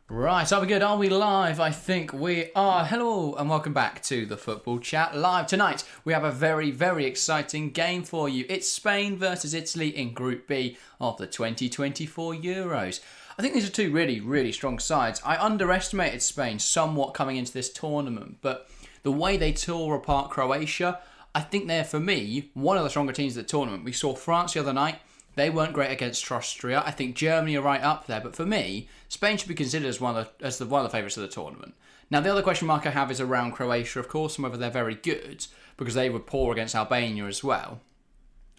Right, are we good? Are we live? I think we are. Hello and welcome back to the Football Chat Live. Tonight we have a very, very exciting game for you. It's Spain versus Italy in Group B of the 2024 Euros. I think these are two really, really strong sides. I underestimated Spain somewhat coming into this tournament, but the way they tore apart Croatia, I think they're, for me, one of the stronger teams of the tournament. We saw France the other night. They weren't great against Austria. I think Germany are right up there, but for me, Spain should be considered as one of the favourites of the tournament. Now, the other question mark I have is around Croatia, of course, and whether they're very good, because they were poor against Albania as well.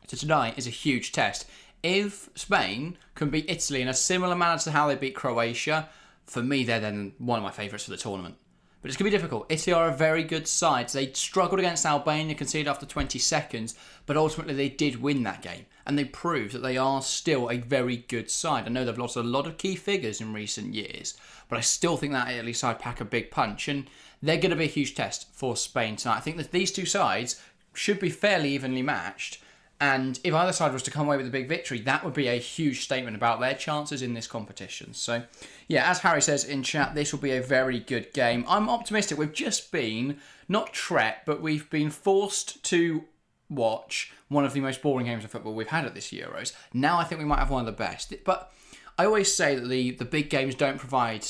So tonight is a huge test. If Spain can beat Italy in a similar manner to how they beat Croatia, for me, they're then one of my favourites for the tournament. But it's going to be difficult. Italy are a very good side. They struggled against Albania, conceded after 20 seconds, but ultimately they did win that game. And they proved that they are still a very good side. I know they've lost a lot of key figures in recent years, but I still think that Italy side pack a big punch. And they're going to be a huge test for Spain tonight. I think that these two sides should be fairly evenly matched. And if either side was to come away with a big victory, that would be a huge statement about their chances in this competition. So, yeah, as Harry says in chat, this will be a very good game. I'm optimistic. We've just been, not treated, but we've been forced to watch one of the most boring games of football we've had at this Euros. Now I think we might have one of the best. But I always say that the big games don't provide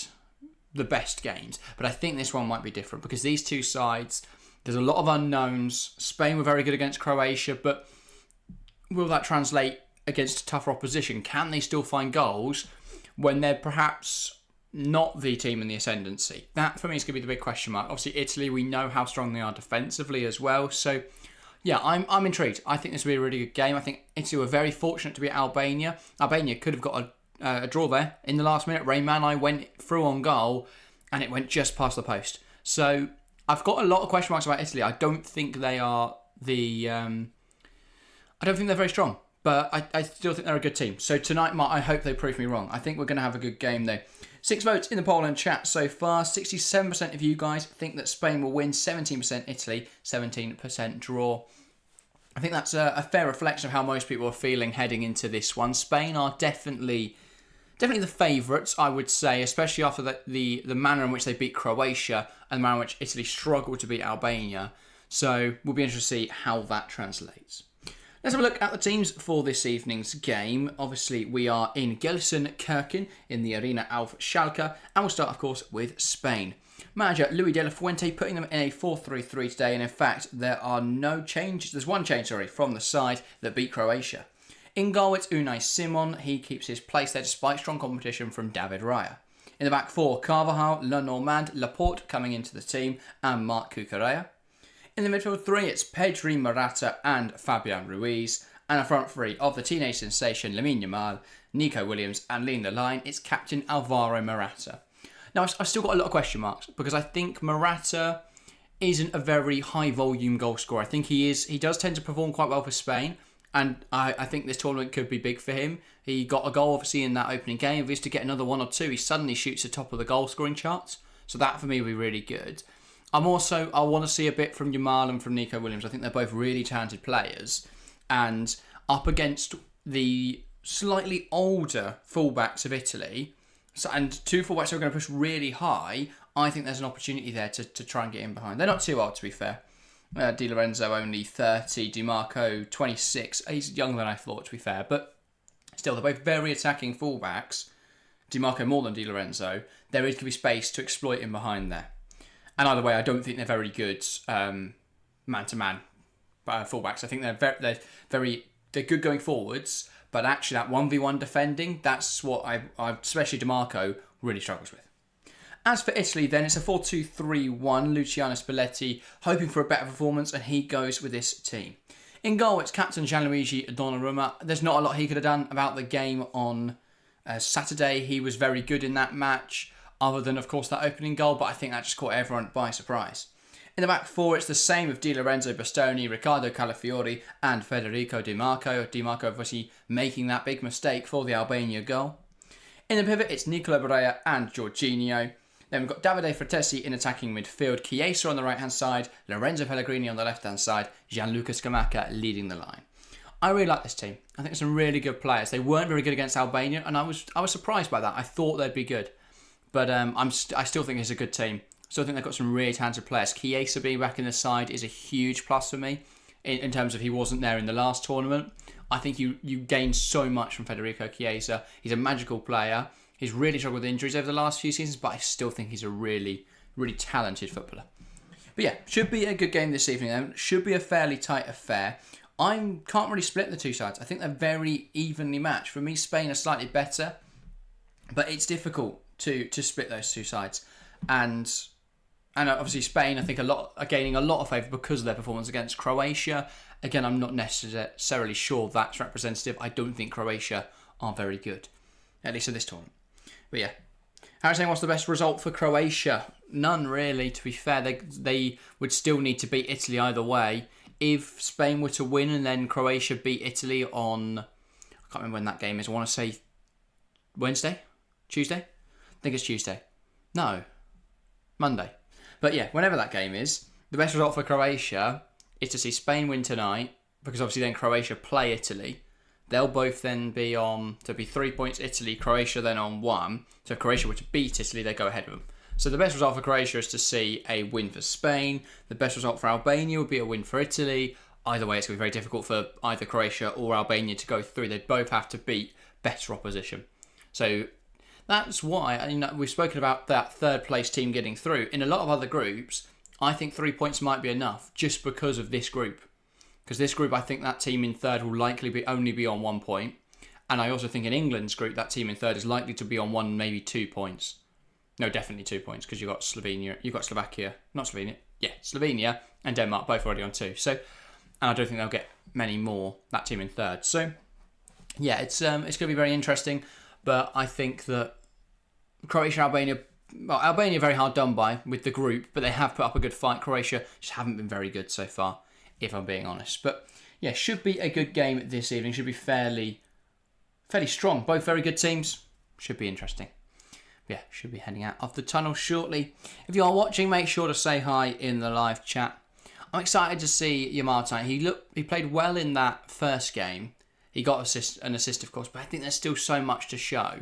the best games. But I think this one might be different because these two sides, there's a lot of unknowns. Spain were very good against Croatia, but will that translate against a tougher opposition? Can they still find goals when they're perhaps not the team in the ascendancy? That, for me, is going to be the big question mark. Obviously, Italy, we know how strong they are defensively as well. So, yeah, I'm intrigued. I think this will be a really good game. I think Italy were very fortunate to beat Albania. Albania could have got a draw there. In the last minute, Ray Manai went through on goal, and it went just past the post. So, I've got a lot of question marks about Italy. I don't think they are I don't think they're very strong, but I still think they're a good team. So tonight, I hope they prove me wrong. I think we're going to have a good game, though. 6 votes in the poll and chat so far. 67% of you guys think that Spain will win, 17% Italy, 17% draw. I think that's a fair reflection of how most people are feeling heading into this one. Spain are definitely the favourites, I would say, especially after the manner in which they beat Croatia and the manner in which Italy struggled to beat Albania. So we'll be interested to see how that translates. Let's have a look at the teams for this evening's game. Obviously, we are in Gelsenkirchen in the Arena auf Schalke, and we'll start, of course, with Spain. Manager Luis de la Fuente putting them in a 4-3-3 today, and in fact, there are no changes. There's one change, from the side that beat Croatia. In goal, it's Unai Simon. He keeps his place there despite strong competition from David Raya. In the back four, Carvajal, Lenormand, Laporte coming into the team, and Marc Cucurella. In the midfield three, it's Pedri, Morata and Fabian Ruiz. And a front three of the teenage sensation Lamine Yamal, Nico Williams and leading the line, it's captain Alvaro Morata. Now, I've still got a lot of question marks because I think Morata isn't a very high volume goal scorer. I think he does tend to perform quite well for Spain. And I think this tournament could be big for him. He got a goal, obviously, in that opening game. If he's to get another one or two, he suddenly shoots the top of the goal scoring charts. So that, for me, will be really good. I want to see a bit from Yamal and from Nico Williams. I think they're both really talented players. And up against the slightly older fullbacks of Italy, and two fullbacks who are going to push really high, I think there's an opportunity there to try and get in behind. They're not too old, to be fair. Di Lorenzo only 30, Di Marco 26. He's younger than I thought, to be fair. But still, they're both very attacking fullbacks. Di Marco more than Di Lorenzo. There is going to be space to exploit in behind there. And either way, I don't think they're very good man-to-man fullbacks. I think they're good going forwards, but actually that 1v1 defending, that's what I especially DiMarco, really struggles with. As for Italy, then it's a 4-2-3-1. Luciano Spalletti hoping for a better performance, and he goes with this team. In goal, it's captain Gianluigi Donnarumma. There's not a lot he could have done about the game on Saturday. He was very good in that match, other than, of course, that opening goal, but I think that just caught everyone by surprise. In the back four, it's the same of Di Lorenzo, Bastoni, Riccardo Calafiori and Federico Di Marco. Di Marco obviously making that big mistake for the Albania goal. In the pivot, it's Nicola Barea and Jorginho. Then we've got Davide Fratesi in attacking midfield, Chiesa on the right-hand side, Lorenzo Pellegrini on the left-hand side, Gianluca Scamacca leading the line. I really like this team. I think there's some really good players. They weren't very good against Albania, and I was surprised by that. I thought they'd be good. But I still think it's a good team. Still think they've got some really talented players. Chiesa being back in the side is a huge plus for me in terms of he wasn't there in the last tournament. I think you gain so much from Federico Chiesa. He's a magical player. He's really struggled with injuries over the last few seasons, but I still think he's a really, really talented footballer. But yeah, should be a good game this evening then. Should be a fairly tight affair. I can't really split the two sides. I think they're very evenly matched. For me, Spain are slightly better, but it's difficult to split those two sides. And obviously Spain, I think are gaining a lot of favour because of their performance against Croatia. Again, I'm not necessarily sure that's representative. I don't think Croatia are very good, at least in this tournament. But yeah, Harry's saying, what's the best result for Croatia? None really, to be fair. They would still need to beat Italy either way. If Spain were to win and then Croatia beat Italy on, I can't remember when that game is. I want to say Wednesday? Tuesday? I think it's Tuesday. No, Monday. But yeah, whenever that game is, the best result for Croatia is to see Spain win tonight, because obviously then Croatia play Italy. They'll both then be on, to be 3 points Italy, Croatia then on 1. So if Croatia were to beat Italy, they go ahead of them. So the best result for Croatia is to see a win for Spain. The best result for Albania would be a win for Italy. Either way, it's going to be very difficult for either Croatia or Albania to go through. They'd both have to beat better opposition. So that's why, we've spoken about that third place team getting through. In a lot of other groups, I think 3 points might be enough just because of this group. Because this group, I think that team in third will likely only be on 1 point. And I also think in England's group, that team in third is likely to be on 1, maybe 2 points. No, definitely 2 points, because you've got Slovakia, Slovenia and Denmark both already on 2. So, and I don't think they'll get many more, that team in third. So, yeah, it's going to be very interesting. But I think that Croatia, Albania are very hard done by with the group, but they have put up a good fight. Croatia just haven't been very good so far, if I'm being honest. But yeah, should be a good game this evening. Should be fairly strong. Both very good teams. Should be interesting. Yeah, should be heading out of the tunnel shortly. If you are watching, make sure to say hi in the live chat. I'm excited to see Yamal tonight. He played well in that first game. He got an assist, of course, but I think there's still so much to show.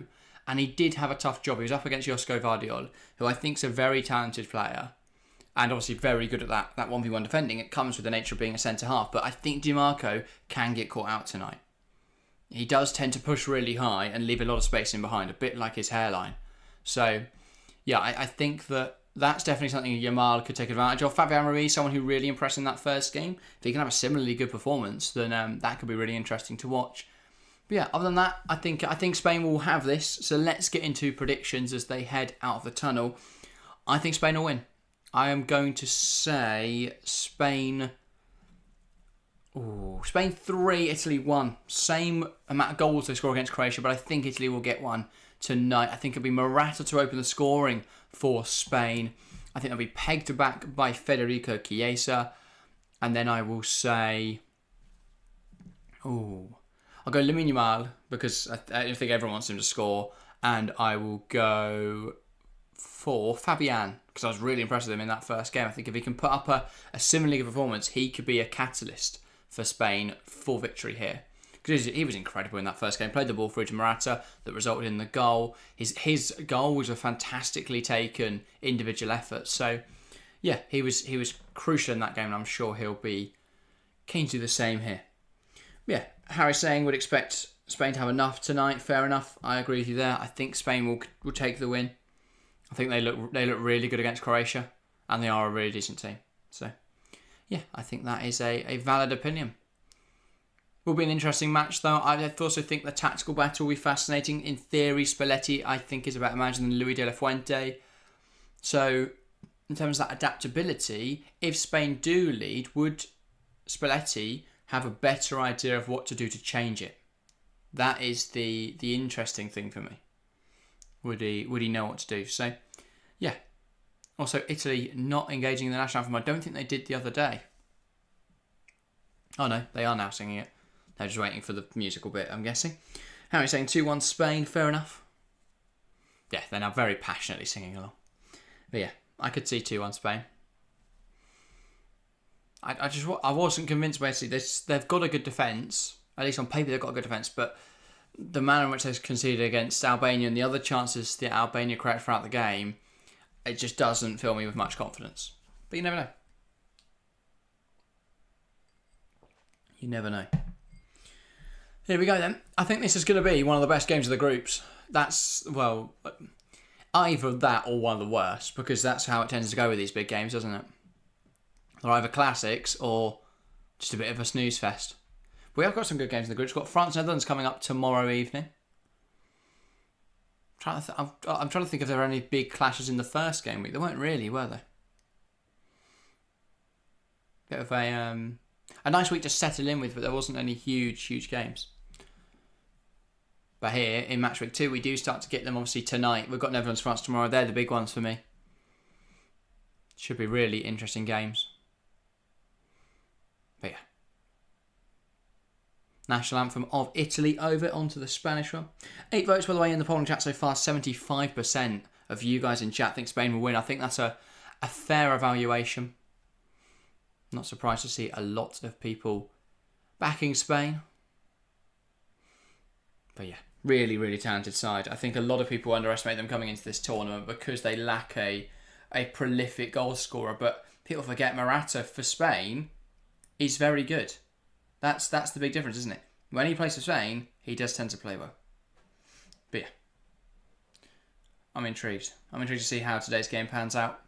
And he did have a tough job. He was up against Josko Vardiol, who I think is a very talented player. And obviously very good at that 1v1 defending. It comes with the nature of being a centre-half. But I think Dimarco can get caught out tonight. He does tend to push really high and leave a lot of space in behind, a bit like his hairline. So, yeah, I think that's definitely something Yamal could take advantage of. Fabian Ruiz, someone who really impressed in that first game. If he can have a similarly good performance, then that could be really interesting to watch. But yeah, other than that, I think Spain will have this. So let's get into predictions as they head out of the tunnel. I think Spain will win. I am going to say Spain 3, Italy 1. Same amount of goals they score against Croatia, but I think Italy will get one tonight. I think it'll be Morata to open the scoring for Spain. I think they'll be pegged back by Federico Chiesa. And then I will say, I'll go Lamine Yamal because I think everyone wants him to score. And I will go for Fabian because I was really impressed with him in that first game. I think if he can put up a similarly good performance, he could be a catalyst for Spain for victory here. Because he was incredible in that first game. Played the ball through to Morata that resulted in the goal. His goal was a fantastically taken individual effort. So, yeah, he was crucial in that game, and I'm sure he'll be keen to do the same here. Yeah, Harry's saying would expect Spain to have enough tonight. Fair enough. I agree with you there. I think Spain will take the win. I think they look really good against Croatia, and they are a really decent team. So, yeah, I think that is a valid opinion. Will be an interesting match, though. I also think the tactical battle will be fascinating. In theory, Spalletti, I think, is a better manager than Luis de la Fuente. So, in terms of that adaptability, if Spain do lead, would Spalletti have a better idea of what to do to change it? That is the interesting thing for me. Would he know what to do? So, yeah. Also, Italy not engaging in the national anthem. I don't think they did the other day. Oh, no, they are now singing it. They're just waiting for the musical bit, I'm guessing. Harry's saying 2-1 Spain, fair enough. Yeah, they're now very passionately singing along. But yeah, I could see 2-1 Spain. I wasn't convinced, basically. They've got a good defence. At least on paper they've got a good defence, but the manner in which they conceded against Albania and the other chances that Albania created throughout the game, it just doesn't fill me with much confidence. But you never know. You never know. Here we go then. I think this is going to be one of the best games of the groups. That's, well, either that or one of the worst, because that's how it tends to go with these big games, doesn't it? They're either classics or just a bit of a snooze fest. We have got some good games in the group. We've got France and Netherlands coming up tomorrow evening. I'm trying to think if there were any big clashes in the first game week. There weren't really, were there? Bit of a nice week to settle in with, but there wasn't any huge games. But here, in match week 2, we do start to get them obviously tonight. We've got Netherlands, France tomorrow. They're the big ones for me. Should be really interesting games. But yeah. National anthem of Italy over onto the Spanish one. 8 votes, by the way, in the polling chat so far. 75% of you guys in chat think Spain will win. I think that's a fair evaluation. Not surprised to see a lot of people backing Spain. But yeah, really talented side. I think a lot of people underestimate them coming into this tournament because they lack a prolific goal scorer. But people forget Morata for Spain is very good. That's the big difference, isn't it? When he plays for Spain, he does tend to play well. But yeah, I'm intrigued. I'm intrigued to see how today's game pans out.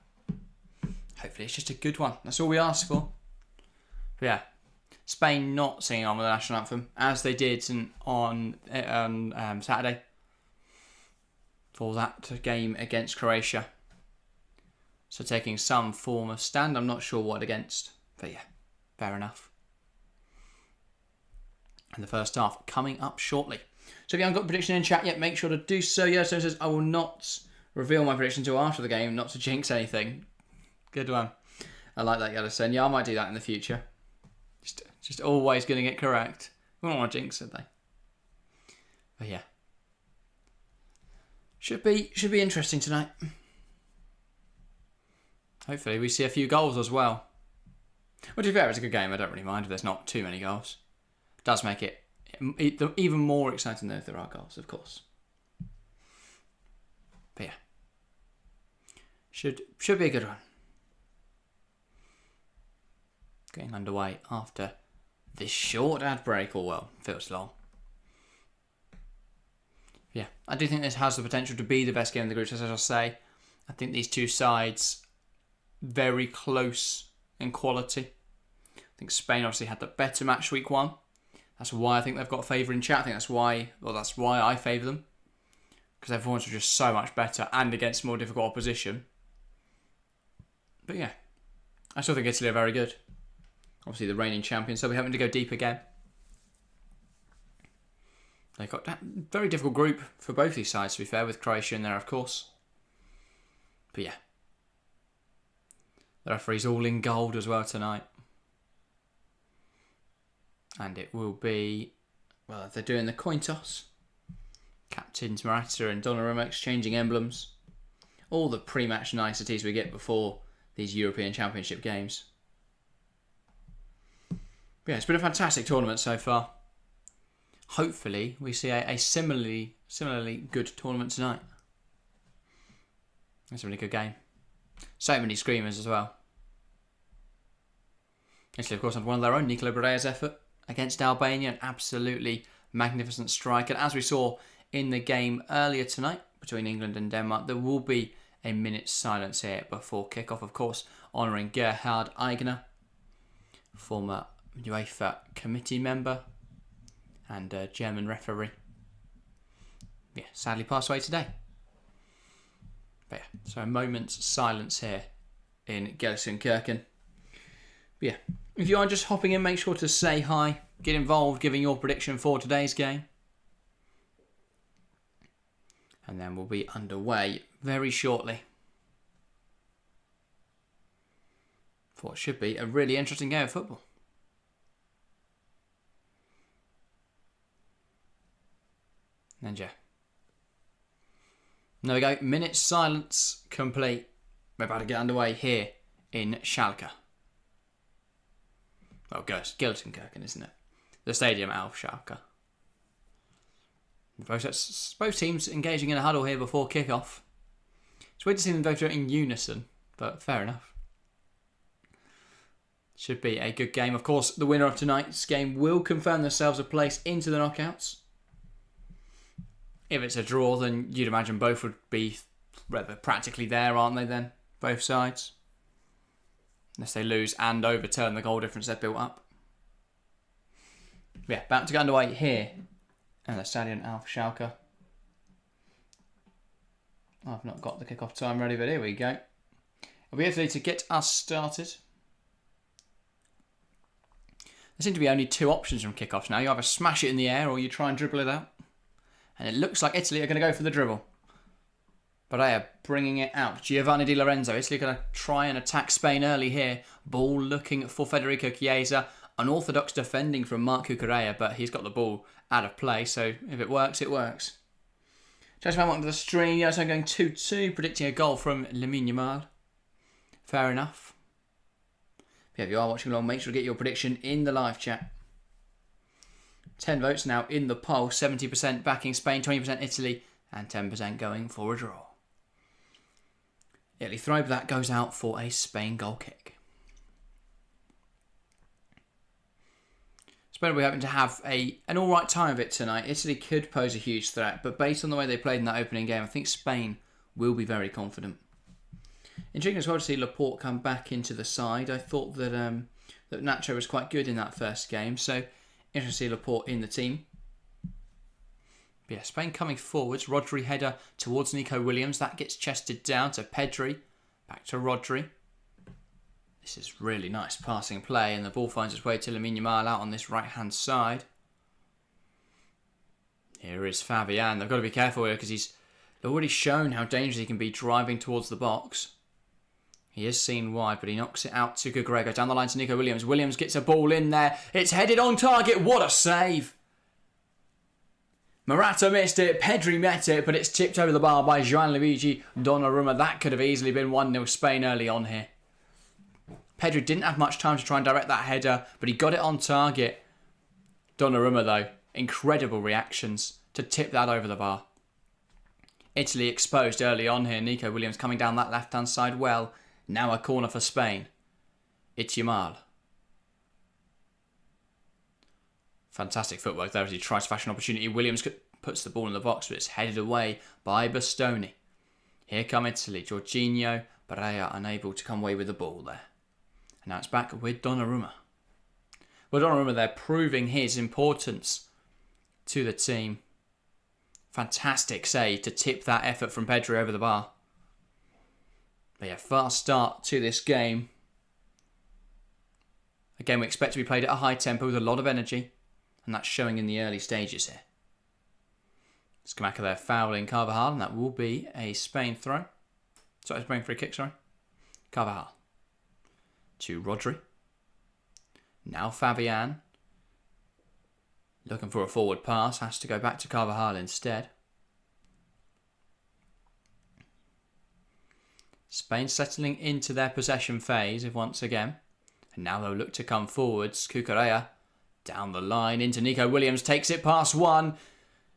Hopefully it's just a good one. That's all we ask for. But yeah, Spain not singing on with the national anthem, as they did on Saturday for that game against Croatia. So taking some form of stand. I'm not sure what against. But yeah, fair enough. And the first half coming up shortly. So if you haven't got a prediction in chat yet, make sure to do so. Yes, so it says, I will not reveal my prediction until after the game, not to jinx anything. Good one. I like that, Yellowstone. Yeah, I might do that in the future. Just always getting it correct. We don't want to jinx it, though. But yeah. Should be interesting tonight. Hopefully we see a few goals as well. Well, to be fair, it's a good game. I don't really mind if there's not too many goals. It does make it even more exciting though if there are goals, of course. But yeah. Should be a good one. Getting underway after this short ad break, or well, feels long. Yeah, I do think this has the potential to be the best game in the group, as I say. I think these two sides very close in quality. I think Spain obviously had the better match week 1. That's why I think they've got a favour in chat. I think that's why I favour them. Because their performance was just so much better and against more difficult opposition. But yeah, I still think Italy are very good. Obviously the reigning champions, so we're having to go deep again. They've got a very difficult group for both these sides, to be fair, with Croatia in there, of course. But yeah. The referee's all in gold as well tonight. And it will be, well, they're doing the coin toss. Captains Morata and Donnarumma exchanging emblems. All the pre-match niceties we get before these European Championship games. But yeah, it's been a fantastic tournament so far. Hopefully we see a similarly good tournament tonight. It's a really good game. So many screamers as well. Italy, of course, had one of their own. Nicola Brea's effort against Albania. An absolutely magnificent strike. And as we saw in the game earlier tonight between England and Denmark, there will be a minute's silence here before kick-off, of course, honouring Gerhard Eigner, former UEFA committee member and German referee. Yeah, sadly passed away today. But yeah, so a moment's silence here in Gelsenkirchen. But yeah, if you are just hopping in, make sure to say hi, get involved, giving your prediction for today's game. And then we'll be underway very shortly for what should be a really interesting game of football. And yeah. There we go. Minute's silence complete. We're about to get underway here in Schalke. Well, Gelsenkirchen, isn't it? The stadium of Schalke. Both teams engaging in a huddle here before kick-off. It's weird to see them both do it in unison, but fair enough. Should be a good game. Of course, the winner of tonight's game will confirm themselves a place into the knockouts. If it's a draw, then you'd imagine both would be rather practically there, aren't they then? Both sides. Unless they lose and overturn the goal difference they've built up. Yeah, about to get underway here. And the Stadion Alf Schalke. I've not got the kick-off time ready, but here we go. It'll be Italy to get us started. There seem to be only two options from kick-offs now. You either smash it in the air or you try and dribble it out. And it looks like Italy are going to go for the dribble. Barea bringing it out. Giovanni Di Lorenzo. Italy going to try and attack Spain early here. Ball looking for Federico Chiesa. Unorthodox defending from Marc Cucurella, but he's got the ball out of play, so if it works, it works. Chelsea fan welcome to the stream. Yeah, so I'm going 2-2, predicting a goal from Lamine Yamal. Fair enough. Yeah, if you are watching along, make sure to get your prediction in the live chat. 10 votes now in the poll. 70% backing Spain, 20% Italy, and 10% going for a draw. Italy throw, but that goes out for a Spain goal kick. Spain will be hoping to have an alright time of it tonight. Italy could pose a huge threat, but based on the way they played in that opening game, I think Spain will be very confident. Intriguing as well to see Laporte come back into the side. I thought that that Nacho was quite good in that first game, so interesting to see Laporte in the team. But yeah, Spain coming forwards. Rodri header towards Nico Williams. That gets chested down to Pedri. Back to Rodri. This is really nice passing play, and the ball finds its way to Lamine Yamal out on this right-hand side. Here is Fabian. They've got to be careful here because he's already shown how dangerous he can be driving towards the box. He is seen wide, but he knocks it out to Cucurella. Down the line to Nico Williams. Williams gets a ball in there. It's headed on target. What a save! Morata missed it. Pedri met it, but it's tipped over the bar by Gianluigi Donnarumma. That could have easily been 1-0 Spain early on here. Pedri didn't have much time to try and direct that header, but he got it on target. Donnarumma, though, incredible reactions to tip that over the bar. Italy exposed early on here. Nico Williams coming down that left-hand side well. Now a corner for Spain. It's Yamal. Fantastic footwork there as he tries to fashion an opportunity. Williams puts the ball in the box, but it's headed away by Bastoni. Here come Italy. Jorginho, Barea unable to come away with the ball there. And now it's back with Donnarumma. Well, Donnarumma there proving his importance to the team. Fantastic save to tip that effort from Pedri over the bar. But yeah, fast start to this game. Again, we expect to be played at a high tempo with a lot of energy. And that's showing in the early stages here. Scamacca there fouling Carvajal, and that will be a Spain throw. Sorry, Spain free kick, sorry. Carvajal. To Rodri. Now Fabian. Looking for a forward pass. Has to go back to Carvajal instead. Spain settling into their possession phase once again. And now they'll look to come forwards. Cucurella down the line into Nico Williams. Takes it past one.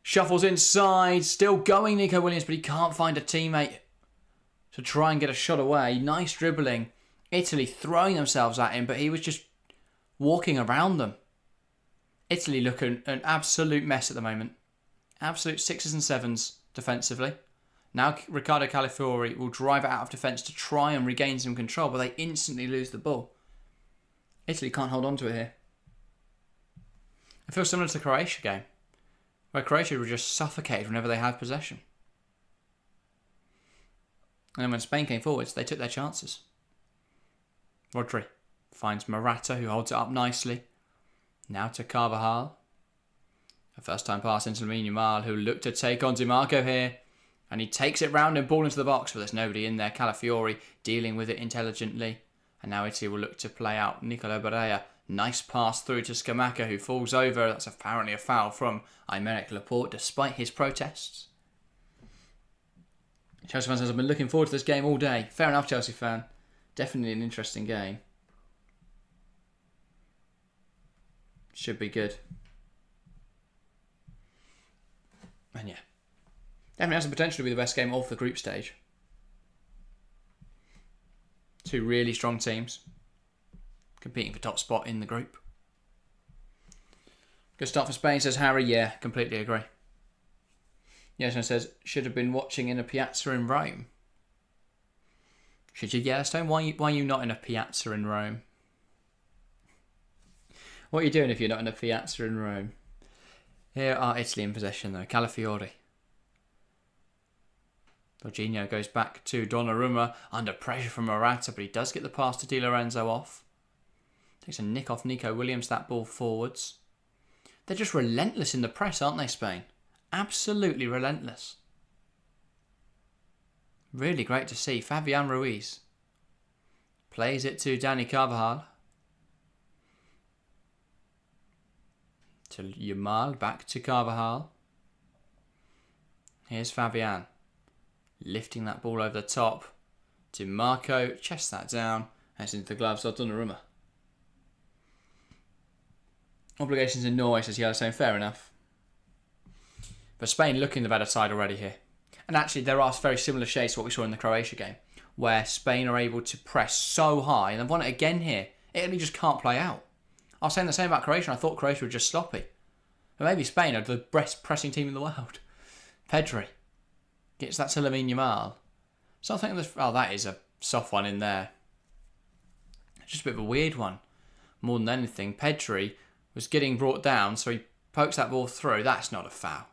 Shuffles inside. Still going Nico Williams, but he can't find a teammate to try and get a shot away. Nice dribbling. Italy throwing themselves at him, but he was just walking around them. Italy looking an absolute mess at the moment. Absolute 6s and 7s defensively. Now Riccardo Calafiori will drive it out of defence to try and regain some control, but they instantly lose the ball. Italy can't hold on to it here. It feels similar to the Croatia game, where Croatia were just suffocated whenever they had possession. And then when Spain came forwards, they took their chances. Rodri finds Morata, who holds it up nicely. Now to Carvajal. A first-time pass into Lamine Yamal, who looked to take on Di Marco here. And he takes it round and ball into the box, but there's nobody in there. Calafiori dealing with it intelligently. And now Italy will look to play out Nicolo Barea. Nice pass through to Scamacca, who falls over. That's apparently a foul from Aymeric Laporte, despite his protests. Chelsea fans have been looking forward to this game all day. Fair enough, Chelsea fan. Definitely an interesting game. Should be good. And yeah, definitely has the potential to be the best game of the group stage. Two really strong teams competing for top spot in the group. Good start for Spain, says Harry. Yeah, completely agree. Yellowstone says, should have been watching in a piazza in Rome. Should you, Yellowstone? Why are you not in a piazza in Rome? What are you doing if you're not in a piazza in Rome? Here are Italy in possession though. Calafiori. Jorginho goes back to Donnarumma under pressure from Morata, but he does get the pass to Di Lorenzo off. Takes a nick off Nico Williams, that ball forwards. They're just relentless in the press, aren't they, Spain? Absolutely relentless. Really great to see. Fabian Ruiz plays it to Dani Carvajal. To Yamal, back to Carvajal. Here's Fabian. Lifting that ball over the top to Marco. Chests that down. And it's into the gloves of Donnarumma. Obligations in Norway, says Yellowstone. Fair enough. But Spain looking the better side already here. And actually, there are very similar shades to what we saw in the Croatia game, where Spain are able to press so high, and they've won it again here. Italy just can't play out. I was saying the same about Croatia, and I thought Croatia were just sloppy. But maybe Spain are the best pressing team in the world. Pedri gets that to Lamine Yamal. So I think that is a soft one in there. Just a bit of a weird one. More than anything, Pedri was getting brought down, so he pokes that ball through. That's not a foul.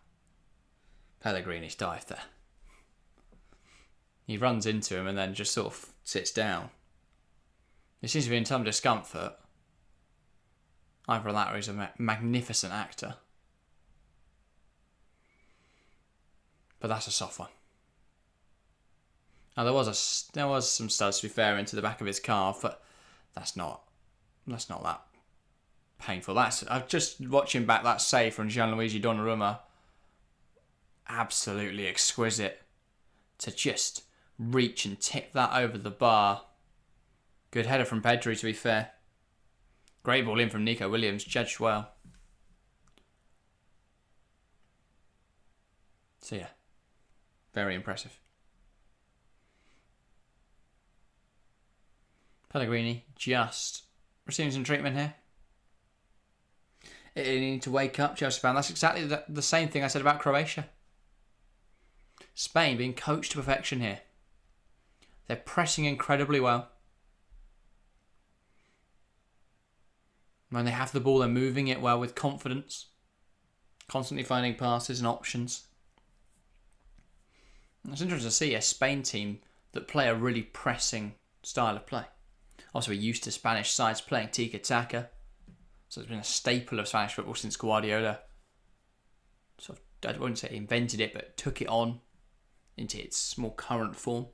Pellegrini's dived there. He runs into him and then just sort of sits down. He seems to be in some discomfort. Either that or he's a magnificent actor. But that's a soft one. Now there was some studs, to be fair, into the back of his calf, but that's not that painful. I'm just watching back that save from Gianluigi Donnarumma. Absolutely exquisite to just reach and tip that over the bar. Good header from Pedri, to be fair. Great ball in from Nico Williams, judged well. So yeah, very impressive. Pellegrini just receiving some treatment here. It need to wake up, Chelsea fan. That's exactly the same thing I said about Croatia. Spain being coached to perfection here. They're pressing incredibly well. When they have the ball, they're moving it well with confidence. Constantly finding passes and options. It's interesting to see a Spain team that play a really pressing style of play. Also, we're used to Spanish sides playing tiki-taka. So it's been a staple of Spanish football since Guardiola sort of, I wouldn't say invented it, but took it on into its more current form.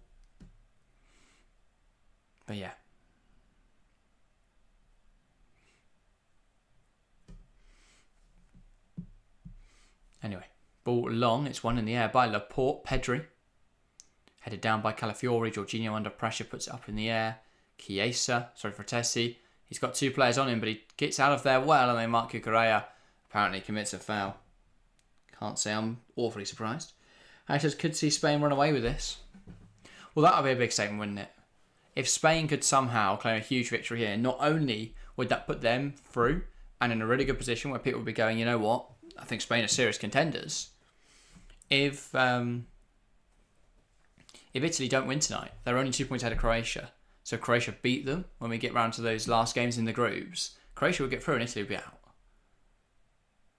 But yeah. Anyway, ball long. It's one in the air by Laporte. Pedri. Headed down by Calafiori. Jorginho under pressure puts it up in the air. Frattesi. He's got two players on him, but he gets out of there well, and then Marc Cucurella apparently commits a foul. Can't say I'm awfully surprised. I just could see Spain run away with this. Well, that would be a big statement, wouldn't it? If Spain could somehow claim a huge victory here, not only would that put them through and in a really good position where people would be going, you know what, I think Spain are serious contenders. If Italy don't win tonight, they're only 2 points ahead of Croatia. So Croatia beat them when we get round to those last games in the groups. Croatia would get through and Italy would be out.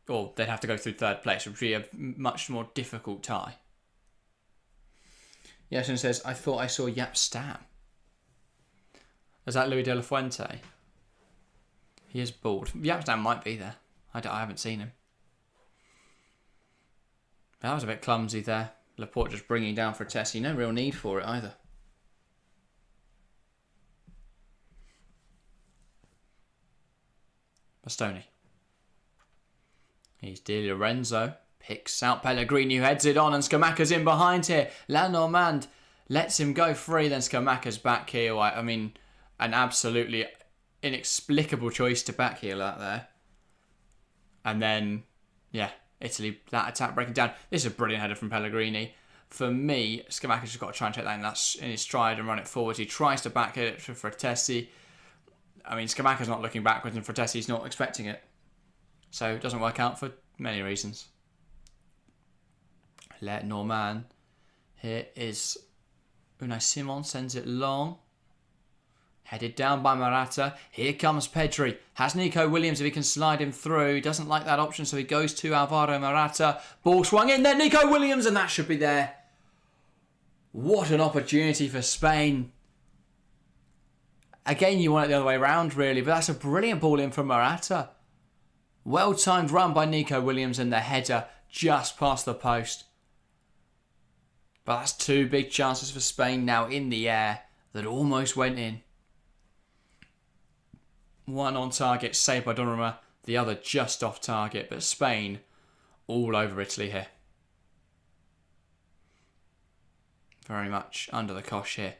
Or they'd have to go through third place, which would be a much more difficult tie. Yashin says, I thought I saw Yap Stam. Is that Luis de la Fuente? He is bald. Yap Stam might be there. I haven't seen him. That was a bit clumsy there. Laporte just bringing down for Tessie. No real need for it either. Bastoni. He's Di Lorenzo. Picks out Pellegrini, who heads it on, and Scamacca's in behind here. Lenormand lets him go free, then Scamacca's back heel. I mean, an absolutely inexplicable choice to back heel that there. And then, yeah, Italy, that attack breaking down. This is a brilliant header from Pellegrini. For me, Scamacca's just got to try and take that in his stride and run it forward. He tries to back it for Fratesi. I mean, Scamacca's not looking backwards and Fratesi's not expecting it. So it doesn't work out for many reasons. Let Norman. Here is Unai Simon, sends it long. Headed down by Morata. Here comes Pedri. Has Nico Williams if he can slide him through. He doesn't like that option, so he goes to Alvaro Morata. Ball swung in there. Nico Williams, and that should be there. What an opportunity for Spain. Again, you want it the other way around, really, but that's a brilliant ball in from Morata. Well-timed run by Nico Williams and the header just past the post. But that's two big chances for Spain now in the air that almost went in. One on target, saved by Donnarumma. The other just off target, but Spain all over Italy here. Very much under the cosh here.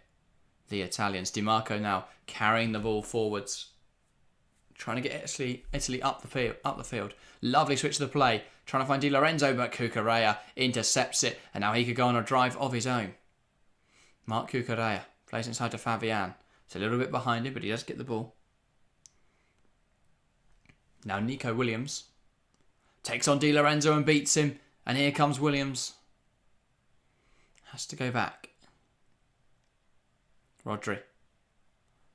The Italians. Di Marco now carrying the ball forwards. Trying to get Italy up the field. Lovely switch to the play. Trying to find Di Lorenzo, but Cucurella intercepts it. And now he could go on a drive of his own. Marc Cucurella plays inside to Fabian. It's a little bit behind him, but he does get the ball. Now Nico Williams takes on Di Lorenzo and beats him. And here comes Williams. Has to go back. Rodri.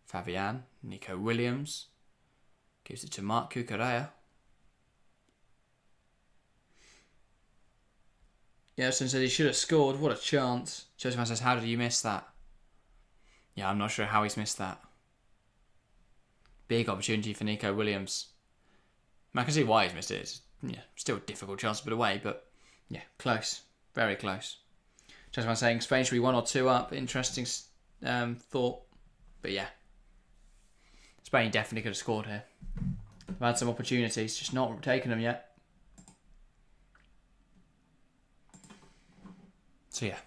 Fabian. Nico Williams. Gives it to Marc Cucurella. Yerson said he should have scored. What a chance. Josephine says, how did you miss that? Yeah, I'm not sure how he's missed that. Big opportunity for Nico Williams. I can see why he's missed it. It's still a difficult chance to put away, but yeah, close. Very close. Josephine saying Spain should be 1 or 2 up. Interesting thought. But yeah. Spain definitely could have scored here. They've had some opportunities, just not taken them yet. So yeah.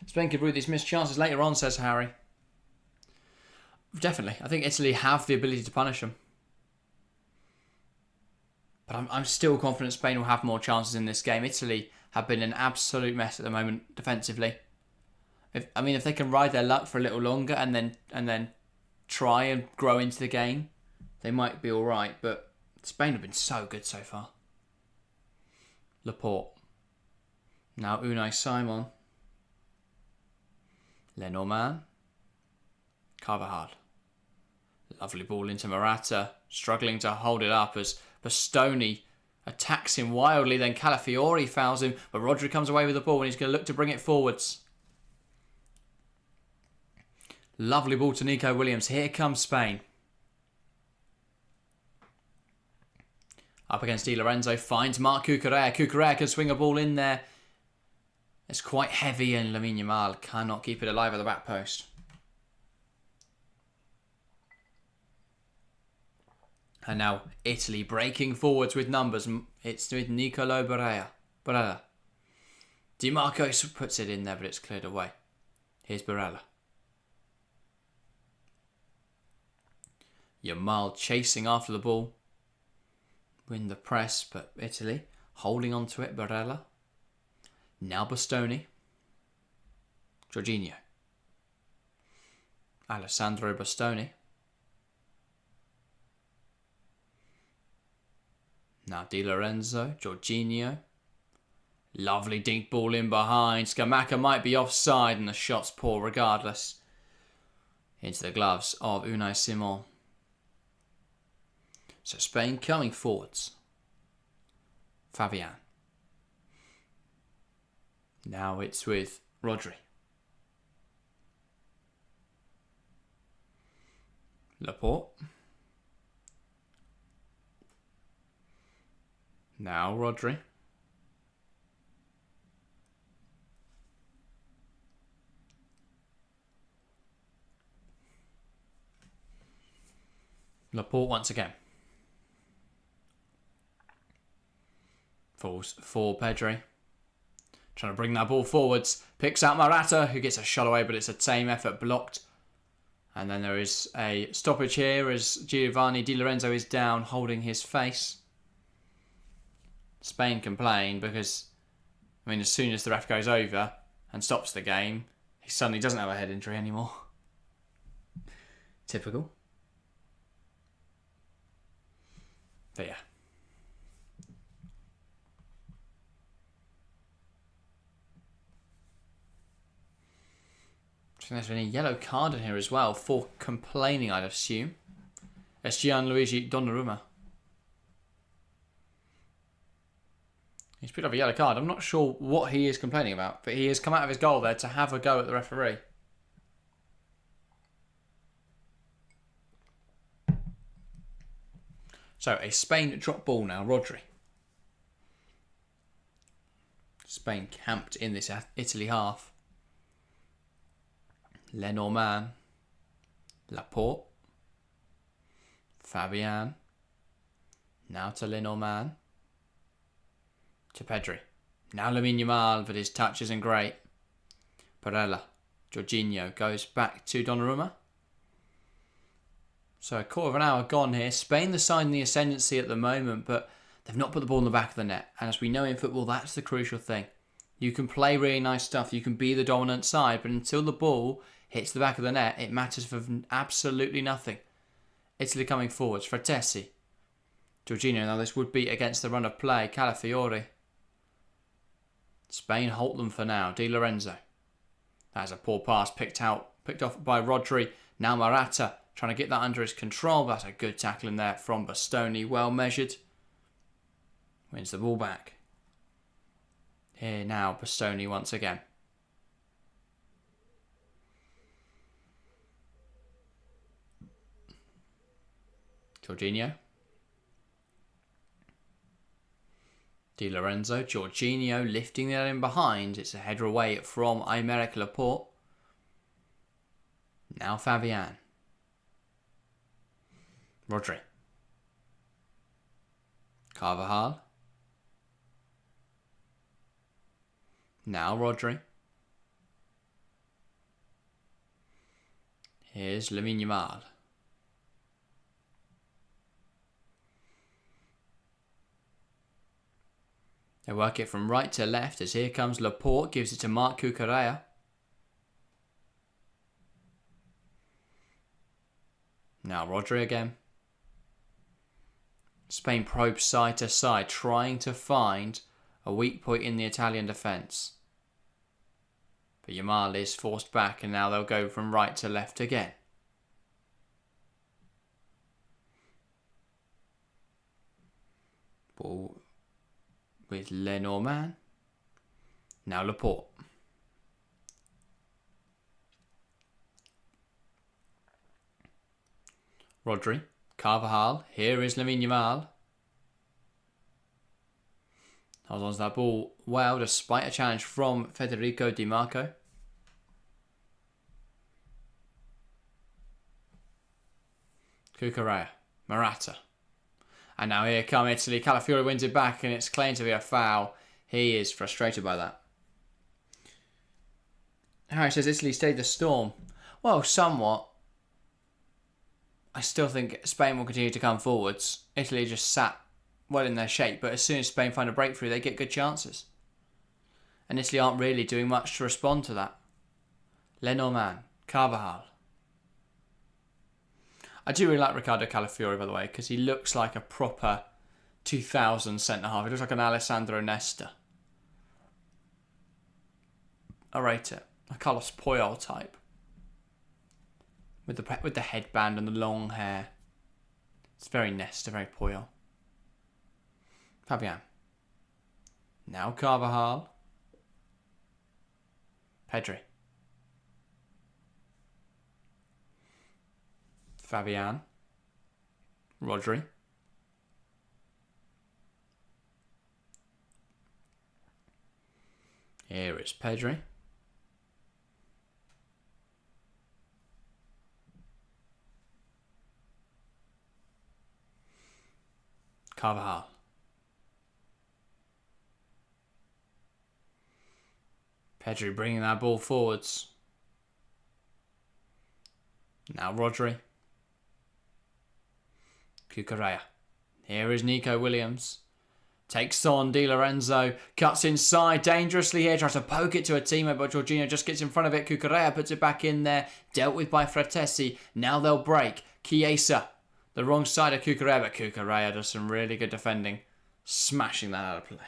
Spain could rue these missed chances later on, says Harry. Definitely. I think Italy have the ability to punish them. But I'm still confident Spain will have more chances in this game. Italy have been an absolute mess at the moment defensively. If they can ride their luck for a little longer and then try and grow into the game, they might be all right. But Spain have been so good so far. Laporte. Now Unai Simon. Lenormand. Carvajal. Lovely ball into Morata. Struggling to hold it up as Bastoni attacks him wildly. Then Calafiori fouls him. But Rodri comes away with the ball and he's going to look to bring it forwards. Lovely ball to Nico Williams. Here comes Spain. Up against Di Lorenzo. Finds Marc Cucurella. Cucurella can swing a ball in there. It's quite heavy and Lamine Yamal cannot keep it alive at the back post. And now Italy breaking forwards with numbers. It's with Nicolo Barella. Di Marco puts it in there, but it's cleared away. Here's Barella. Yamal chasing after the ball. Win the press, but Italy holding on to it. Barella. Now Bastoni. Jorginho. Alessandro Bastoni. Now Di Lorenzo. Jorginho. Lovely dink ball in behind. Scamacca might be offside and the shot's poor regardless. Into the gloves of Unai Simon. So Spain coming forwards. Fabian. Now it's with Rodri. Laporte. Now Rodri. Laporte once again. Falls for Pedri. Trying to bring that ball forwards. Picks out Morata, who gets a shot away, but it's a tame effort blocked. And then there is a stoppage here as Giovanni Di Lorenzo is down, holding his face. Spain complain because, I mean, as soon as the ref goes over and stops the game, he suddenly doesn't have a head injury anymore. Typical. But yeah. I think there's been a yellow card in here as well for complaining, I'd assume. It's Gianluigi Donnarumma. He's picked up a yellow card. I'm not sure what he is complaining about, but he has come out of his goal there to have a go at the referee. So, a Spain drop ball now. Rodri. Spain camped in this Italy half. Lenormand. Laporte. Fabian. Now to Lenormand. To Pedri. Now Lamine Yamal, but his touch isn't great. Barella. Jorginho goes back to Donnarumma. So a quarter of an hour gone here. Spain the side in the ascendancy at the moment, but they've not put the ball in the back of the net. And as we know in football, that's the crucial thing. You can play really nice stuff. You can be the dominant side, but until the ball hits the back of the net, it matters for absolutely nothing. Italy coming forwards. Fratesi. Jorginho. Now this would be against the run of play. Calafiori. Spain halt them for now. Di Lorenzo. That's a poor pass picked off by Rodri. Now Morata trying to get that under his control. That's a good tackle in there from Bastoni. Well measured. Wins the ball back. Here now Bastoni once again. Jorginho. Di Lorenzo. Jorginho lifting that in behind. It's a header away from Aymeric Laporte. Now Fabian. Rodri. Carvajal. Now Rodri. Here's Lamine Yamal. They work it from right to left as here comes Laporte, gives it to Marc Cucurella. Now Rodri again. Spain probes side to side, trying to find a weak point in the Italian defence. But Yamal is forced back and now they'll go from right to left again. Ball with Lenormand. Now Laporte. Rodri. Carvajal. Here is Lamine Yamal. Holds on to that ball well despite a challenge from Federico Di Marco. Cucurella. Morata. And now here come Italy. Calafiori wins it back and it's claimed to be a foul. He is frustrated by that. Harry says Italy stayed the storm. Well, somewhat. I still think Spain will continue to come forwards. Italy just sat well in their shape, but as soon as Spain find a breakthrough, they get good chances. And Italy aren't really doing much to respond to that. Lenormand. Carvajal. I do really like Riccardo Calafiori, by the way, because he looks like a proper 2000 centre-half. He looks like an Alessandro Nesta. I rate it. A Carlos Puyol type. With the headband and the long hair. It's very Nesta, very Puyol. Fabian. Now Carvajal. Pedri. Fabian. Rodri. Here is Pedri. Carvajal. Pedri bringing that ball forwards. Now Rodri. Cucurella. Here is Nico Williams. Takes on Di Lorenzo, cuts inside dangerously here, tries to poke it to a teammate, but Jorginho just gets in front of it. Cucurella puts it back in there, dealt with by Fratesi. Now they'll break. Chiesa, the wrong side of Cucurella, but Cucurella does some really good defending, smashing that out of play.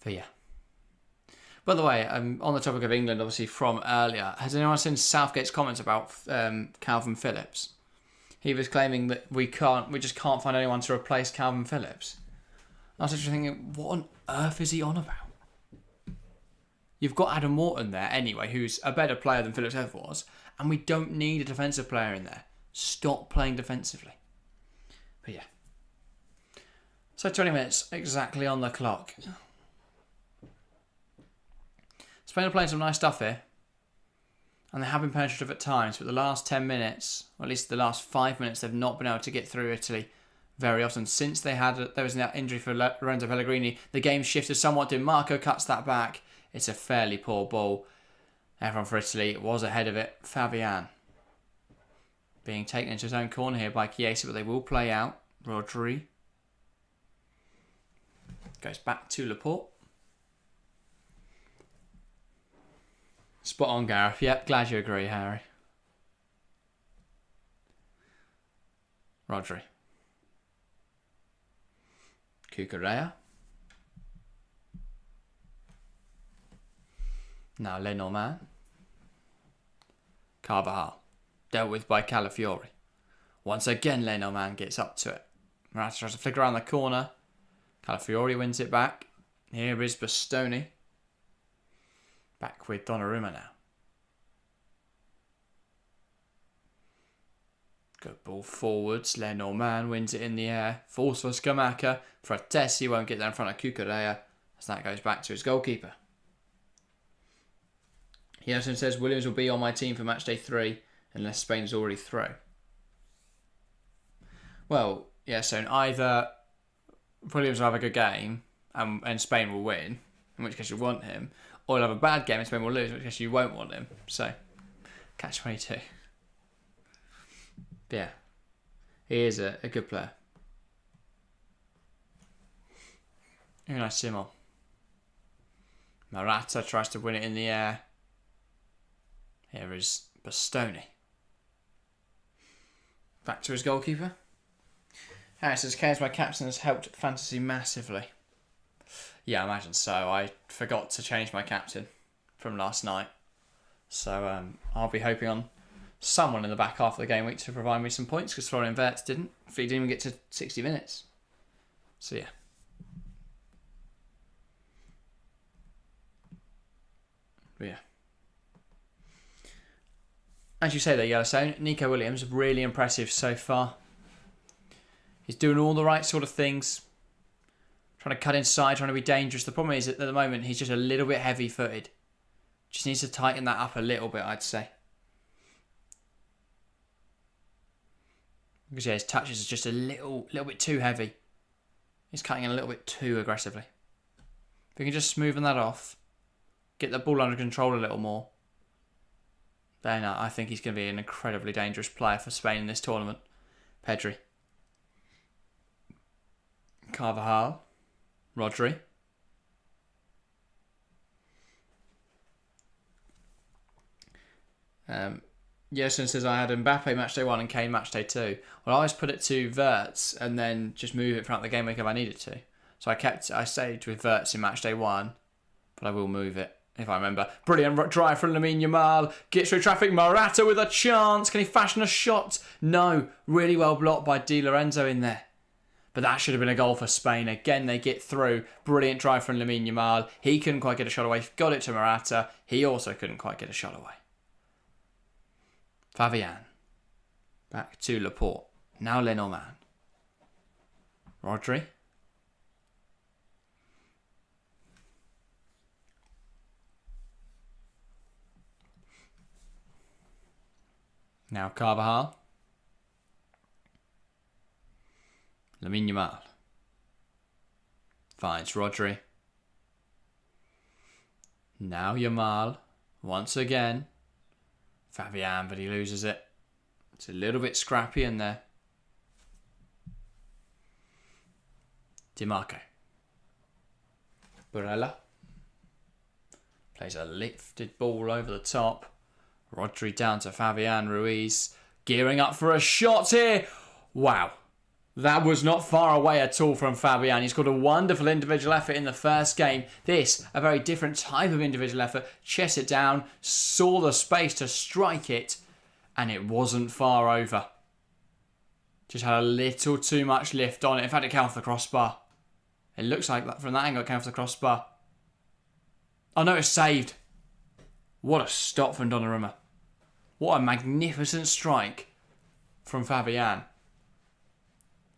But yeah. By the way, on the topic of England, obviously from earlier, has anyone seen Southgate's comments about Calvin Phillips? He was claiming that we just can't find anyone to replace Calvin Phillips. I was just thinking, what on earth is he on about? You've got Adam Wharton there anyway, who's a better player than Phillips ever was, and we don't need a defensive player in there. Stop playing defensively. But yeah. So 20 minutes exactly on the clock. Spain are playing some nice stuff here. And they have been penetrative at times, but the last 10 minutes, or at least the last 5 minutes, they've not been able to get through Italy very often. Since there was that injury for Lorenzo Pellegrini, the game shifted somewhat. Di Marco cuts that back. It's a fairly poor ball. Everyone for Italy was ahead of it. Fabian being taken into his own corner here by Chiesa, but they will play out. Rodri goes back to Laporte. Spot on, Gareth. Yep, glad you agree, Harry. Rodri. Cucurella. Now Lenormand. Carvajal. Dealt with by Calafiori. Once again, Lenormand gets up to it. Morata tries to flick around the corner. Calafiori wins it back. Here is Bastoni. Back with Donnarumma now. Good ball forwards. Lenormand wins it in the air. Falls for Scamacca. Fratesi won't get there in front of Cucurella as that goes back to his goalkeeper. Yerson says Williams will be on my team for matchday 3 unless Spain is already through. Well, yeah, so either Williams will have a good game and Spain will win, in which case you want him, or he'll have a bad game and Spain will lose, in which case you won't want him. So, catch 22. But yeah, he is a good player. Unai Simon. Morata tries to win it in the air. Here is Bastoni. Back to his goalkeeper. Harry says, K's my captain has helped fantasy massively. Yeah, I imagine so. I forgot to change my captain from last night. So I'll be hoping on someone in the back half of the game week to provide me some points because Florian Wirtz didn't. He didn't even get to 60 minutes. So yeah. But yeah. As you say there, Yellowstone, Nico Williams, really impressive so far. He's doing all the right sort of things. Trying to cut inside, trying to be dangerous. The problem is that at the moment he's just a little bit heavy-footed. Just needs to tighten that up a little bit, I'd say. Because yeah, his touches are just a little bit too heavy. He's cutting in a little bit too aggressively. If we can just smoothen that off, get the ball under control a little more, then I think he's going to be an incredibly dangerous player for Spain in this tournament. Pedri. Carvajal. Rodri. Yerson says I had Mbappe matchday 1 and Kane matchday 2. Well, I always put it to Wirtz and then just move it throughout the game week if I needed to. So I stayed with Wirtz in matchday 1, but I will move it if I remember. Brilliant drive from Lamine Yamal. Gets through traffic. Morata with a chance. Can he fashion a shot? No. Really well blocked by Di Lorenzo in there. But that should have been a goal for Spain. Again, they get through. Brilliant drive from Lamine Yamal. He couldn't quite get a shot away. Got it to Morata. He also couldn't quite get a shot away. Fabian. Back to Laporte. Now Lenormand. Rodri. Now Carvajal. Lamine Yamal. Finds Rodri. Now Yamal. Once again. Fabian, but he loses it. It's a little bit scrappy in there. DiMarco. Barella. Plays a lifted ball over the top. Rodri down to Fabian Ruiz. Gearing up for a shot here. Wow. That was not far away at all from Fabian. He's got a wonderful individual effort in the first game. This, a very different type of individual effort. Chest it down, saw the space to strike it, and it wasn't far over. Just had a little too much lift on it. In fact, it came off the crossbar. It looks like that from that angle it came off the crossbar. Oh no, it's saved. What a stop from Donnarumma. What a magnificent strike from Fabian.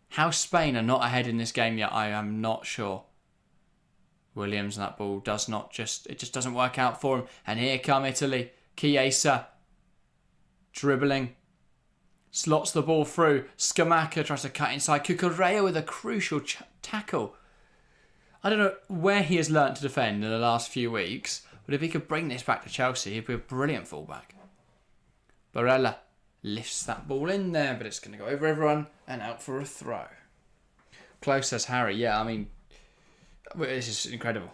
How Spain are not ahead in this game yet, I am not sure. Williams, and that ball does not just... It just doesn't work out for him. And here come Italy. Chiesa. Dribbling. Slots the ball through. Scamacca tries to cut inside. Cucurella with a crucial tackle. I don't know where he has learnt to defend in the last few weeks, but if he could bring this back to Chelsea, he'd be a brilliant fullback. Barella lifts that ball in there, but it's going to go over everyone and out for a throw. Close, says Harry. Yeah, I mean, this is incredible.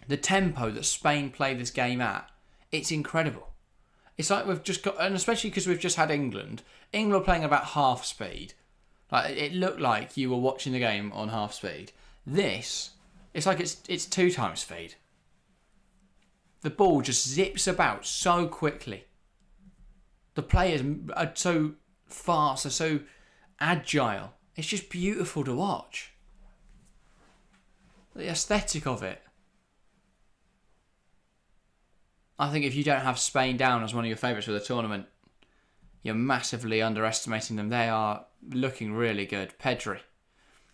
The tempo that Spain play this game at, it's incredible. It's like we've just got, and especially because we've just had England. England are playing about half speed. Like it looked like you were watching the game on half speed. This, it's like it's 2 times speed. The ball just zips about so quickly. The players are so fast, they're so agile. It's just beautiful to watch. The aesthetic of it. I think if you don't have Spain down as one of your favourites for the tournament, you're massively underestimating them. They are looking really good. Pedri.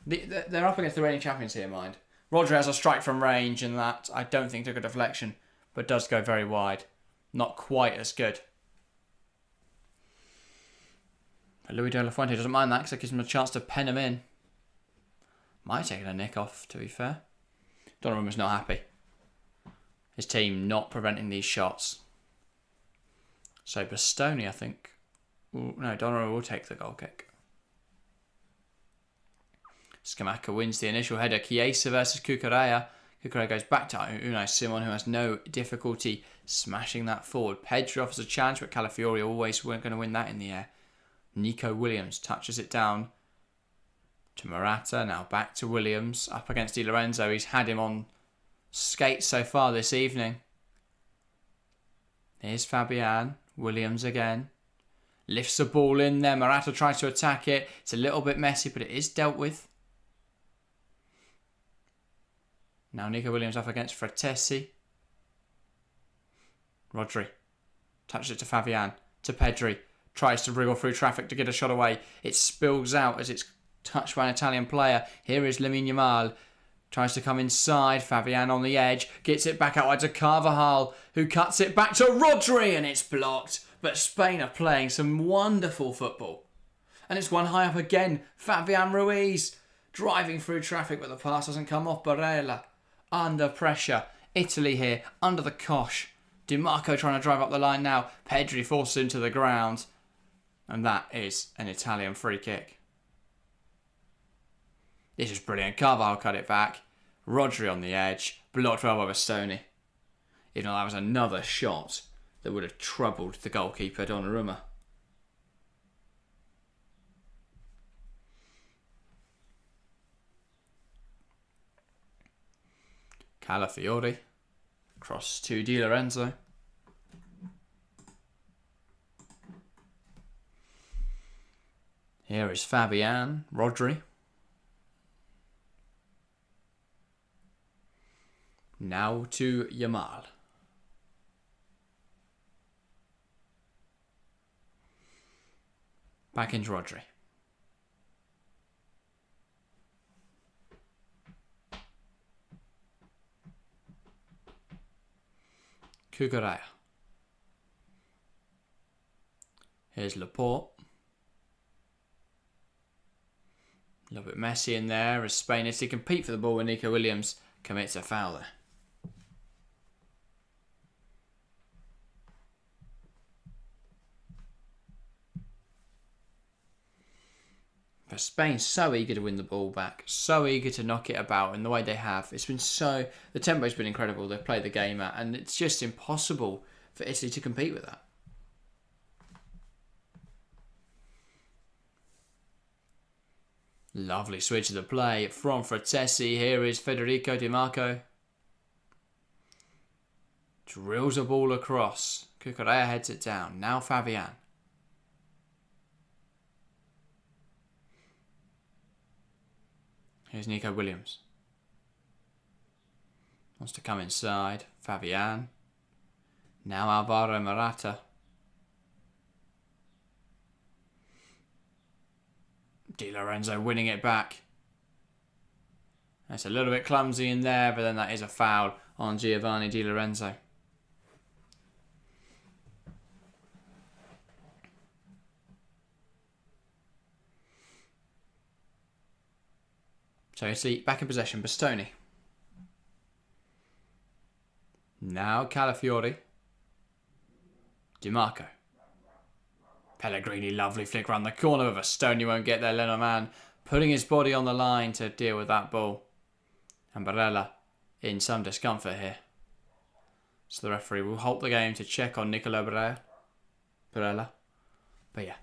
They're up against the reigning champions here, mind. Rodri has a strike from range, and that I don't think took a deflection, but does go very wide. Not quite as good. But Luis de la Fuente doesn't mind that because it gives him a chance to pen him in. Might have taken a nick off, to be fair. Donnarumma's not happy. His team not preventing these shots. So Bastoni, I think. No, Donnarumma will take the goal kick. Scamacca wins the initial header. Chiesa versus Cucurella. Cucurella goes back to Unai Simon, who has no difficulty smashing that forward. Pedri offers a challenge, but Calafiori always weren't going to win that in the air. Nico Williams touches it down to Morata. Now back to Williams. Up against Di Lorenzo. He's had him on skates so far this evening. Here's Fabian. Williams again. Lifts the ball in there. Morata tries to attack it. It's a little bit messy, but it is dealt with. Now Nico Williams up against Fratesi. Rodri. Touches it to Fabian. To Pedri. Tries to wriggle through traffic to get a shot away. It spills out as it's touched by an Italian player. Here is Lamine Yamal. Tries to come inside. Fabian on the edge. Gets it back out to Carvajal, who cuts it back to Rodri, and it's blocked. But Spain are playing some wonderful football. And it's one high up again. Fabian Ruiz driving through traffic, but the pass doesn't come off. Barella under pressure. Italy here under the cosh. DiMarco trying to drive up the line now. Pedri forces him to the ground. And that is an Italian free kick. This is brilliant. Carvalho cut it back. Rodri on the edge. Blocked well by Bastoni. Even though that was another shot that would have troubled the goalkeeper, Donnarumma. Calafiori. Cross to Di Lorenzo. Here is Fabian. Rodri. Now to Yamal. Back into Rodri. Cucurella. Here's Laporte. A little bit messy in there as Spain is to compete for the ball when Nico Williams commits a foul there. But Spain's so eager to win the ball back, so eager to knock it about in the way they have. It's been so... The tempo's been incredible. They've played the game at, and it's just impossible for Italy to compete with that. Lovely switch of the play from Fratesi. Here is Federico Di Marco. Drills a ball across. Cucurella heads it down. Now Fabian. Here's Nico Williams. Wants to come inside. Fabian. Now Alvaro Morata. Di Lorenzo winning it back. That's a little bit clumsy in there, but then that is a foul on Giovanni Di Lorenzo. So Italy back in possession. Bastoni. Now Calafiori. Di Marco. Pellegrini, lovely flick around the corner, but Bastoni won't get there. Lenormand putting his body on the line to deal with that ball. And Barella in some discomfort here. So the referee will halt the game to check on Nicolo Barella. But yeah.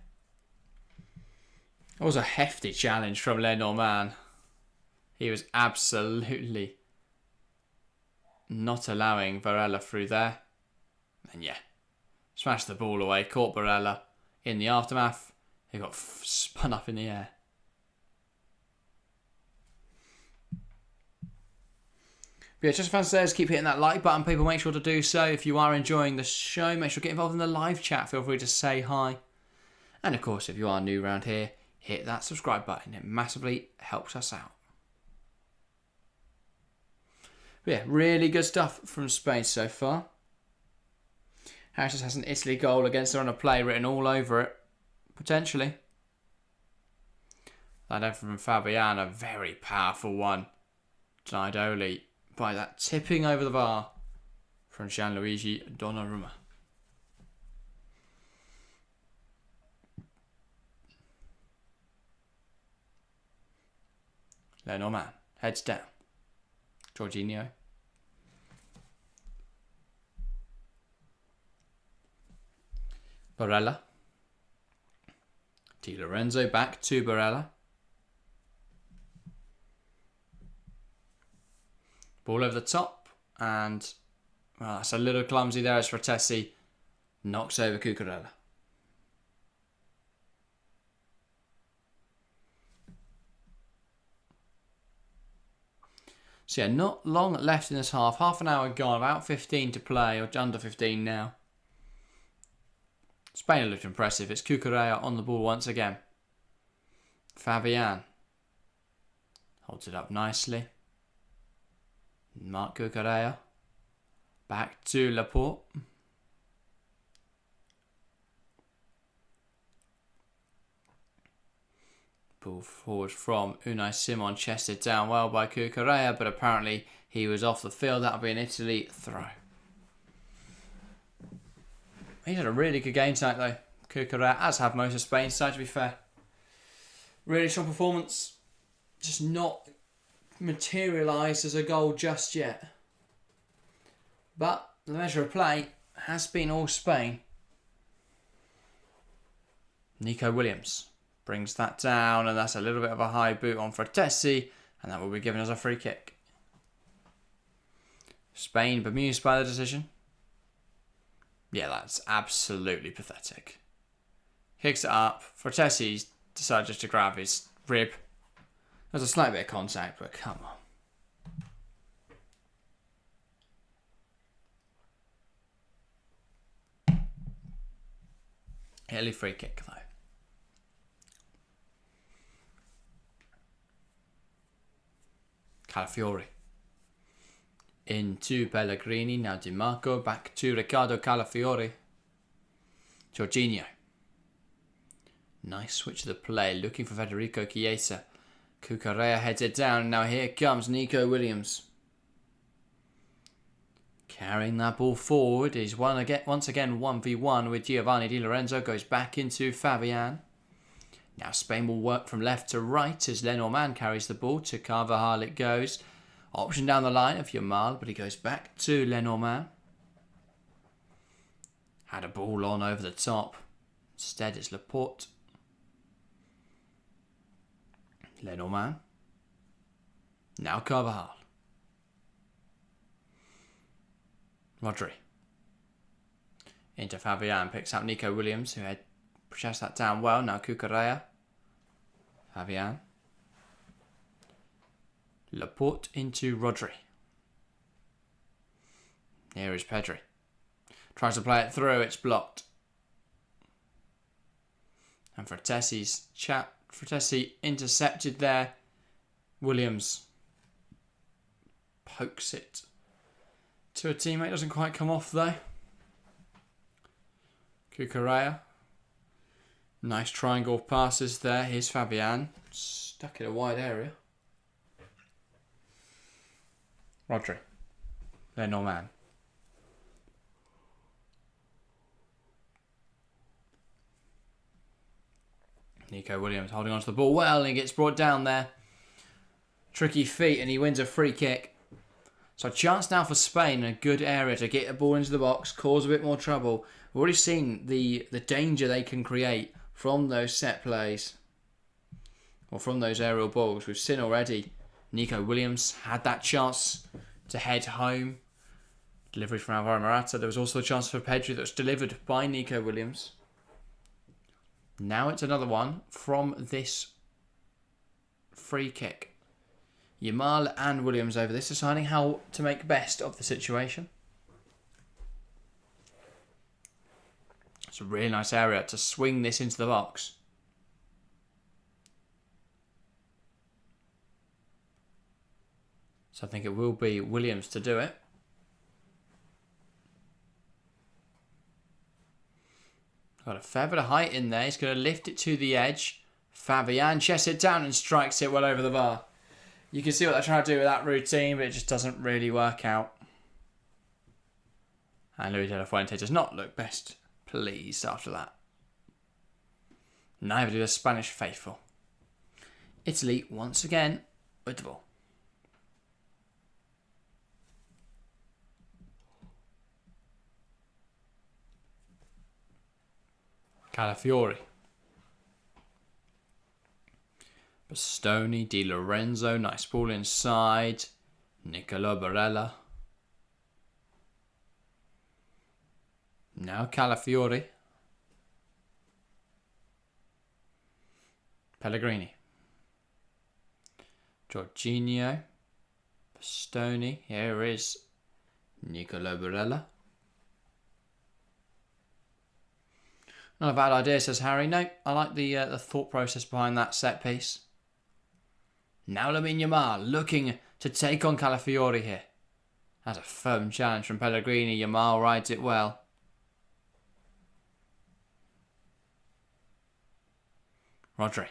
It was a hefty challenge from Lenormand. He was absolutely not allowing Barella through there. And yeah, smashed the ball away, caught Barella in the aftermath. He got spun up in the air. But yeah, just fans says keep hitting that like button, people. Make sure to do so. If you are enjoying the show, make sure to get involved in the live chat. Feel free to say hi. And of course, if you are new around here, hit that subscribe button. It massively helps us out. But yeah, really good stuff from Spain so far. Harris has an Italy goal against her on a play written all over it. Potentially. That over from Fabian, a very powerful one. Denied only by that tipping over the bar from Gianluigi Donnarumma. Lenormand heads down. Jorginho. Barella. Di Lorenzo back to Barella. Ball over the top. And well, that's a little clumsy there as Fratesi knocks over Cucurella. So yeah, not long left in this half. Half an hour gone. About 15 to play, or under 15 now. Spain looked impressive. It's Cucurella on the ball once again. Fabian holds it up nicely. Marc Cucurella. Back to Laporte. Ball forward from Unai Simon, chested down well by Cucurella, but apparently he was off the field. That'll be an Italy throw. He's had a really good game tonight though, Cucurella, as have most of Spain side, to be fair. Really strong performance. Just not materialised as a goal just yet. But the measure of play has been all Spain. Nico Williams brings that down, and that's a little bit of a high boot on Fratesi, and that will be given as a free kick. Spain bemused by the decision. Yeah, that's absolutely pathetic. Kicks it up. Fratesi decided just to grab his rib. There's a slight bit of contact, but come on. Italy free kick though. Calafiori. Into Pellegrini. Now Di Marco. Back to Riccardo Calafiori. Jorginho. Nice switch of the play. Looking for Federico Chiesa. Cucurella heads it down. Now here comes Nico Williams. Carrying that ball forward is once again 1v1 with Giovanni Di Lorenzo. Goes back into Fabian. Now Spain will work from left to right as Lenormand carries the ball. To Carvajal it goes. Option down the line of Yamal, but he goes back to Lenormand. Had a ball on over the top. Instead it's Laporte. Lenormand. Now Carvajal. Rodri. Into Fabian. Picks out Nico Williams, who had projects that down well. Now Cucurella. Fabian. Laporte into Rodri. Here is Pedri. Tries to play it through. It's blocked. And Fratesi intercepted there. Williams pokes it to a teammate. Doesn't quite come off though. Cucurella. Nice triangle of passes there. Here's Fabian. Stuck in a wide area. Rodri. Lenormand. Nico Williams holding onto the ball well, and he gets brought down there. Tricky feet, and he wins a free kick. So a chance now for Spain in a good area to get the ball into the box, cause a bit more trouble. We've already seen the danger they can create from those set plays, or from those aerial balls. We've seen already Nico Williams had that chance to head home. Delivery from Alvaro Morata. There was also a chance for Pedri that was delivered by Nico Williams. Now it's another one from this free kick. Yamal and Williams over this, deciding how to make best of the situation. It's a really nice area to swing this into the box. So I think it will be Williams to do it. Got a fair bit of height in there. He's going to lift it to the edge. Fabian chests it down and strikes it well over the bar. You can see what they're trying to do with that routine, but it just doesn't really work out. And Luis de la Fuente does not look best pleased after that. Neither do the Spanish faithful. Italy once again with the ball. Calafiori. Bastoni, Di Lorenzo, nice ball inside. Nicolo Barella. Now Calafiori. Pellegrini. Jorginho. Bastoni. Here is Nicolo Barella. Not a bad idea, says Harry. No, I like the thought process behind that set piece. Now Lamine Yamal looking to take on Calafiori here. That's a firm challenge from Pellegrini. Yamal rides it well. Rodri.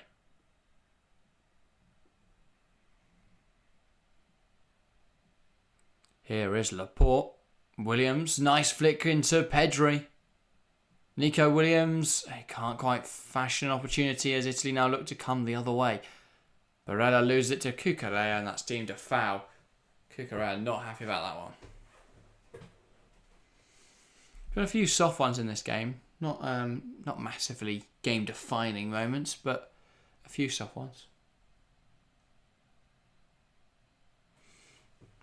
Here is Laporte. Williams, nice flick into Pedri. Nico Williams, he can't quite fashion an opportunity as Italy now look to come the other way. Barella loses it to Cucurella, and that's deemed a foul. Cucurella not happy about that one. Been a few soft ones in this game. Not massively game-defining moments, but a few soft ones.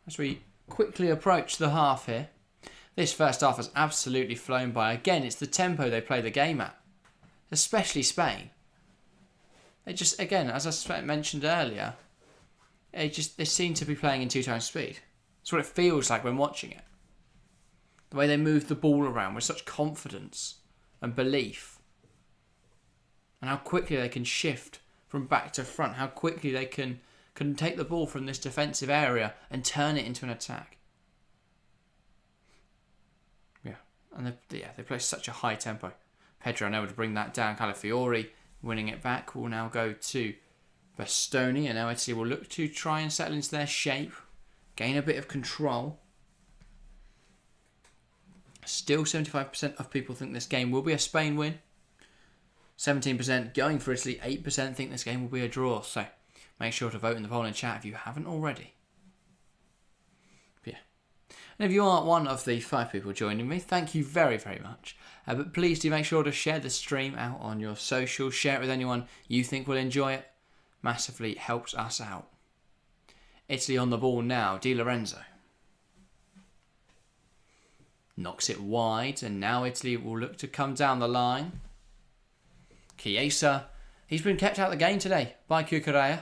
As we quickly approach the half here. This first half has absolutely flown by. Again, it's the tempo they play the game at. Especially Spain. They just, again, as I mentioned earlier, they seem to be playing in 2 times speed. That's what it feels like when watching it. The way they move the ball around with such confidence and belief. And how quickly they can shift from back to front. How quickly they can take the ball from this defensive area and turn it into an attack. And they play such a high tempo. Pedro unable to bring that down. Calafiori winning it back will now go to Bastoni. And now Italy will look to try and settle into their shape. Gain a bit of control. Still 75% of people think this game will be a Spain win. 17% going for Italy, 8% think this game will be a draw. So make sure to vote in the poll and chat if you haven't already. But yeah. And if you are one of the 5 people joining me, thank you very, very much. But please do make sure to share the stream out on your socials. Share it with anyone you think will enjoy it. Massively helps us out. Italy on the ball now. Di Lorenzo. Knocks it wide, and now Italy will look to come down the line. Chiesa. He's been kept out of the game today by Cucurella.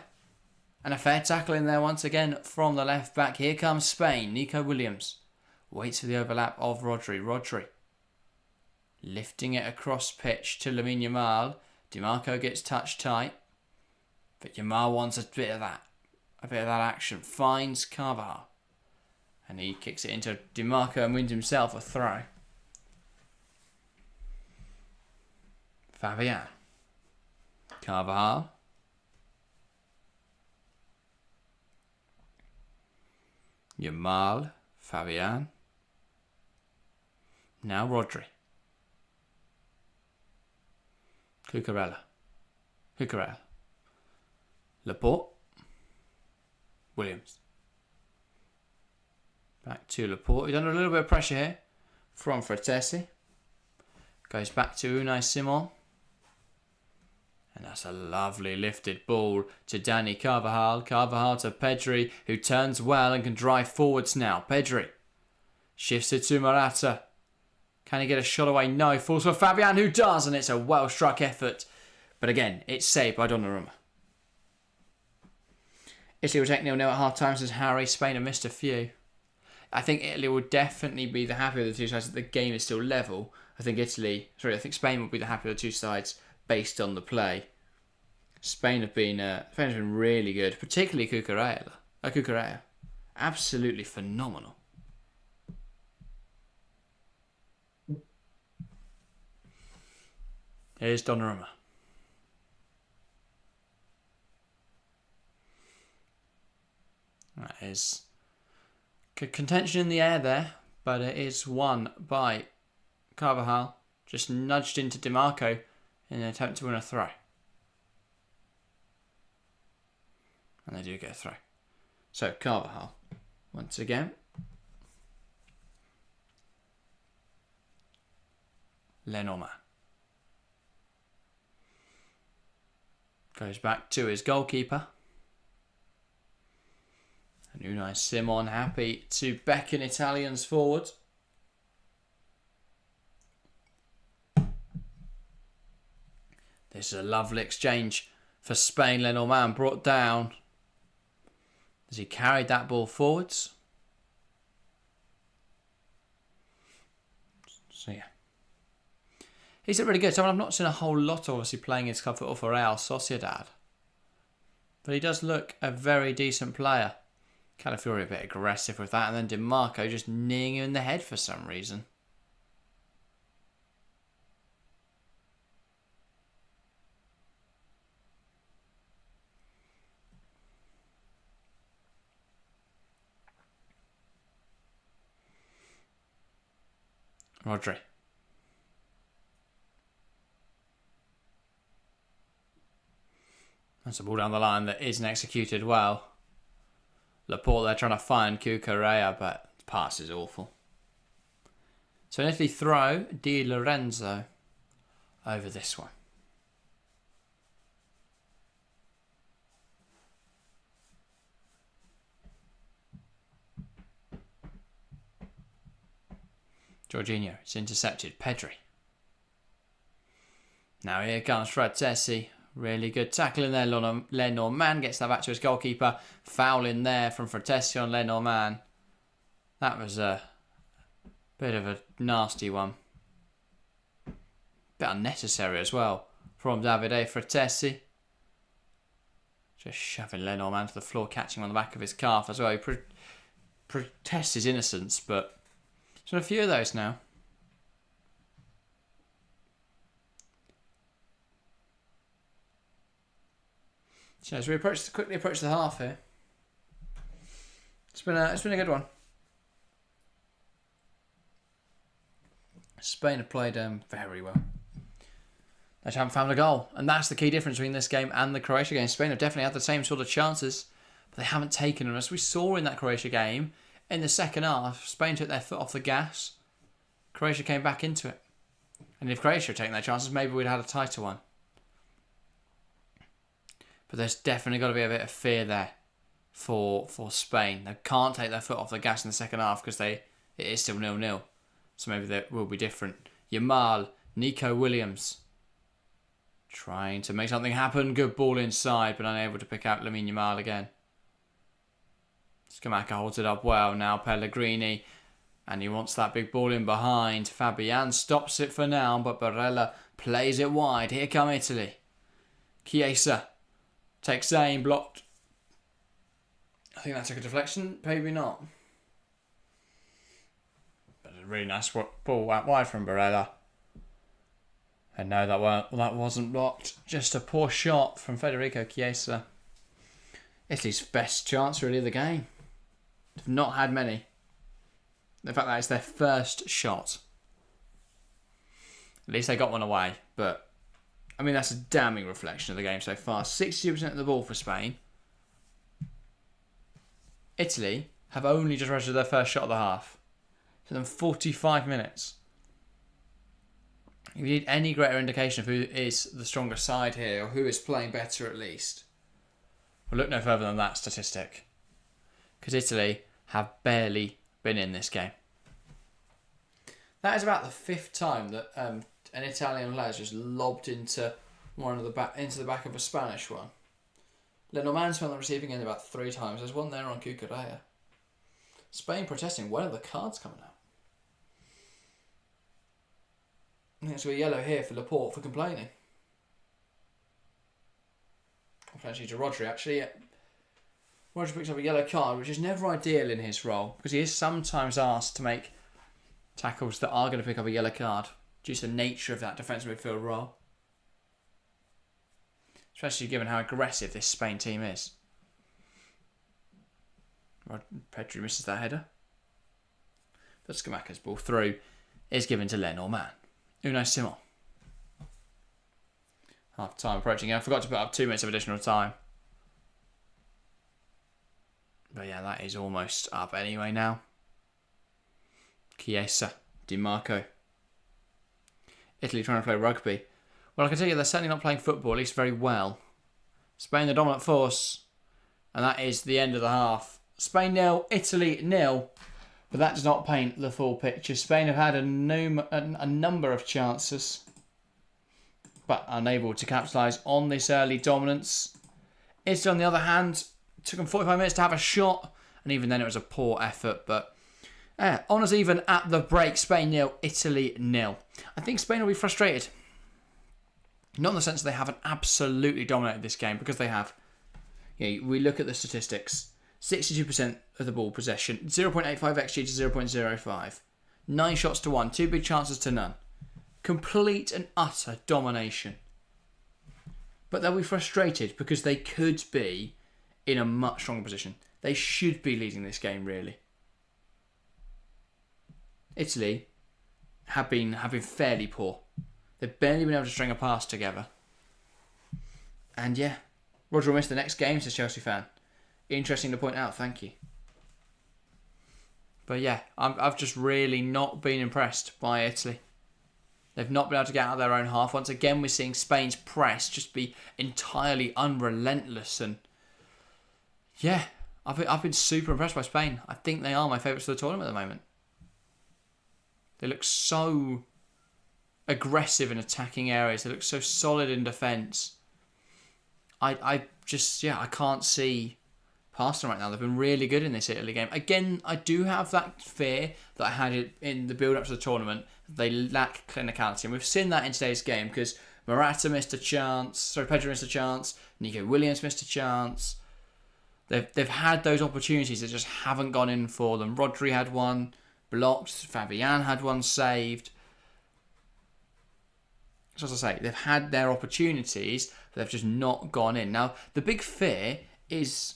And a fair tackle in there once again from the left back. Here comes Spain. Nico Williams waits for the overlap of Rodri. Rodri lifting it across pitch to Lamine Yamal. DiMarco gets touch tight. But Yamal wants a bit of that action. Finds Carvajal. And he kicks it into DiMarco and wins himself a throw. Fabian. Carvajal. Yamal. Fabian. Now Rodri. Cucurella. Laporte. Williams. Back to Laporte. He's under a little bit of pressure here from Fratesi. Goes back to Unai Simon. And that's a lovely lifted ball to Dani Carvajal. Carvajal to Pedri, who turns well and can drive forwards now. Pedri shifts it to Morata. Can he get a shot away? No. Falls for Fabian, who does, and it's a well-struck effort. But again, it's saved by Donnarumma. Italy will take 0-0 at half-time, says Harry. Spain have missed a few. I think Italy will definitely be the happier of the two sides that the game is still level. I think Spain will be the happier of the two sides based on the play. Spain have been really good, particularly Cucurella. Absolutely phenomenal. Here's Donnarumma. That is contention in the air there, but it is won by Carvajal. Just nudged into DiMarco in an attempt to win a throw. And they do get a throw. So Carvajal, once again. Lenormand. Goes back to his goalkeeper. And Unai Simon happy to beckon Italians forward. This is a lovely exchange for Spain. Lenormand brought down as he carried that ball forwards. So yeah. He's really good. Someone I've not seen a whole lot obviously playing his club for Real Sociedad. But he does look a very decent player. Calafiori a bit aggressive with that. And then DiMarco just kneeing him in the head for some reason. Rodri. That's a ball down the line that isn't executed well. Laporte there trying to find Cucurella, but the pass is awful. So an Italy throw Di Lorenzo over this one. Jorginho, it's intercepted. Pedri. Now here comes Fratesi. Really good tackle in there. Lenormand gets that back to his goalkeeper. Foul in there from Fratesi on Lenormand. That was a bit of a nasty one. Bit unnecessary as well from Davide Fratesi. Just shoving Lenormand to the floor, catching him on the back of his calf as well. He protests his innocence, but there's been a few of those now. So as we quickly approach the half here, it's been a good one. Spain have played very well. just haven't found a goal. And that's the key difference between this game and the Croatia game. Spain have definitely had the same sort of chances, but they haven't taken them. As we saw in that Croatia game, in the second half, Spain took their foot off the gas. Croatia came back into it. And if Croatia had taken their chances, maybe we'd have had a tighter one. But there's definitely got to be a bit of fear there for Spain. They can't take their foot off the gas in the second half because it is still 0-0. So maybe that will be different. Yamal, Nico Williams, trying to make something happen. Good ball inside, but unable to pick out Lamine Yamal again. Scamacca holds it up well now. Pellegrini, and he wants that big ball in behind. Fabian stops it for now, but Barella plays it wide. Here come Italy. Chiesa takes aim, blocked. I think that took a deflection. Maybe not. But a really nice ball out wide from Barella. And no, that wasn't blocked. Just a poor shot from Federico Chiesa. Italy's best chance really of the game. They've not had many. In fact, that is their first shot. At least they got one away. But, I mean, that's a damning reflection of the game so far. 62% of the ball for Spain. Italy have only just registered their first shot of the half. So then 45 minutes. If you need any greater indication of who is the stronger side here, or who is playing better at least, we'll look no further than that statistic. Because Italy have barely been in this game. That is about the fifth time that an Italian lad just lobbed into the back of a Spanish one. Lenormand's been on the receiving end about 3 times. There's one there on Cucurella. Spain protesting. When are the cards coming out? I think it's a yellow here for Laporte for complaining. Actually, to Rodri, actually. Rodri picks up a yellow card, which is never ideal in his role, because he is sometimes asked to make tackles that are going to pick up a yellow card, due to the nature of that defensive midfield role. Especially given how aggressive this Spain team is. Pedri misses that header. But Scamacca's ball through is given to Lenormand. Unai Simon. Half time approaching. I forgot to put up 2 minutes of additional time. But yeah, that is almost up anyway now. Chiesa. Di Marco. Italy trying to play rugby. Well, I can tell you they're certainly not playing football, at least very well. Spain the dominant force. And that is the end of the half. Spain 0, Italy 0. But that does not paint the full picture. Spain have had a number of chances, but unable to capitalise on this early dominance. Italy, on the other hand, took them 45 minutes to have a shot, and even then it was a poor effort. But honours even at the break. Spain 0, Italy 0. I think Spain will be frustrated. Not in the sense that they haven't absolutely dominated this game, because they have. Yeah, we look at the statistics. 62% of the ball possession, 0.85 XG to 0.05. 9 shots to 1, 2 big chances to none. Complete and utter domination. But they'll be frustrated because they could be in a much stronger position. They should be leading this game, really. Italy have been fairly poor. They've barely been able to string a pass together. And yeah, Roger will miss the next game, says Chelsea fan. Interesting to point out, thank you. But yeah, I've just really not been impressed by Italy. They've not been able to get out of their own half. Once again, we're seeing Spain's press just be entirely unrelentless. And yeah, I've been super impressed by Spain. I think they are my favourites for the tournament at the moment. They look so aggressive in attacking areas. They look so solid in defence. I can't see past them right now. They've been really good in this Italy game. Again, I do have that fear that I had in the build-up to the tournament. They lack clinicality. And we've seen that in today's game because Morata missed a chance. Pedro missed a chance. Nico Williams missed a chance. They've had those opportunities that just haven't gone in for them. Rodri had one blocked. Fabian had one saved. So as I say, they've had their opportunities, but they've just not gone in. Now, the big fear is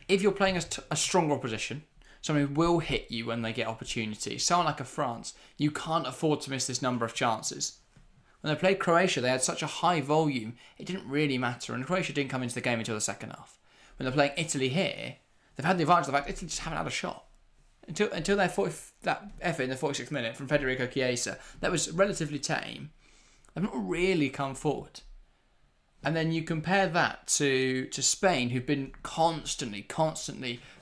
if you're playing a stronger opposition, someone who will hit you when they get opportunities, someone like a France, you can't afford to miss this number of chances. When they played Croatia, they had such a high volume, it didn't really matter. And Croatia didn't come into the game until the second half. When they're playing Italy here, they've had the advantage of the fact Italy just haven't had a shot. Until that effort in the 46th minute from Federico Chiesa, that was relatively tame. They've not really come forward. And then you compare that to Spain, who've been constantly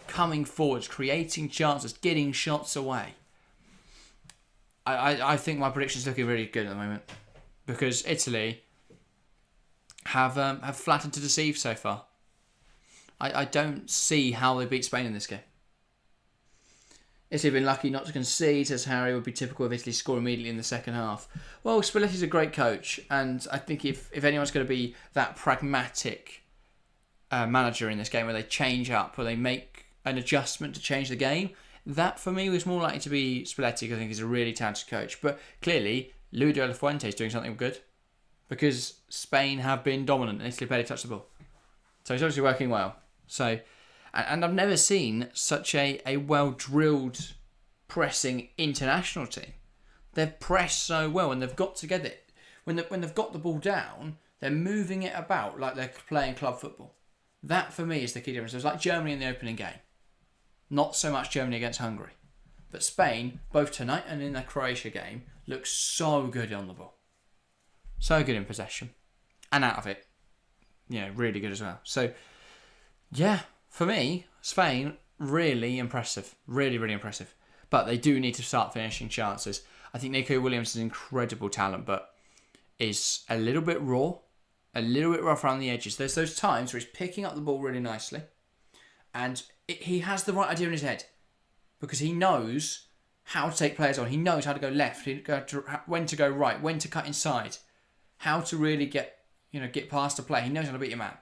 coming forward, creating chances, getting shots away. I think my prediction's looking really good at the moment, because Italy have flattened to deceive so far. I don't see how they beat Spain in this game. Italy have been lucky not to concede, as Harry would be typical of Italy score immediately in the second half. Well, Spalletti's a great coach, and I think if anyone's going to be that pragmatic manager in this game, where they change up, where they make an adjustment to change the game, that for me was more likely to be Spalletti, because I think he's a really talented coach. But clearly, Luis de la Fuente is doing something good, because Spain have been dominant and Italy barely touched the ball. So he's obviously working well. So, and I've never seen such a well-drilled pressing international team. They've pressed so well, and they've got together. When they've got the ball down, they're moving it about like they're playing club football. That, for me, is the key difference. It was like Germany in the opening game. Not so much Germany against Hungary. But Spain, both tonight and in the Croatia game, looks so good on the ball. So good in possession. And out of it. Really good as well. So, yeah, for me, Spain, really impressive. Really, really impressive. But they do need to start finishing chances. I think Nico Williams is an incredible talent, but is a little bit raw, a little bit rough around the edges. There's those times where he's picking up the ball really nicely, and he has the right idea in his head, because he knows how to take players on. He knows how to go left, when to go right, when to cut inside, how to really get past the play. He knows how to beat your man.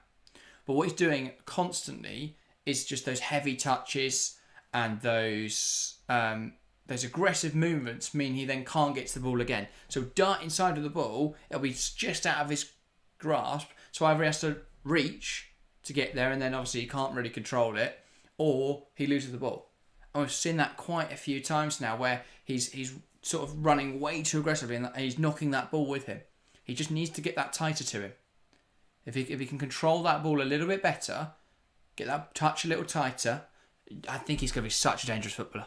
But what he's doing constantly is just those heavy touches and those aggressive movements mean he then can't get to the ball again. So dart inside of the ball, it'll be just out of his grasp. So either he has to reach to get there, and then obviously he can't really control it, or he loses the ball. And we've seen that quite a few times now, where he's sort of running way too aggressively and he's knocking that ball with him. He just needs to get that tighter to him. If he can control that ball a little bit better, get that touch a little tighter, I think he's going to be such a dangerous footballer.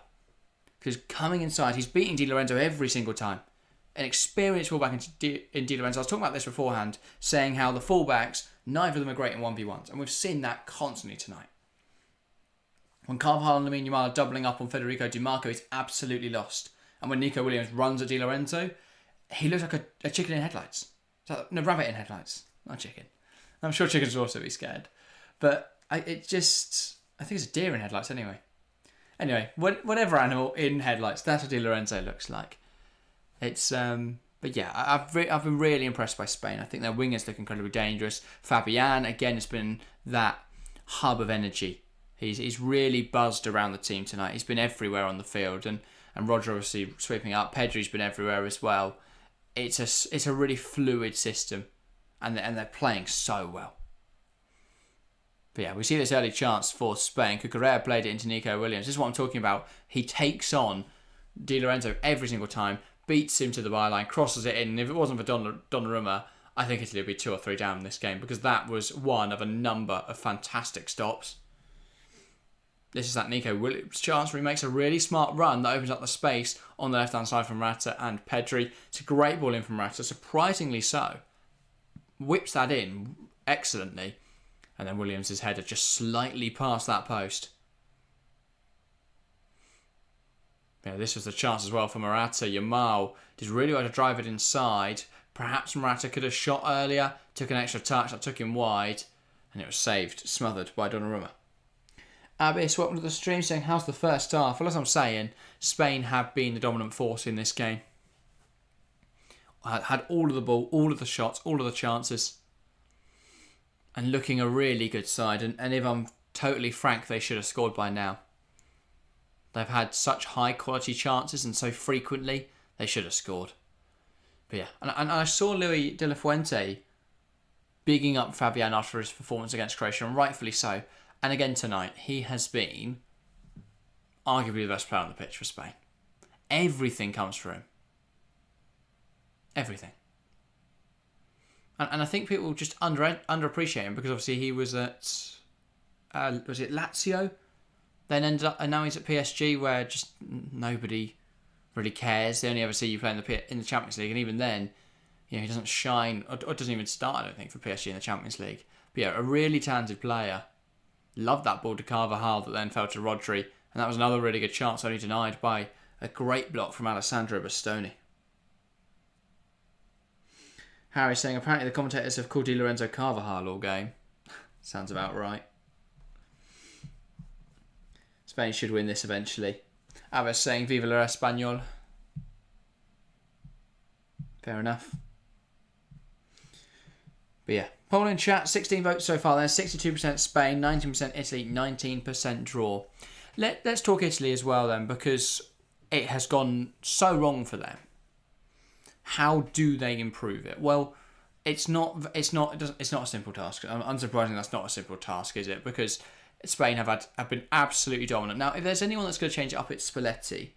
Because coming inside, he's beating Di Lorenzo every single time. An experienced fullback in Di Lorenzo. I was talking about this beforehand, saying how the fullbacks, neither of them are great in 1v1s. And we've seen that constantly tonight. When Carvajal and Lamine Yamal are doubling up on Federico Di Marco, he's absolutely lost. And when Nico Williams runs at Di Lorenzo, he looks like a chicken in headlights. No, rabbit in headlights. Not chicken. I'm sure chickens will also be scared. But I think it's a deer in headlights anyway. Anyway, whatever animal in headlights, that's what Di Lorenzo looks like. It's but yeah, I've been really impressed by Spain. I think their wingers look incredibly dangerous. Fabian, again, has been that hub of energy. He's really buzzed around the team tonight. He's been everywhere on the field, and Roger obviously sweeping up. Pedri's been everywhere as well. It's a really fluid system, and they're playing so well. But yeah, we see this early chance for Spain. Cucurella played it into Nico Williams. This is what I'm talking about. He takes on Di Lorenzo every single time, beats him to the byline, crosses it in. And if it wasn't for Donnarumma, I think Italy would be 2 or 3 down in this game, because that was one of a number of fantastic stops. This is that Nico Williams chance where he makes a really smart run that opens up the space on the left-hand side from Morata and Pedri. It's a great ball in from Morata, surprisingly so. Whips that in excellently. And then Williams' header just slightly past that post. Yeah, this was the chance as well for Morata. Yamal did really well to drive it inside. Perhaps Morata could have shot earlier. Took an extra touch. That took him wide. And it was saved, smothered by Donnarumma. Abyss, welcome to the stream, saying, how's the first half? Well, as I'm saying, Spain have been the dominant force in this game. Had all of the ball, all of the shots, all of the chances. And looking a really good side. And if I'm totally frank, they should have scored by now. They've had such high quality chances, and so frequently, they should have scored. But yeah, and I saw Luis de la Fuente bigging up Fabian after his performance against Croatia, and rightfully so. And again tonight, he has been arguably the best player on the pitch for Spain. Everything comes for him. Everything. And I think people just underappreciate him because obviously he was at, was it Lazio? Then ended up, and now he's at PSG where just nobody really cares. They only ever see you play in the Champions League, and even then, he doesn't shine, or doesn't even start, I don't think, for PSG in the Champions League. But yeah, a really talented player. Loved that ball to Carvajal that then fell to Rodri, and that was another really good chance, only denied by a great block from Alessandro Bastoni. Harry's saying, apparently the commentators have called Di Lorenzo Carvajal all game. Sounds about right. Spain should win this eventually. Abbas saying, Viva la Español. Fair enough. But yeah, polling chat, 16 votes so far. There's 62% Spain, 19% Italy, 19% draw. Let's talk Italy as well then, because it has gone so wrong for them. How do they improve it? Well, it's not a simple task. Unsurprisingly, that's not a simple task, is it? Because Spain have been absolutely dominant. Now, if there's anyone that's going to change it up, it's Spalletti.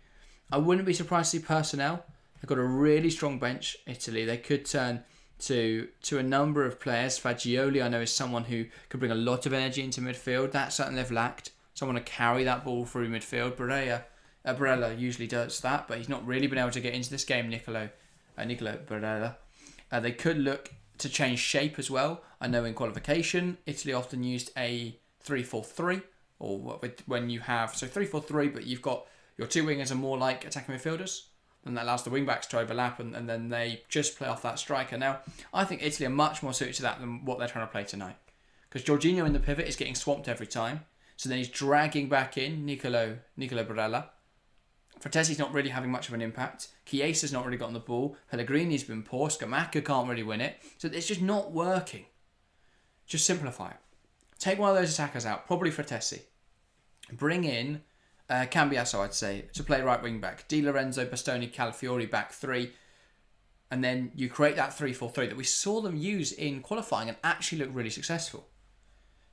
I wouldn't be surprised to see personnel. They've got a really strong bench, Italy. They could turn to a number of players. Fagioli, I know, is someone who could bring a lot of energy into midfield. That's something they've lacked. Someone to carry that ball through midfield. Barella usually does that, but he's not really been able to get into this game, Nicolo Barella. They could look to change shape as well. I know in qualification, Italy often used a 3-4-3, or when you have, so 3-4-3, but you've got your two wingers are more like attacking midfielders, and that allows the wing backs to overlap, and then they just play off that striker. Now, I think Italy are much more suited to that than what they're trying to play tonight, because Jorginho in the pivot is getting swamped every time, so then he's dragging back in Nicolo Barella. Frattesi's not really having much of an impact. Chiesa's not really gotten the ball. Pellegrini's been poor. Scamacca can't really win it. So it's just not working. Just simplify it. Take one of those attackers out, probably Frattesi. Bring in Cambiasso, I'd say, to play right wing back. Di Lorenzo, Bastoni, Calafiori back three. And then you create that 3-4-3 that we saw them use in qualifying and actually look really successful.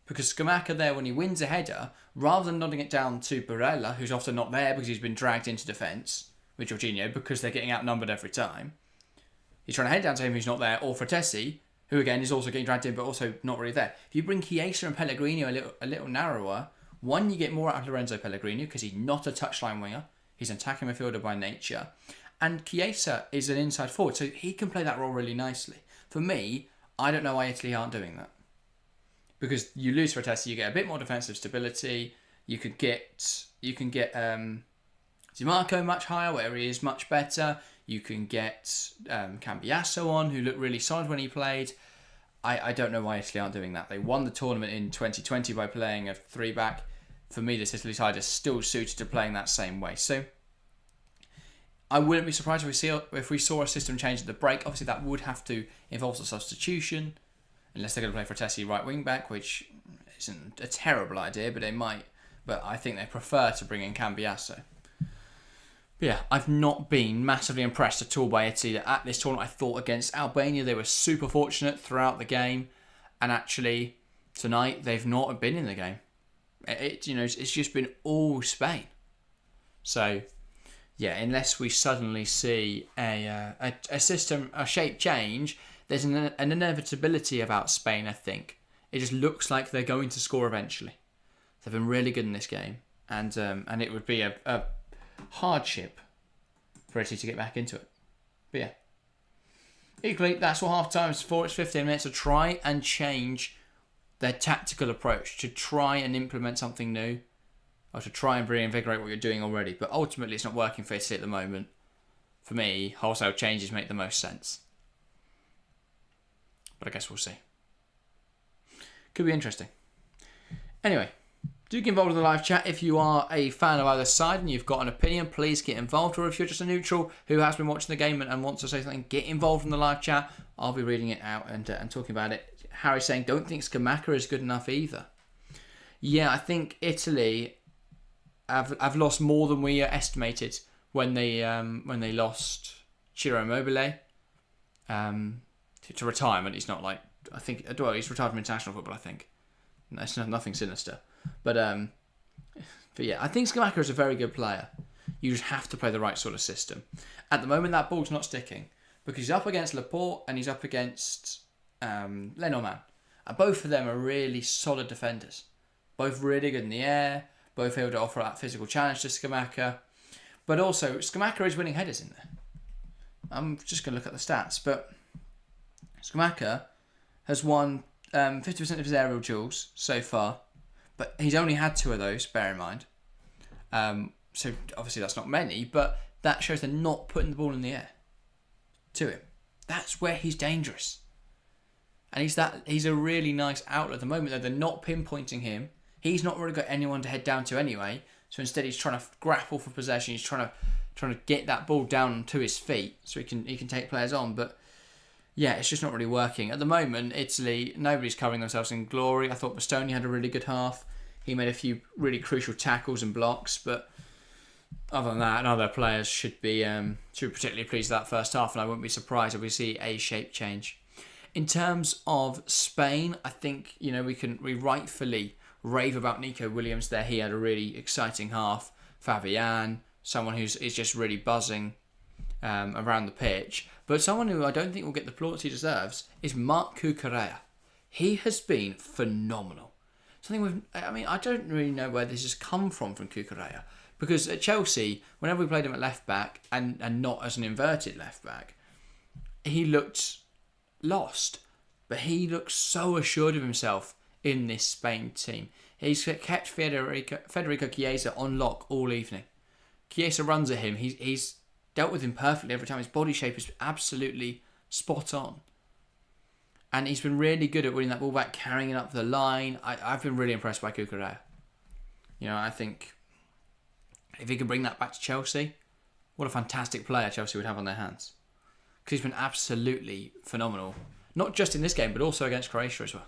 Because Scamacca there, when he wins a header, rather than nodding it down to Barella, who's often not there because he's been dragged into defence with Jorginho because they're getting outnumbered every time, he's trying to head down to him who's not there, or Frattesi, who again is also getting dragged in but also not really there. If you bring Chiesa and Pellegrini a little narrower, one, you get more out of Lorenzo Pellegrini because he's not a touchline winger. He's an attacking midfielder by nature. And Chiesa is an inside forward, so he can play that role really nicely. For me, I don't know why Italy aren't doing that. Because you lose Frattesi, you get a bit more defensive stability. You can get Di Marco much higher, where he is much better. You can get Cambiasso on, who looked really solid when he played. I don't know why Italy aren't doing that. They won the tournament in 2020 by playing a 3-back. For me, this Italy side is still suited to playing that same way. So I wouldn't be surprised if we saw a system change at the break. Obviously, that would have to involve a substitution. Unless they're going to play Frattesi right wing back, which isn't a terrible idea, but they might. But I think they prefer to bring in Cambiasso. But yeah, I've not been massively impressed at all by Italy at this tournament. I thought against Albania they were super fortunate throughout the game, and actually tonight they've not been in the game. It's just been all Spain. So yeah, unless we suddenly see a shape change. There's an inevitability about Spain, I think. It just looks like they're going to score eventually. They've been really good in this game. And it would be a hardship for Italy to get back into it. But yeah. Equally, that's what half-time is for. It's 15 minutes to try and change their tactical approach, to try and implement something new, or to try and reinvigorate what you're doing already. But ultimately, it's not working for Italy at the moment. For me, wholesale changes make the most sense. But I guess we'll see. Could be interesting. Anyway, do get involved in the live chat. If you are a fan of either side and you've got an opinion, please get involved. Or if you're just a neutral who has been watching the game and wants to say something, get involved in the live chat. I'll be reading it out and talking about it. Harry's saying, don't think Scamacca is good enough either. Yeah, I think Italy have lost more than we estimated when they lost Ciro Immobile. To retirement. He's not like, I think, well, he's retired from international football, I think. That's nothing sinister. But yeah, I think Scamacca is a very good player. You just have to play the right sort of system. At the moment, that ball's not sticking because he's up against Laporte and he's up against Lenormand. Both of them are really solid defenders. Both really good in the air. Both able to offer that physical challenge to Scamacca. But also, Scamacca is winning headers in there. I'm just going to look at the stats. But Scamacca has won 50% of his aerial duels so far. But he's only had 2 of those, bear in mind. So obviously that's not many. But that shows they're not putting the ball in the air to him. That's where he's dangerous. And he's a really nice outlet at the moment, though. They're not pinpointing him. He's not really got anyone to head down to anyway. So instead he's trying to grapple for possession. He's trying to get that ball down to his feet so he can take players on. But yeah, it's just not really working. At the moment, Italy, nobody's covering themselves in glory. I thought Bastoni had a really good half. He made a few really crucial tackles and blocks, but other than that, other players should be particularly pleased with that first half, and I wouldn't be surprised if we see a shape change. In terms of Spain, I think we rightfully rave about Nico Williams there. He had a really exciting half. Fabian, someone is just really buzzing around the pitch. But someone who I don't think will get the plaudits he deserves is Marc Cucurella. He has been phenomenal. I don't really know where this has come from Cucurella. Because at Chelsea, whenever we played him at left back and not as an inverted left back, he looked lost. But he looks so assured of himself in this Spain team. He's kept Federico Chiesa on lock all evening. Chiesa runs at him. He's dealt with him perfectly every time. His body shape is absolutely spot on. And he's been really good at winning that ball back, carrying it up the line. I've been really impressed by Cucurella. I think if he can bring that back to Chelsea, what a fantastic player Chelsea would have on their hands. Because he's been absolutely phenomenal. Not just in this game, but also against Croatia as well.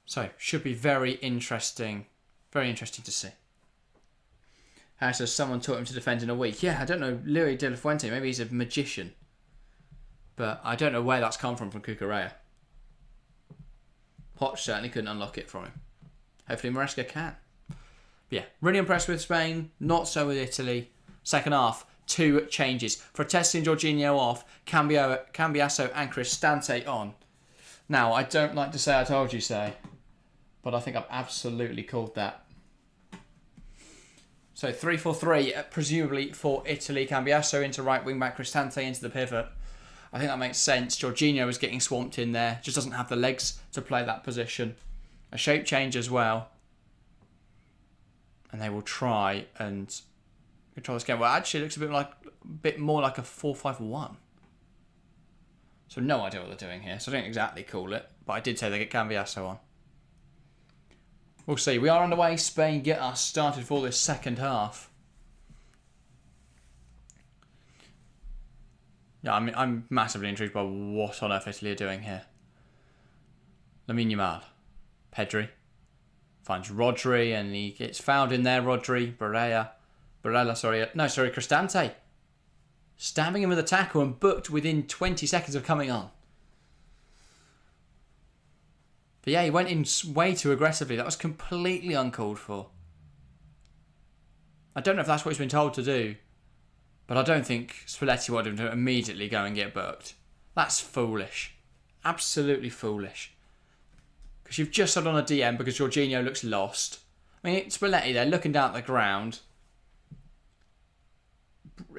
So, should be very interesting to see. How says someone taught him to defend in a week? Yeah, I don't know, Luis de la Fuente, maybe he's a magician. But I don't know where that's come from Cucurella. Poch certainly couldn't unlock it from him. Hopefully Maresca can. But yeah, really impressed with Spain, not so with Italy. Second half, 2 changes. Frattesi and Jorginho off, Cambiasso and Cristante on. Now, I don't like to say I told you so, but I think I've absolutely called that. So 3-4-3, presumably for Italy. Cambiasso into right wing back, Cristante into the pivot. I think that makes sense. Jorginho is getting swamped in there. Just doesn't have the legs to play that position. A shape change as well. And they will try and control this game. Well, actually, it looks a bit more like a 4-5-1. So no idea what they're doing here. So I don't exactly call it. But I did say they get Cambiasso on. We'll see. We are underway. Spain get us started for this second half. Yeah, I'm massively intrigued by what on earth Italy are doing here. Lamine Yamal. Pedri. Finds Rodri and he gets fouled in there. Rodri. Cristante. Stabbing him with a tackle and booked within 20 seconds of coming on. But yeah, he went in way too aggressively. That was completely uncalled for. I don't know if that's what he's been told to do. But I don't think Spalletti wanted him to immediately go and get booked. That's foolish. Absolutely foolish. Because you've just had on a DM because Jorginho looks lost. I mean, Spalletti there looking down at the ground.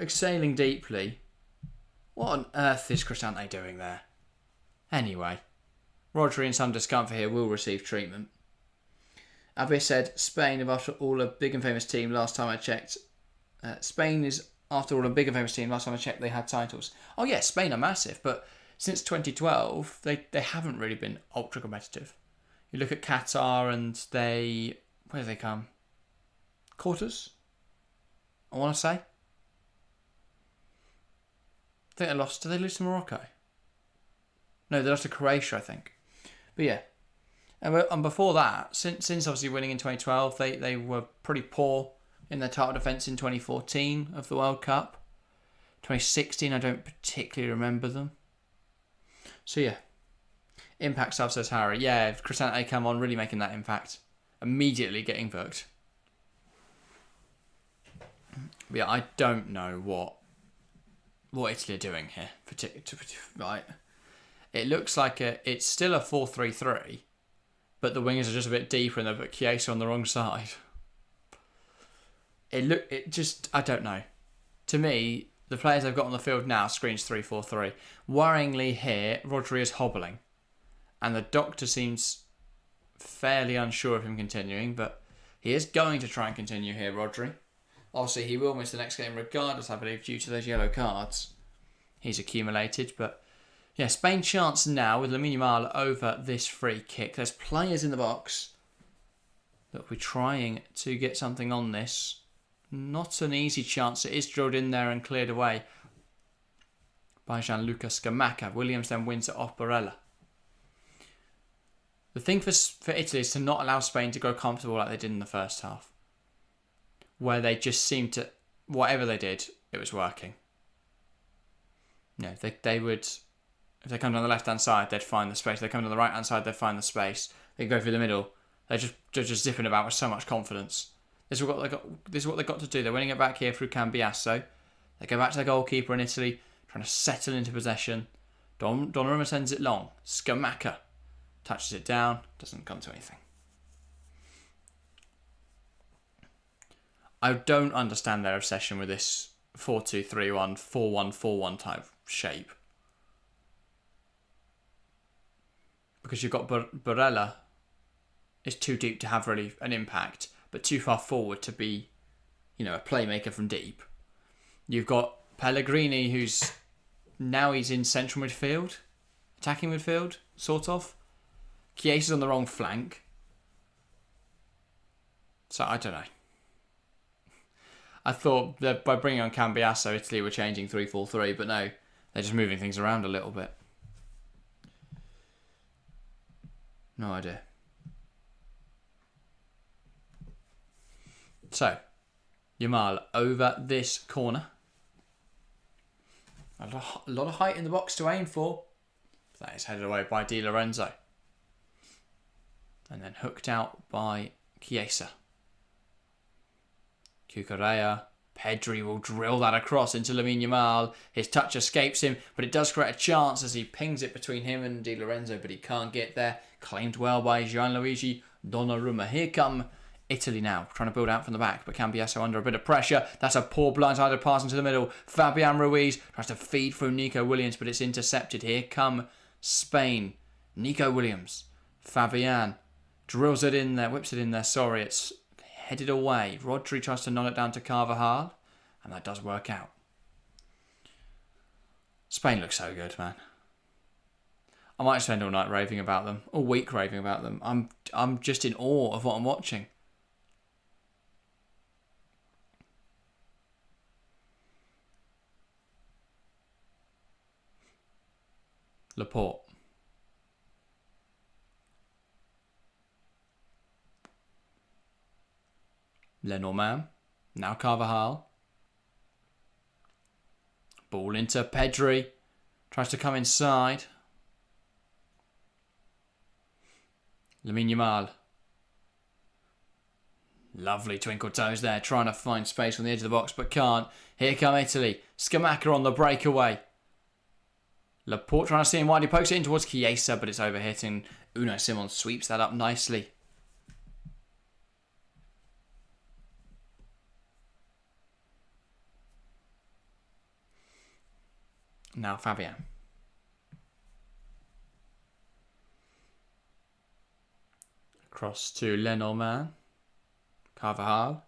Exhaling deeply. What on earth is Cristante doing there? Anyway. Rodri in some discomfort here will receive treatment. Abe said Spain have after all a big and famous team last time I checked. Spain is after all a big and famous team. Last time I checked they had titles. Oh yeah, Spain are massive, but since 2012 they haven't really been ultra competitive. You look at Qatar and where do they come? Quarters? I want to say. I think they lost. Did they lose to Morocco? No, they lost to Croatia, I think. But yeah. And before that, since obviously winning in 2012, they were pretty poor in their title defence in 2014 of the World Cup. 2016, I don't particularly remember them. So yeah. Impact stuff, says Harry. Yeah, if Cristante come on, really making that impact. Immediately getting booked. But yeah, I don't know what Italy are doing here. Right. It looks like it's still a 4-3-3, but the wingers are just a bit deeper and they've put Chiesa on the wrong side. I don't know. To me, the players they've got on the field now screens 3-4-3. Worryingly here, Rodri is hobbling. And the doctor seems fairly unsure of him continuing, but he is going to try and continue here, Rodri. Obviously, he will miss the next game regardless, I believe, due to those yellow cards he's accumulated. But yeah, Spain chance now with Lamine Yamal over this free kick. There's players in the box that will be trying to get something on this. Not an easy chance. It is drilled in there and cleared away by Gianluca Scamacca. Williams then wins it off Barella. The thing for Italy is to not allow Spain to grow comfortable like they did in the first half, where they just seemed to, whatever they did, it was working. No, they would, if they come down the left-hand side, they'd find the space. If they come down the right-hand side, they'd find the space. They go through the middle. They're just zipping about with so much confidence. This is what they've got to do. They're winning it back here through Cambiasso. They go back to the goalkeeper in Italy, trying to settle into possession. Donnarumma sends it long. Scamacca touches it down, doesn't come to anything. I don't understand their obsession with this 4-2-3-1, 4-1-4-1 type shape. Because you've got Barella is too deep to have really an impact, but too far forward to be, a playmaker from deep. You've got Pellegrini, who's he's in central midfield, attacking midfield, sort of. Chiesa's on the wrong flank. So, I don't know. I thought that by bringing on Cambiasso, Italy were changing 3-4-3, but no, they're just moving things around a little bit. No idea. So, Yamal over this corner. A lot of height in the box to aim for. That is headed away by Di Lorenzo. And then hooked out by Chiesa. Cucurella. Pedri will drill that across into Lamine Yamal. His touch escapes him, but it does create a chance as he pings it between him and Di Lorenzo, but he can't get there. Claimed well by Gianluigi Donnarumma. Here come Italy now, trying to build out from the back, but Cambiasso under a bit of pressure. That's a poor blindsided pass into the middle. Fabian Ruiz tries to feed through Nico Williams, but it's intercepted. Here come Spain. Nico Williams. Fabian drills it in there, whips it in there. Sorry, it's headed away. Rodri tries to nod it down to Carvajal, and that does work out. Spain looks so good, man. I might spend all night raving about them, all week raving about them. I'm just in awe of what I'm watching. Laporte. Lenormand. Now Carvajal. Ball into Pedri. Tries to come inside. Lamine Yamal. Lovely twinkle toes there. Trying to find space on the edge of the box, but can't. Here come Italy. Scamacca on the breakaway. Laporte trying to see him wide. He pokes it in towards Chiesa, but it's overhitting. Unai Simon sweeps that up nicely. Now Fabian. Across to Lenormand. Carvajal.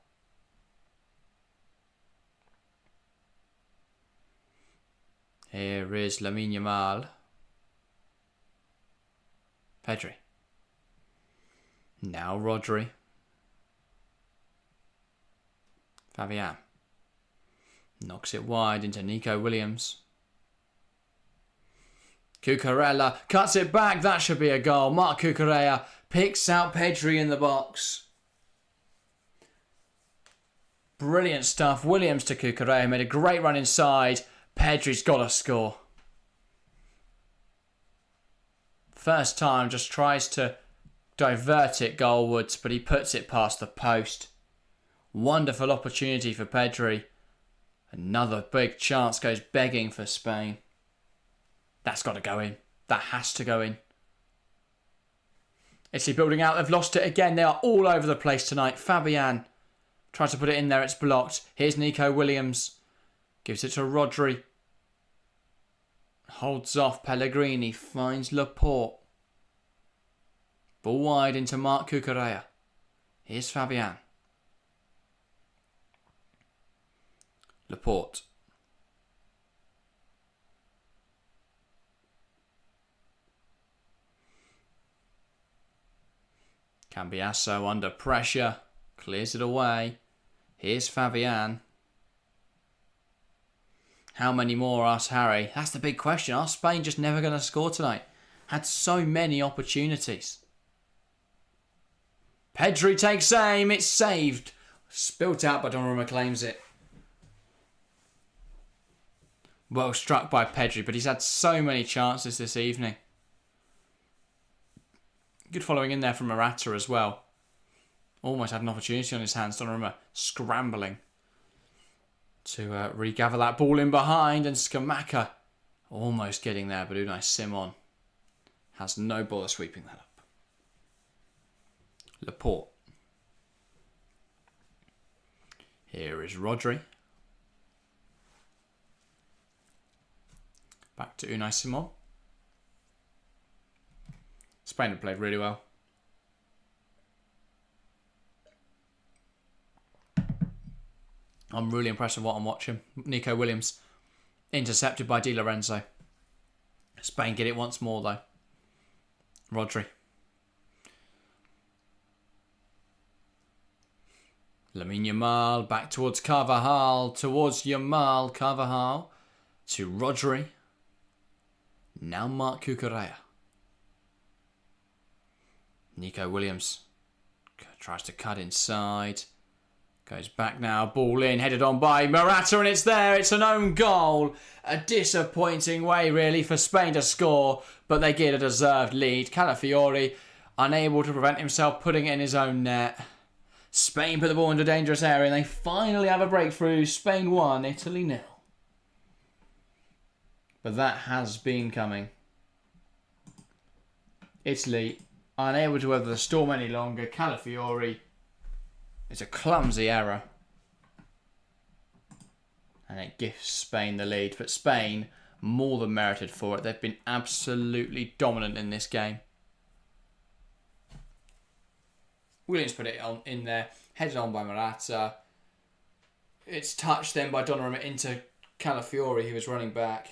Here is Lamine Yamal. Pedri. Now Rodri. Fabian. Knocks it wide into Nico Williams. Cucurella cuts it back. That should be a goal. Marc Cucurella picks out Pedri in the box. Brilliant stuff. Williams to Cucurella. Made a great run inside. Pedri's got to score. First time, just tries to divert it goalwards, but he puts it past the post. Wonderful opportunity for Pedri. Another big chance goes begging for Spain. That's got to go in. That has to go in. Italy building out. They've lost it again. They are all over the place tonight. Fabian tries to put it in there. It's blocked. Here's Nico Williams. Gives it to Rodri. Holds off. Pellegrini finds Laporte. Ball wide into Marc Cucurella. Here's Fabian. Laporte. Cambiasso under pressure. Clears it away. Here's Fabian. How many more, asks Harry? That's the big question. Are Spain just never going to score tonight? Had so many opportunities. Pedri takes aim. It's saved. Spilt out, but Donnarumma claims it. Well struck by Pedri, but he's had so many chances this evening. Good following in there from Morata as well. Almost had an opportunity on his hands. Donnarumma scrambling to regather that ball in behind. And Scamacca almost getting there, but Unai Simon has no bother sweeping that up. Laporte. Here is Rodri. Back to Unai Simon. Spain have played really well. I'm really impressed with what I'm watching. Nico Williams intercepted by Di Lorenzo. Spain get it once more though. Rodri. Lamine Yamal back towards Carvajal. Towards Yamal. Carvajal to Rodri. Now Marc Cucurella. Nico Williams tries to cut inside. Goes back now. Ball in. Headed on by Morata and it's there. It's an own goal. A disappointing way really for Spain to score. But they get a deserved lead. Calafiori unable to prevent himself putting it in his own net. Spain put the ball into dangerous area and they finally have a breakthrough. Spain 1, Italy 0. But that has been coming. Italy unable to weather the storm any longer. Calafiori. It's a clumsy error. And it gives Spain the lead. But Spain more than merited for it. They've been absolutely dominant in this game. Williams put it on in there. Headed on by Morata. It's touched then by Donnarumma into Calafiori, who was running back.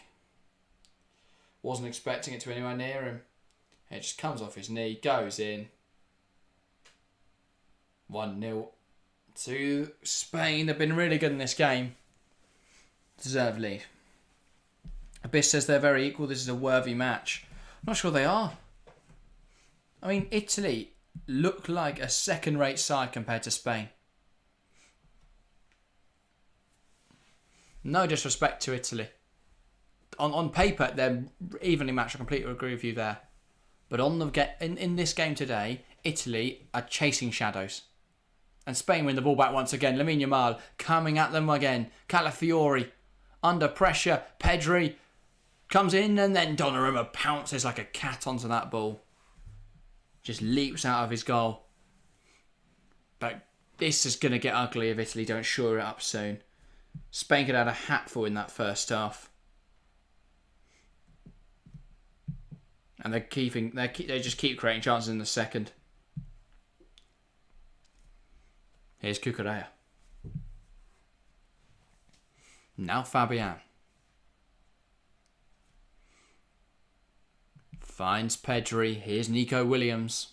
Wasn't expecting it to anywhere near him. It just comes off his knee, goes in. 1-0 to Spain. They've been really good in this game. Deserved lead. Abyss says they're very equal. This is a worthy match. I'm not sure they are. I mean, Italy look like a second-rate side compared to Spain. No disrespect to Italy. On paper, they're evenly matched. I completely agree with you there. But in this game today, Italy are chasing shadows. And Spain win the ball back once again. Lamine Yamal coming at them again. Calafiori under pressure. Pedri comes in and then Donnarumma pounces like a cat onto that ball. Just leaps out of his goal. But this is going to get ugly if Italy don't shore it up soon. Spain could have had a hatful in that first half. And they just keep creating chances in the second. Here's Cucurella. Now Fabian. Finds Pedri. Here's Nico Williams.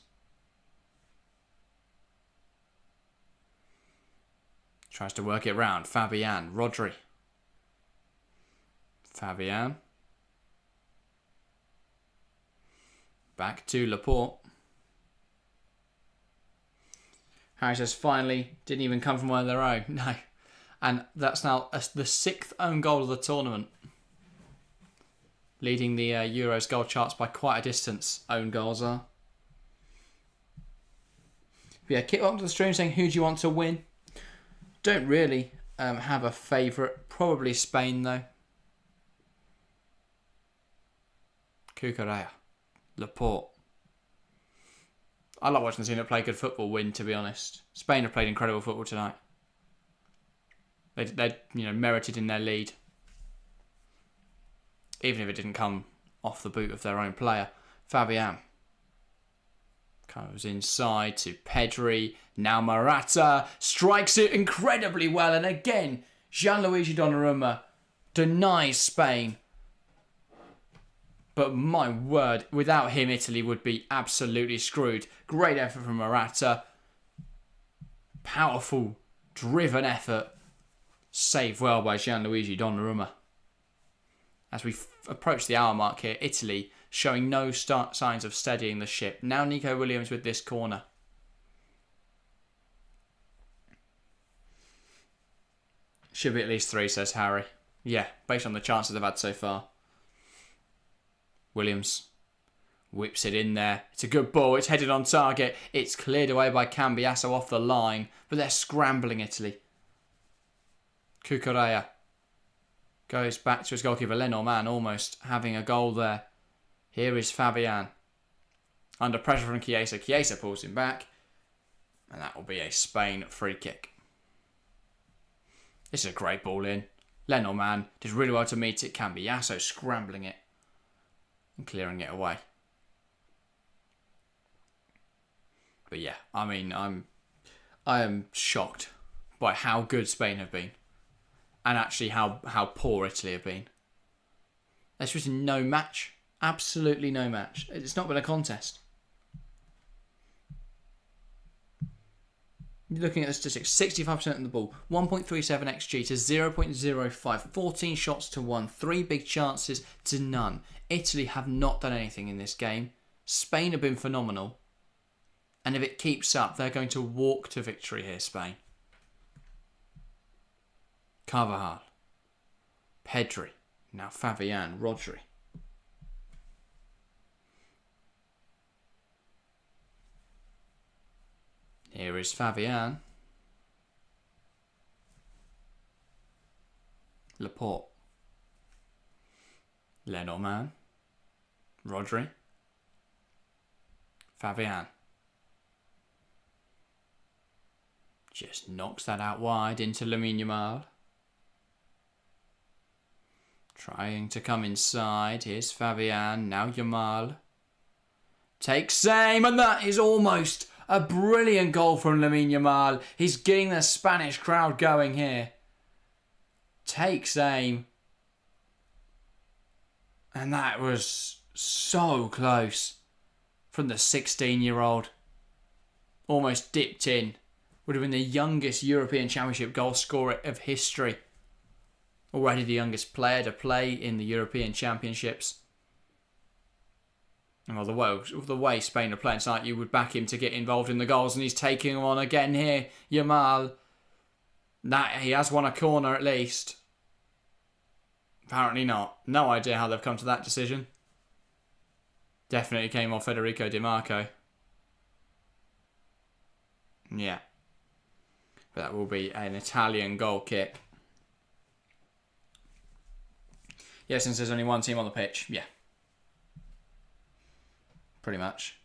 Tries to work it round. Fabian. Rodri. Fabian. Back to Laporte. Harry says, finally, didn't even come from one of their own. No. And that's now the 6th own goal of the tournament. Leading the Euros goal charts by quite a distance, own goals are. But yeah, keep up to the stream saying, who do you want to win? Don't really have a favourite. Probably Spain, though. Cucurella. Laporte. I like watching the team that play good football win, to be honest. Spain have played incredible football tonight. They merited in their lead. Even if it didn't come off the boot of their own player. Fabian. Goes inside to Pedri. Now Morata strikes it incredibly well. And again, Gianluigi Donnarumma denies Spain. But my word, without him, Italy would be absolutely screwed. Great effort from Morata. Powerful, driven effort. Saved well by Gianluigi Donnarumma. As we approach the hour mark here, Italy showing no signs of steadying the ship. Now Nico Williams with this corner. Should be at least 3, says Harry. Yeah, based on the chances they've had so far. Williams whips it in there. It's a good ball. It's headed on target. It's cleared away by Cambiasso off the line. But they're scrambling, Italy. Cucurella goes back to his goalkeeper, Lenormand, almost having a goal there. Here is Fabian. Under pressure from Chiesa. Chiesa pulls him back. And that will be a Spain free kick. This is a great ball in. Lenormand did really well to meet it. Cambiasso scrambling it. And clearing it away. But yeah, I mean, I am shocked by how good Spain have been. And actually how poor Italy have been. There's just no match. Absolutely no match. It's not been a contest. You're looking at the statistics. 65% of the ball. 1.37 XG to 0.05. 14 shots to 1. 3 big chances to none. Italy have not done anything in this game. Spain have been phenomenal. And if it keeps up, they're going to walk to victory here, Spain. Carvajal. Pedri. Now Fabian. Rodri. Here is Fabian. Laporte. Lenormand. Rodri. Fabian. Just knocks that out wide into Lamine Yamal. Trying to come inside. Here's Fabian. Now Yamal. Takes aim, and that is almost a brilliant goal from Lamine Yamal. He's getting the Spanish crowd going here. Takes aim. And that was so close from the 16-year-old. Almost dipped in. Would have been the youngest European Championship goal scorer of history. Already the youngest player to play in the European Championships. And well, the way Spain are playing tonight, you would back him to get involved in the goals, and he's taking them on again here. Yamal. He has won a corner at least. Apparently not. No idea how they've come to that decision. Definitely came off Federico Di Marco. Yeah. But that will be an Italian goal kick. Yeah, since there's only one team on the pitch. Yeah. Pretty much.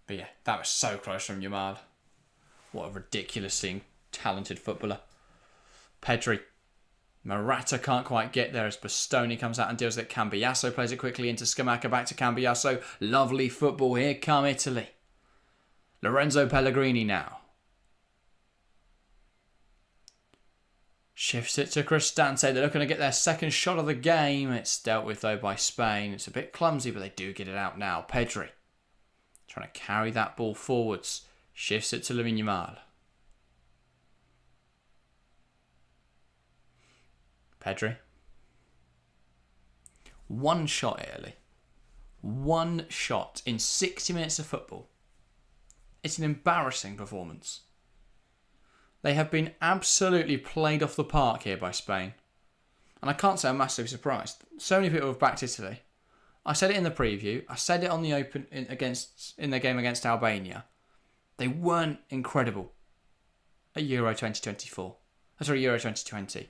But yeah, that was so close from Yamal. What a ridiculously talented footballer. Pedri. Morata can't quite get there as Bastoni comes out and deals with it. Cambiasso plays it quickly into Scamacca. Back to Cambiasso. Lovely football. Here come Italy. Lorenzo Pellegrini now. Shifts it to Cristante. They're looking to get their second shot of the game. It's dealt with though by Spain. It's a bit clumsy, but they do get it out now. Pedri. Trying to carry that ball forwards. Shifts it to Lamine Yamal. Pedri. One shot, Italy. One shot in 60 minutes of football. It's an embarrassing performance. They have been absolutely played off the park here by Spain. And I can't say I'm massively surprised. So many people have backed Italy. I said it in the preview. I said it on the open in their game against Albania. They weren't incredible at Euro 2024. Sorry, Euro 2020.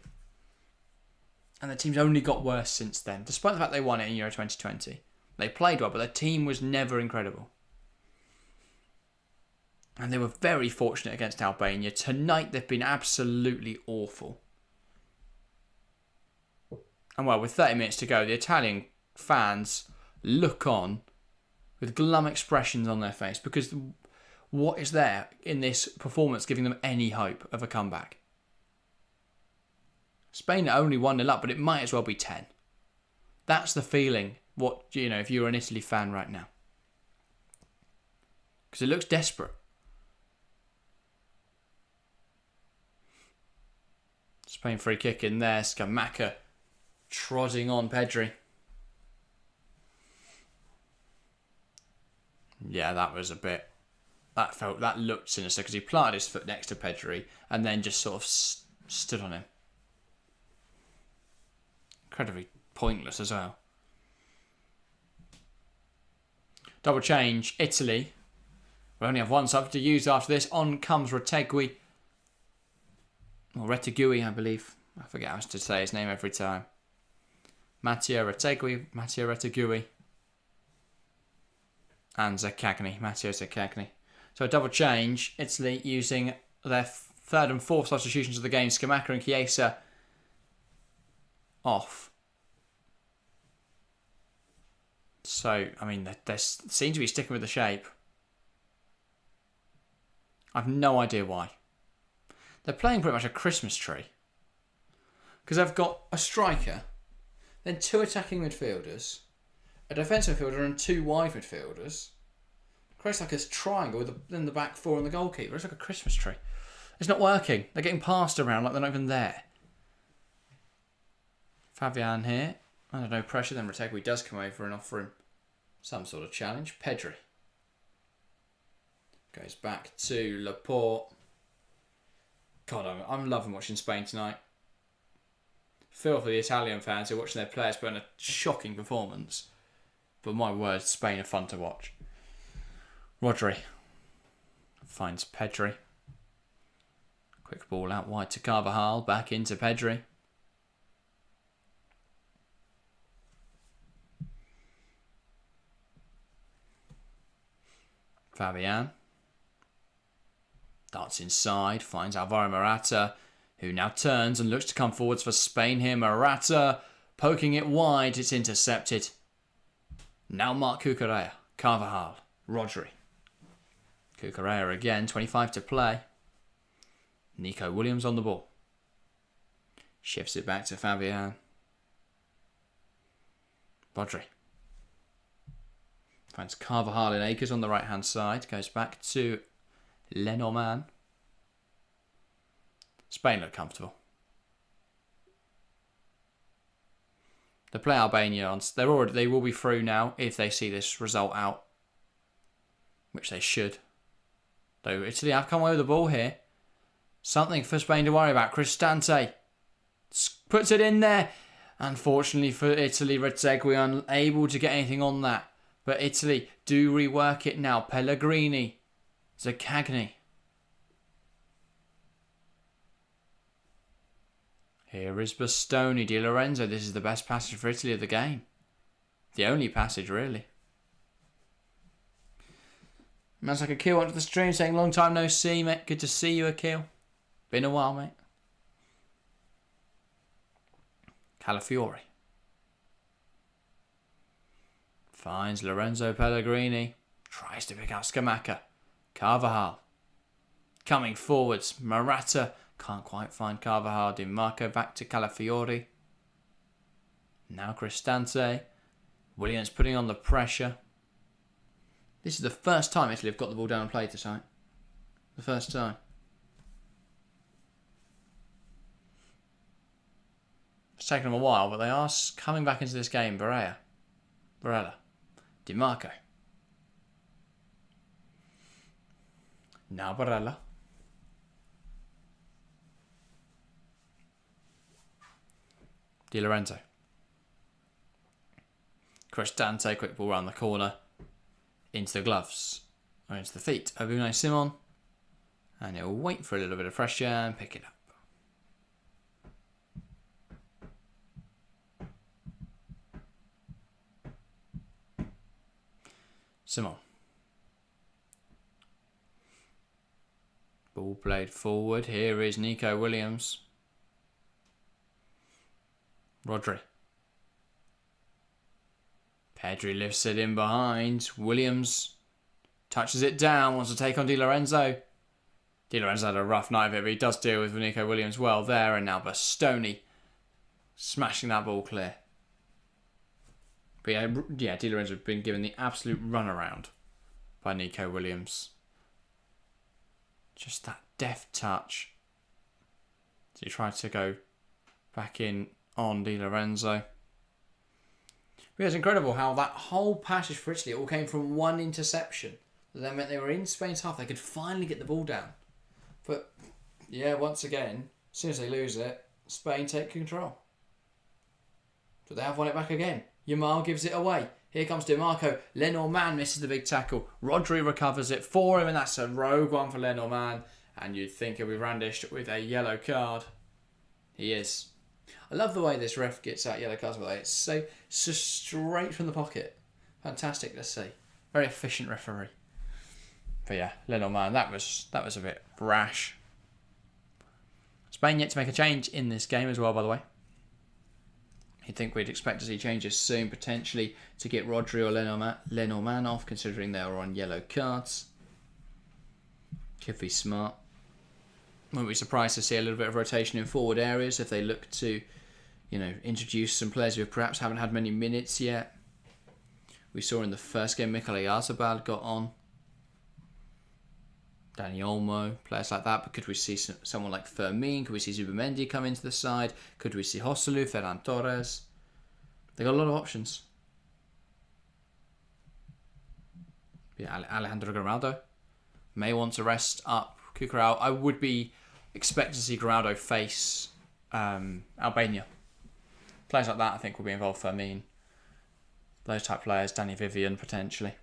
And the team's only got worse since then, despite the fact they won it in Euro 2020. They played well, but their team was never incredible. And they were very fortunate against Albania. Tonight, they've been absolutely awful. And well, with 30 minutes to go, the Italian fans look on with glum expressions on their face, because what is there in this performance giving them any hope of a comeback? Spain are only 1-0 up, but it might as well be 10. That's the feeling, if you're an Italy fan right now. Because it looks desperate. Spain free kick in there. Scamacca trotting on Pedri. Yeah, that was a bit... That looked sinister, because he planted his foot next to Pedri and then just sort of stood on him. Incredibly pointless as well. Double change, Italy. We only have one sub to use after this. On comes Retegui. Or Retegui, I believe. I forget how to say his name every time. Matteo Retegui. And Matteo Zaccagni. So a double change. Italy using their third and fourth substitutions of the game. Scamacca and Chiesa off. So, I mean, they seem to be sticking with the shape. I've no idea why. They're playing pretty much a Christmas tree. Because they've got a striker, then two attacking midfielders, a defensive midfielder and two wide midfielders. Creates like a triangle with the back four and the goalkeeper. It's like a Christmas tree. It's not working. They're getting passed around like they're not even there. Fabian here. Under no pressure. Then Retegui does come over and offer him some sort of challenge. Pedri. Goes back to Laporte. God, I'm loving watching Spain tonight. Feel for the Italian fans who are watching their players put in a shocking performance. But my word, Spain are fun to watch. Rodri finds Pedri. Quick ball out wide to Carvajal. Back into Pedri. Fabian. Darts inside. Finds Alvaro Morata, who now turns and looks to come forwards for Spain here. Morata poking it wide. It's intercepted. Now Marc Cucurella. Carvajal. Rodri. Cucurella again, 25 to play. Nico Williams on the ball. Shifts it back to Fabian. Rodri. Finds Carvajal in Akers on the right hand side. Goes back to Lenormand. Spain look comfortable. They play Albania. They will be through now if they see this result out, which they should. Though Italy have come away with the ball here. Something for Spain to worry about. Cristante puts it in there. Unfortunately for Italy, Retegui unable to get anything on that. But Italy do rework it now. Pellegrini. Zaccagni. Here is Bastoni. Di Lorenzo. This is the best passage for Italy of the game. The only passage, really. Man's like Akil onto the stream saying, long time no see, mate. Good to see you, Akil. Been a while, mate. Calafiori. Finds Lorenzo Pellegrini. Tries to pick out Scamacca. Carvajal. Coming forwards. Morata. Can't quite find Carvajal. Di Marco back to Calafiori. Now Cristante. Williams putting on the pressure. This is the first time Italy have got the ball down and played this night. The first time. It's taken them a while, but they are coming back into this game. Barella. Di Marco. Now Barella. Di Lorenzo. Cristante, quick ball round the corner. Into the gloves. Or into the feet of Unai Simon. And he'll wait for a little bit of pressure and pick it up. Simon. Ball played forward. Here is Nico Williams. Rodri. Pedri lifts it in behind. Williams touches it down. Wants to take on Di Lorenzo. Di Lorenzo had a rough night of it, but he does deal with Nico Williams well there. And now Bastoni smashing that ball clear. But yeah, Di Lorenzo has been given the absolute runaround by Nico Williams. Just that deft touch. So he tried to go back in on Di Lorenzo. But it's incredible how that whole passage for Italy all came from one interception. That meant they were in Spain's half. They could finally get the ball down. But yeah, once again, as soon as they lose it, Spain take control. But they have won it back again. Yamal gives it away. Here comes DiMarco. Lenormand misses the big tackle. Rodri recovers it for him, and that's a rogue one for Lenormand. And you'd think he'll be brandished with a yellow card. He is. I love the way this ref gets out yellow cards. It's so straight from the pocket. Fantastic to see. Very efficient referee. But yeah, Lenormand, that was a bit brash. Spain yet to make a change in this game as well, by the way. You'd think we'd expect to see changes soon, potentially, to get Rodri or Lenormand off, considering they were on yellow cards. Could be smart. Wouldn't be surprised to see a little bit of rotation in forward areas if they look to, introduce some players who perhaps haven't had many minutes yet. We saw in the first game, Mikel Oyarzabal got on. Dani Olmo, players like that. But could we see someone like Fermin? Could we see Zubimendi come into the side? Could we see Joselu, Ferran Torres? They got a lot of options. Yeah, Alejandro Grimaldo may want to rest up Cucurella. I would be expecting to see Grimaldo face Albania. Players like that, I think, will be involved. Fermin, those type of players. Danny Vivian potentially,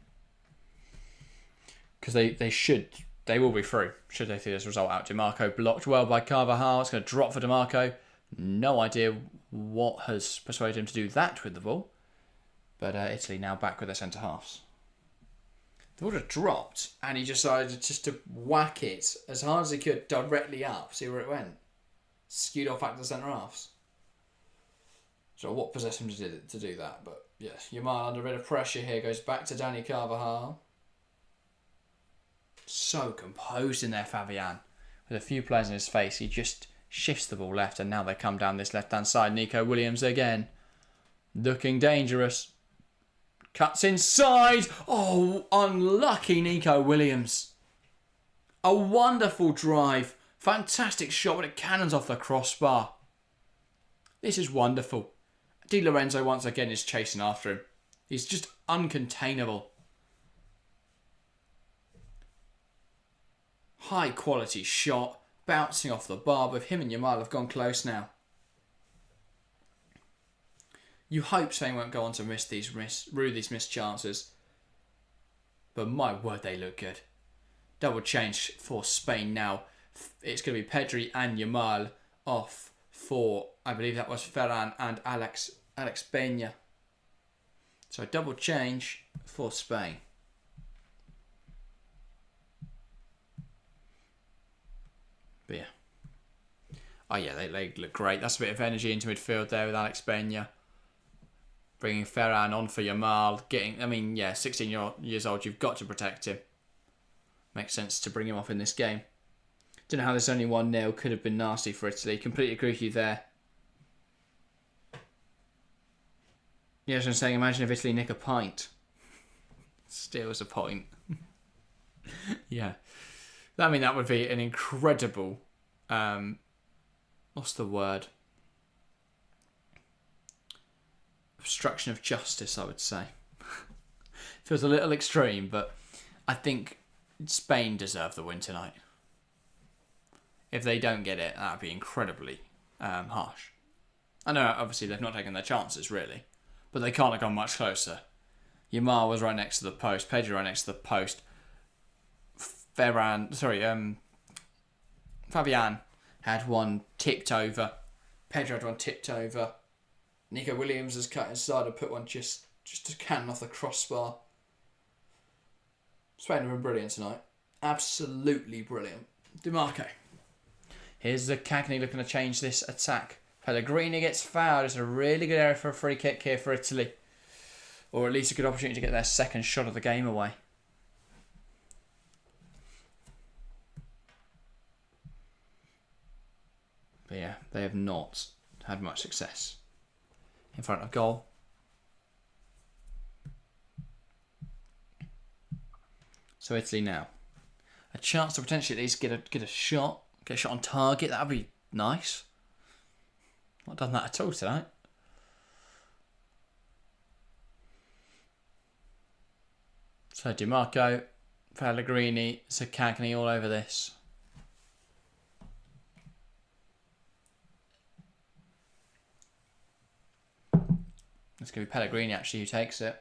because they will be through should they see this result out. DiMarco blocked well by Carvajal. It's going to drop for DiMarco. No idea what has persuaded him to do that with the ball. But Italy now back with their centre halves. The ball just dropped, and he decided just to whack it as hard as he could directly up, see where it went. Skewed off back to the centre halves. So what possessed him to do that? But yes, Yamal under a bit of pressure here goes back to Dani Carvajal. So composed in there, Fabian. With a few players in his face, he just shifts the ball left, and now they come down this left-hand side. Nico Williams again. Looking dangerous. Cuts inside. Oh, unlucky Nico Williams. A wonderful drive. Fantastic shot, but it cannons off the crossbar. This is wonderful. Di Lorenzo once again is chasing after him. He's just uncontainable. High quality shot, bouncing off the bar, but him and Yamal have gone close now. You hope Spain won't go on to rue these missed chances. But my word, they look good. Double change for Spain now. It's going to be Pedri and Yamal off for, I believe that was Ferran and Alex Peña. So double change for Spain. But yeah. Oh yeah, they look great. That's a bit of energy into midfield there with Alex Peña. Bringing Ferran on for Yamal. 16 years old, you've got to protect him. Makes sense to bring him off in this game. Don't know how this only 1-0 could have been nasty for Italy. Completely agree with you there. Yeah, as I'm saying, imagine if Italy nick a pint. Steals a point. Yeah. I mean, that would be an incredible... what's the word? Obstruction of justice, I would say. Feels a little extreme, but I think Spain deserve the win tonight. If they don't get it, that would be incredibly harsh. I know, obviously, they've not taken their chances, really. But they can't have gone much closer. Yamal was right next to the post. Pedri right next to the post. Fabian had one tipped over. Pedri had one tipped over. Nico Williams has cut inside and put one just to cannon off the crossbar. Spain have been brilliant tonight. Absolutely brilliant. DiMarco. Here's the Cagney looking to change this attack. Pellegrini gets fouled. It's a really good area for a free kick here for Italy. Or at least a good opportunity to get their second shot of the game away. But yeah, they have not had much success in front of goal. So Italy now. A chance to potentially at least get a shot on target. That would be nice. Not done that at all tonight. So DiMarco, Pellegrini, Cagney all over this. It's going to be Pellegrini actually who takes it.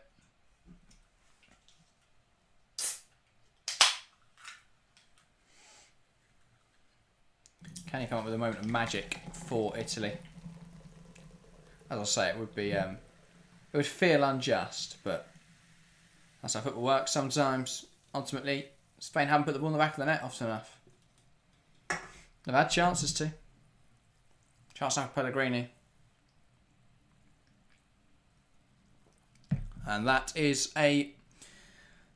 Can he come up with a moment of magic for Italy? As I say, it would be, it would feel unjust, but that's how football works sometimes. Ultimately, Spain haven't put the ball in the back of the net often enough. They've had chances to. Chance now for Pellegrini. And that is a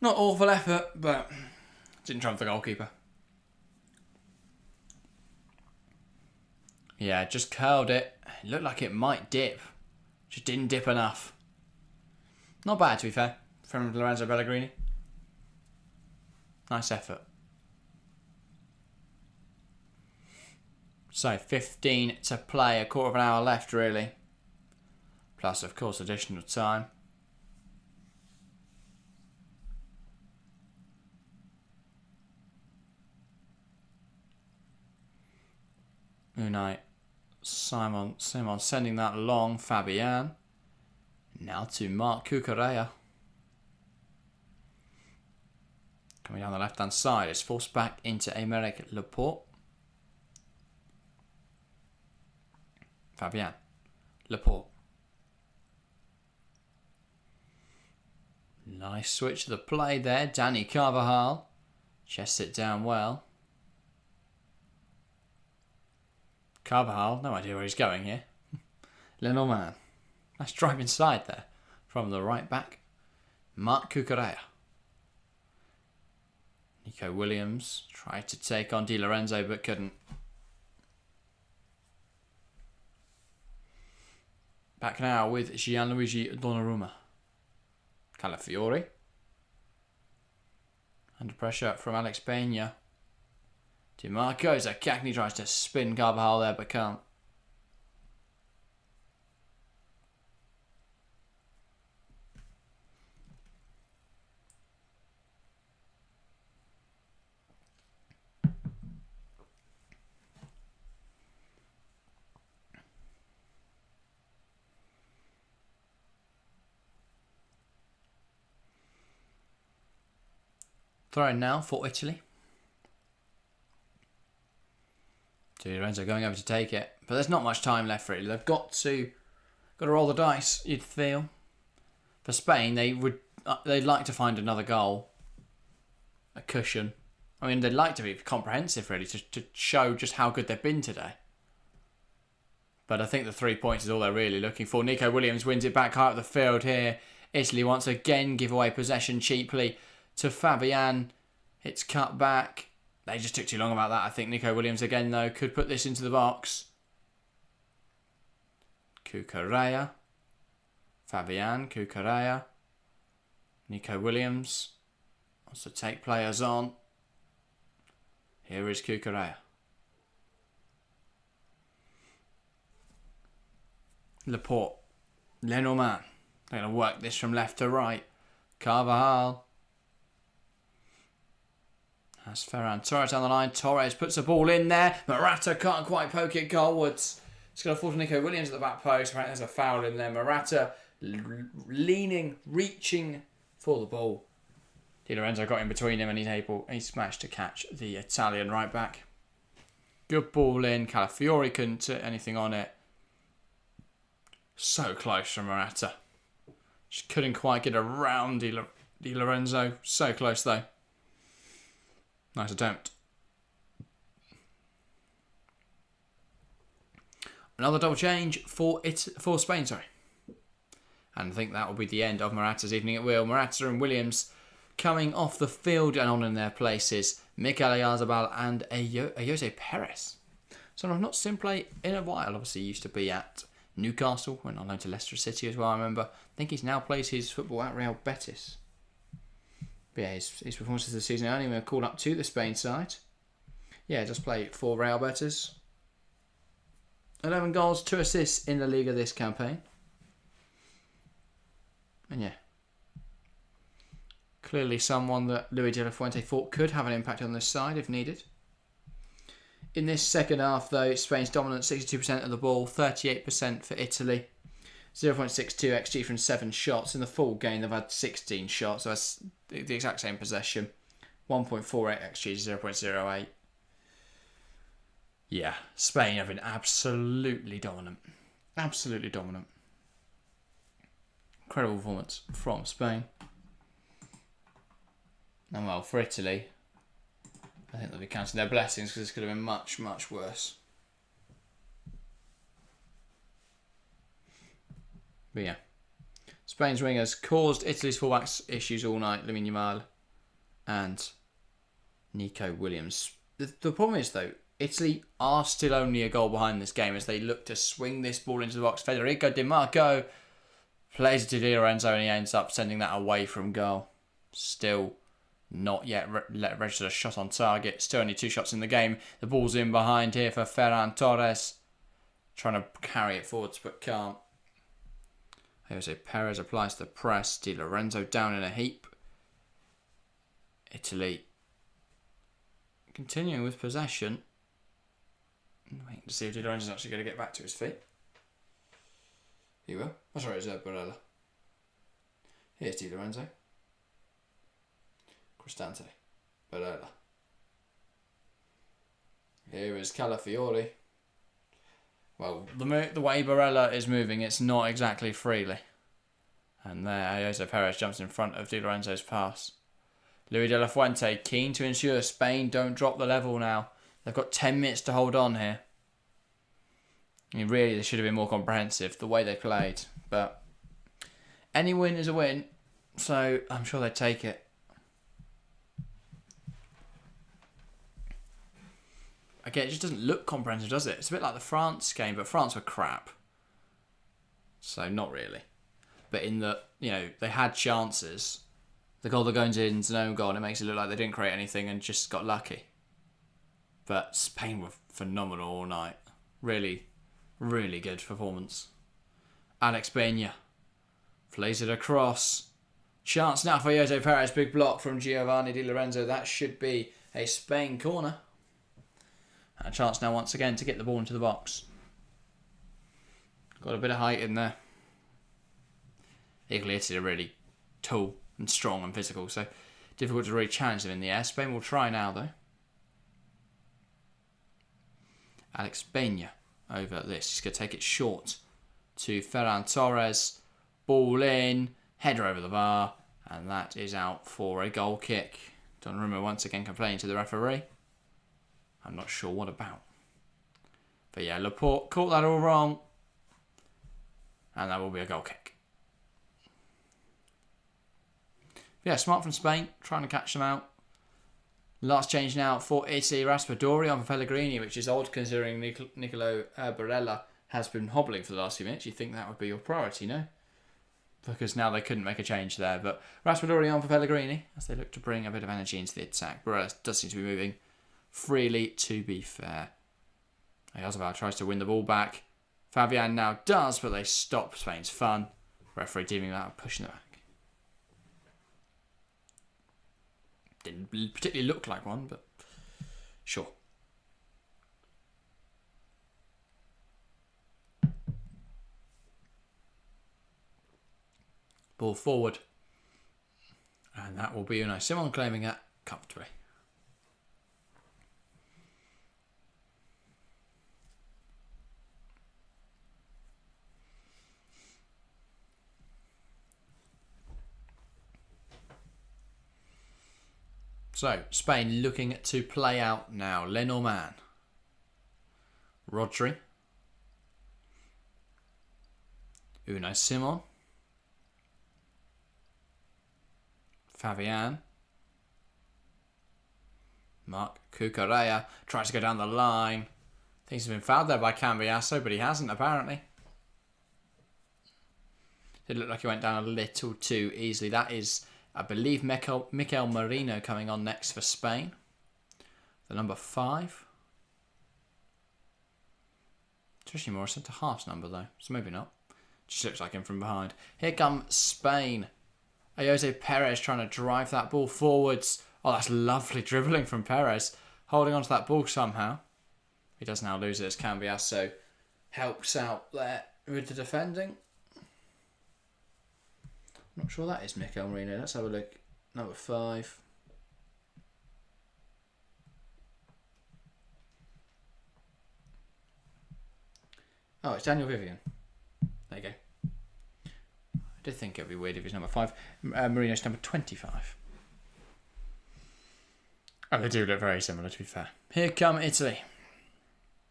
not awful effort, but didn't trump the goalkeeper. Yeah, just curled it. It looked like it might dip. Just didn't dip enough. Not bad, to be fair, from Lorenzo Pellegrini. Nice effort. So, 15 to play. A quarter of an hour left, really. Plus, of course, additional time. Unai Simon sending that long. Fabian. Now to Marc Cucurella. Coming down the left-hand side. It's forced back into Aymeric Laporte. Fabian. Laporte. Nice switch to the play there. Dani Carvajal. Chests it down well. Carvajal, no idea where he's going here. Lenormand. Nice drive inside there from the right back. Marc Cucurella. Nico Williams tried to take on Di Lorenzo but couldn't. Back now with Gianluigi Donnarumma. Calafiori. Under pressure from Alex Peña. DiMarco. Cagney tries to spin Carvajal there but can't. Throw in now for Italy. Di Lorenzo going over to take it. But there's not much time left really. They've got to roll the dice, you'd feel. For Spain, they'd like to find another goal. A cushion. I mean, they'd like to be comprehensive really to show just how good they've been today. But I think the 3 points is all they're really looking for. Nico Williams wins it back high up the field here. Italy once again give away possession cheaply to Fabian. It's cut back. They just took too long about that. I think Nico Williams again, though, could put this into the box. Cucurella. Fabian, Cucurella. Nico Williams wants to take players on. Here is Cucurella. Laporte. Lenormand. They're going to work this from left to right. Carvajal. That's Ferran Torres down the line. Torres puts the ball in there. Morata can't quite poke it goalwards. It's going to fall to Nico Williams at the back post. Right, there's a foul in there. Morata leaning, reaching for the ball. Di Lorenzo got in between him and he's managed to catch the Italian right back. Good ball in. Calafiori couldn't do anything on it. So close from Morata. Just couldn't quite get around Di Lorenzo. So close though. Nice attempt. Another double change for Spain, sorry. And I think that will be the end of Morata's evening at wheel. Morata and Williams coming off the field, and on in their places, Mikel Oyarzabal and Jose Perez. So I've not seen him play in a while. Obviously, he used to be at Newcastle, went on loan to Leicester City as well, I remember. I think he's now plays his football at Real Betis. But yeah, his performances this season only were called up to the Spain side. Yeah, just played for Real Betis. 11 goals, 2 assists in La Liga this campaign. And yeah, clearly someone that Luis de la Fuente thought could have an impact on this side if needed. In this second half though, Spain's dominant, 62% of the ball, 38% for Italy. 0.62 XG from 7 shots. In the full game they've had 16 shots, so that's the exact same possession. 1.48 XG, 0.08. Yeah, Spain have been absolutely dominant. Absolutely dominant. Incredible performance from Spain. And well, for Italy, I think they'll be counting their blessings because this could have been much, much worse. But yeah, Spain's wingers caused Italy's fullbacks issues all night. Lamine Yamal and Nico Williams. The problem is though, Italy are still only a goal behind this game as they look to swing this ball into the box. Federico Di Marco plays it to Di Lorenzo and he ends up sending that away from goal. Still not yet registered a shot on target. Still only 2 shots in the game. The ball's in behind here for Ferran Torres. Trying to carry it forwards but can't. Jose Perez applies the press. Di Lorenzo down in a heap. Italy continuing with possession. Waiting to see if Di Lorenzo's actually going to get back to his feet. He will. Oh, sorry, it's Barella. Here's Di Lorenzo. Cristante. Barella. Here is Calafiori. Well, the way Barella is moving, it's not exactly freely. And there, Jose Perez jumps in front of Di Lorenzo's pass. Luis de la Fuente keen to ensure Spain don't drop the level now. They've got 10 minutes to hold on here. I mean, really, they should have been more comprehensive, the way they played. But any win is a win, so I'm sure they'd take it. Again, it just doesn't look comprehensive, does it? It's a bit like the France game, but France were crap. So, not really. But in the, they had chances. The goal that goes in is an own goal, and it makes it look like they didn't create anything and just got lucky. But Spain were phenomenal all night. Really, really good performance. Alex Peña plays it across. Chance now for Jose Perez. Big block from Giovanni Di Lorenzo. That should be a Spain corner. And a chance now once again to get the ball into the box. Got a bit of height in there. Italy are really tall and strong and physical, so difficult to really challenge them in the air. Spain will try now though. Alex Peña over this. He's going to take it short to Ferran Torres. Ball in. Header over the bar. And that is out for a goal kick. Donnarumma once again complaining to the referee. I'm not sure what about. But yeah, Laporte caught that all wrong. And that will be a goal kick. But yeah, smart from Spain. Trying to catch them out. Last change now for Italy. Raspadori on for Pellegrini, which is odd considering Nicolo Barella has been hobbling for the last few minutes. You'd think that would be your priority, no? Because now they couldn't make a change there. But Raspadori on for Pellegrini as they look to bring a bit of energy into the attack. Barella does seem to be moving freely, to be fair. Oyarzabal tries to win the ball back. Fabian now does, but they stop Spain's fun. Referee deeming that pushing it back. Didn't particularly look like one, but sure. Ball forward. And that will be Unai Simon claiming that comfortably. So, Spain looking to play out now. Lenormand. Rodri. Unai Simon. Fabian. Mark Cucurella tries to go down the line. Thinks he's been fouled there by Cambiasso, but he hasn't apparently. It looked like he went down a little too easily. That is, I believe, Mikel Merino coming on next for Spain. The number 5. It's actually more a centre-half's number though, so maybe not. Just looks like him from behind. Here comes Spain. Jose Perez trying to drive that ball forwards. Oh, that's lovely dribbling from Perez. Holding onto that ball somehow. He does now lose it as Cambiasso helps out there with the defending. I'm not sure that is Mikel Merino. Let's have a look. Number 5. Oh, it's Daniel Vivian. There you go. I did think it would be weird if he's number 5. Merino's number 25. Oh, they do look very similar, to be fair. Here come Italy.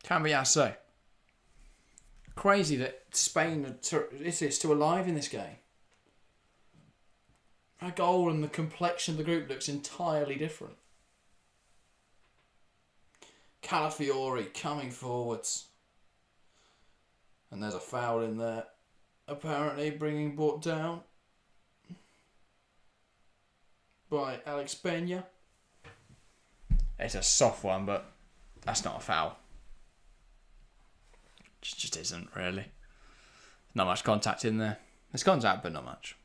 Cambiasso. Crazy that Spain is still alive in this game. A goal and the complexion of the group looks entirely different. Calafiori coming forwards. And there's a foul in there. Apparently brought down by Alex Pena. It's a soft one, but that's not a foul. It just isn't, really. Not much contact in there. There's contact, but not much.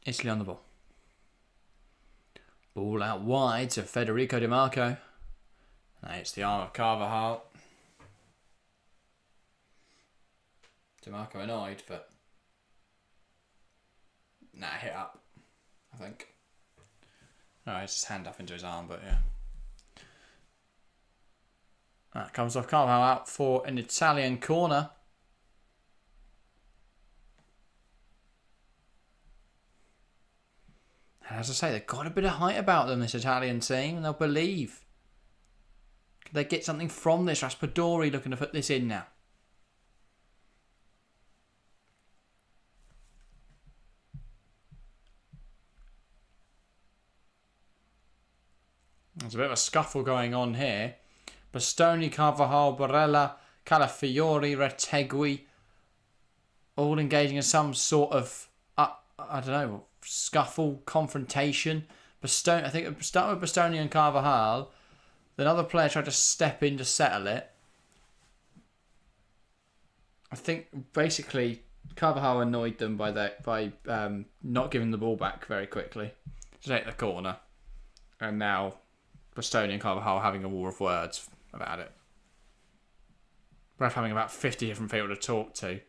Italy on the ball. Ball out wide to Federico Di Marco. Now it's the arm of Carvajal. Di Marco annoyed, but hit up, I think. No, it's his hand up into his arm, but yeah. That comes off Carvajal out for an Italian corner. And as I say, they've got a bit of height about them, this Italian team, and they'll believe. Could they get something from this? Raspadori looking to put this in now. There's a bit of a scuffle going on here. Bastoni, Carvajal, Barella, Calafiori, Retegui, all engaging in some sort of, I don't know, scuffle, confrontation. I think it started with Bastoni and Carvajal. Then another player tried to step in to settle it. I think basically Carvajal annoyed them by not giving the ball back very quickly to take the corner, and now Bastoni and Carvajal having a war of words about it. Ref having about 50 different people to talk to.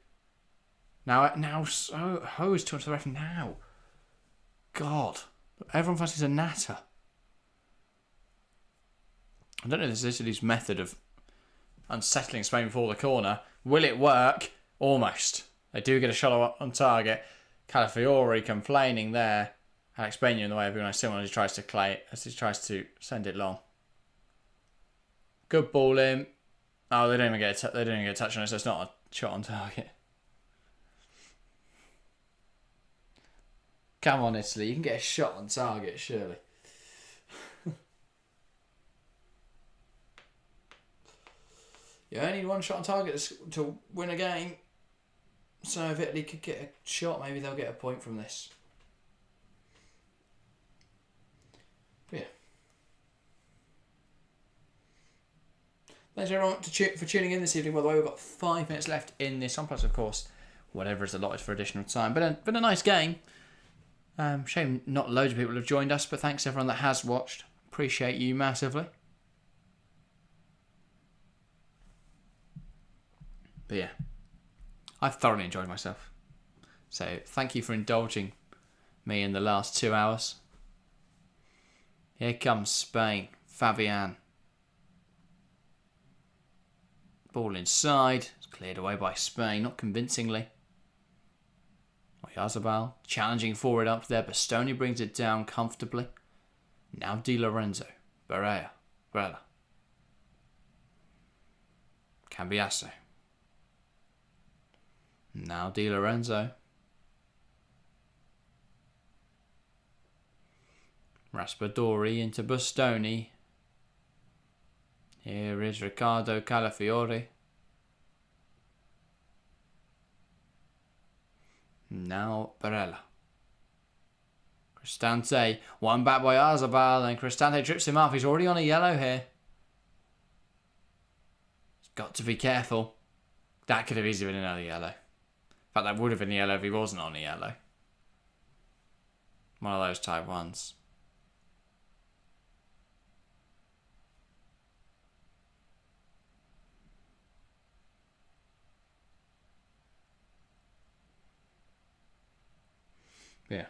Now so hosed to the ref now. God, everyone thinks he's a natter. I don't know if this is Italy's method of unsettling Spain before the corner. Will it work? Almost. They do get a shot on target. Calafiori complaining there. Alex Pena in the way of Unai Simon as he tries to send it long. Good ball in. Oh, they don't even get a touch on it, so it's not a shot on target. Come on, Italy, you can get a shot on target, surely. You only need one shot on target to win a game. So if Italy could get a shot, maybe they'll get a point from this. But yeah. Thanks everyone for tuning in this evening. By the way, we've got 5 minutes left in this one, plus of course whatever is allotted for additional time. But a nice game. Shame not loads of people have joined us, but thanks everyone that has watched. Appreciate you massively. But yeah, I've thoroughly enjoyed myself. So thank you for indulging me in the last 2 hours. Here comes Spain. Fabian. Ball inside. It's cleared away by Spain, not convincingly. Oyarzabal challenging forward up there. Bastoni brings it down comfortably. Now Di Lorenzo. Barella. Cambiasso. Now Di Lorenzo. Raspadori into Bastoni. Here is Riccardo Calafiore. Now Barella. Cristante. One back by Oyarzabal, and Cristante trips him up. He's already on a yellow here. He's got to be careful. That could have easily been another yellow. In fact, that would have been a yellow if he wasn't on a yellow. One of those type ones. Yeah.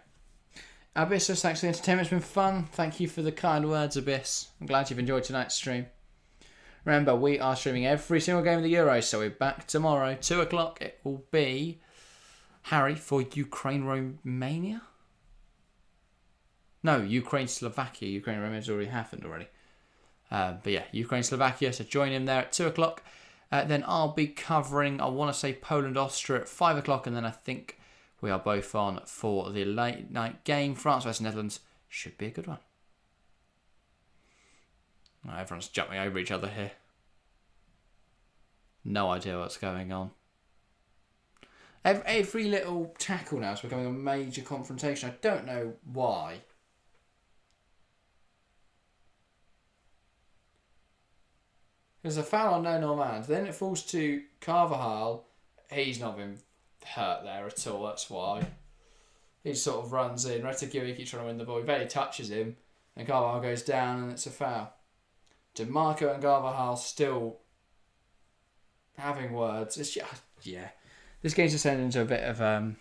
Abyss says, thanks for the entertainment. It's been fun. Thank you for the kind words, Abyss. I'm glad you've enjoyed tonight's stream. Remember, we are streaming every single game of the Euros, so we're back tomorrow. 2 o'clock, it will be Harry for Ukraine-Romania? No, Ukraine-Slovakia. Ukraine-Romania's already happened already. But yeah, Ukraine-Slovakia, so join him there at 2 o'clock. Then I'll be covering, I want to say Poland-Austria at 5 o'clock, and then I think we are both on for the late night game. France vs Netherlands should be a good one. Oh, everyone's jumping over each other here. No idea what's going on. Every little tackle now is becoming a major confrontation. I don't know why. There's a foul on no Normand. Then it falls to Carvajal. He's not been hurt there at all, that's why. He sort of runs in. Retegiwi keeps trying to win the ball. He barely touches him. And Carvajal goes down and it's a foul. DeMarco and Carvajal still having words. It's just, yeah. This game's just turned into a bit of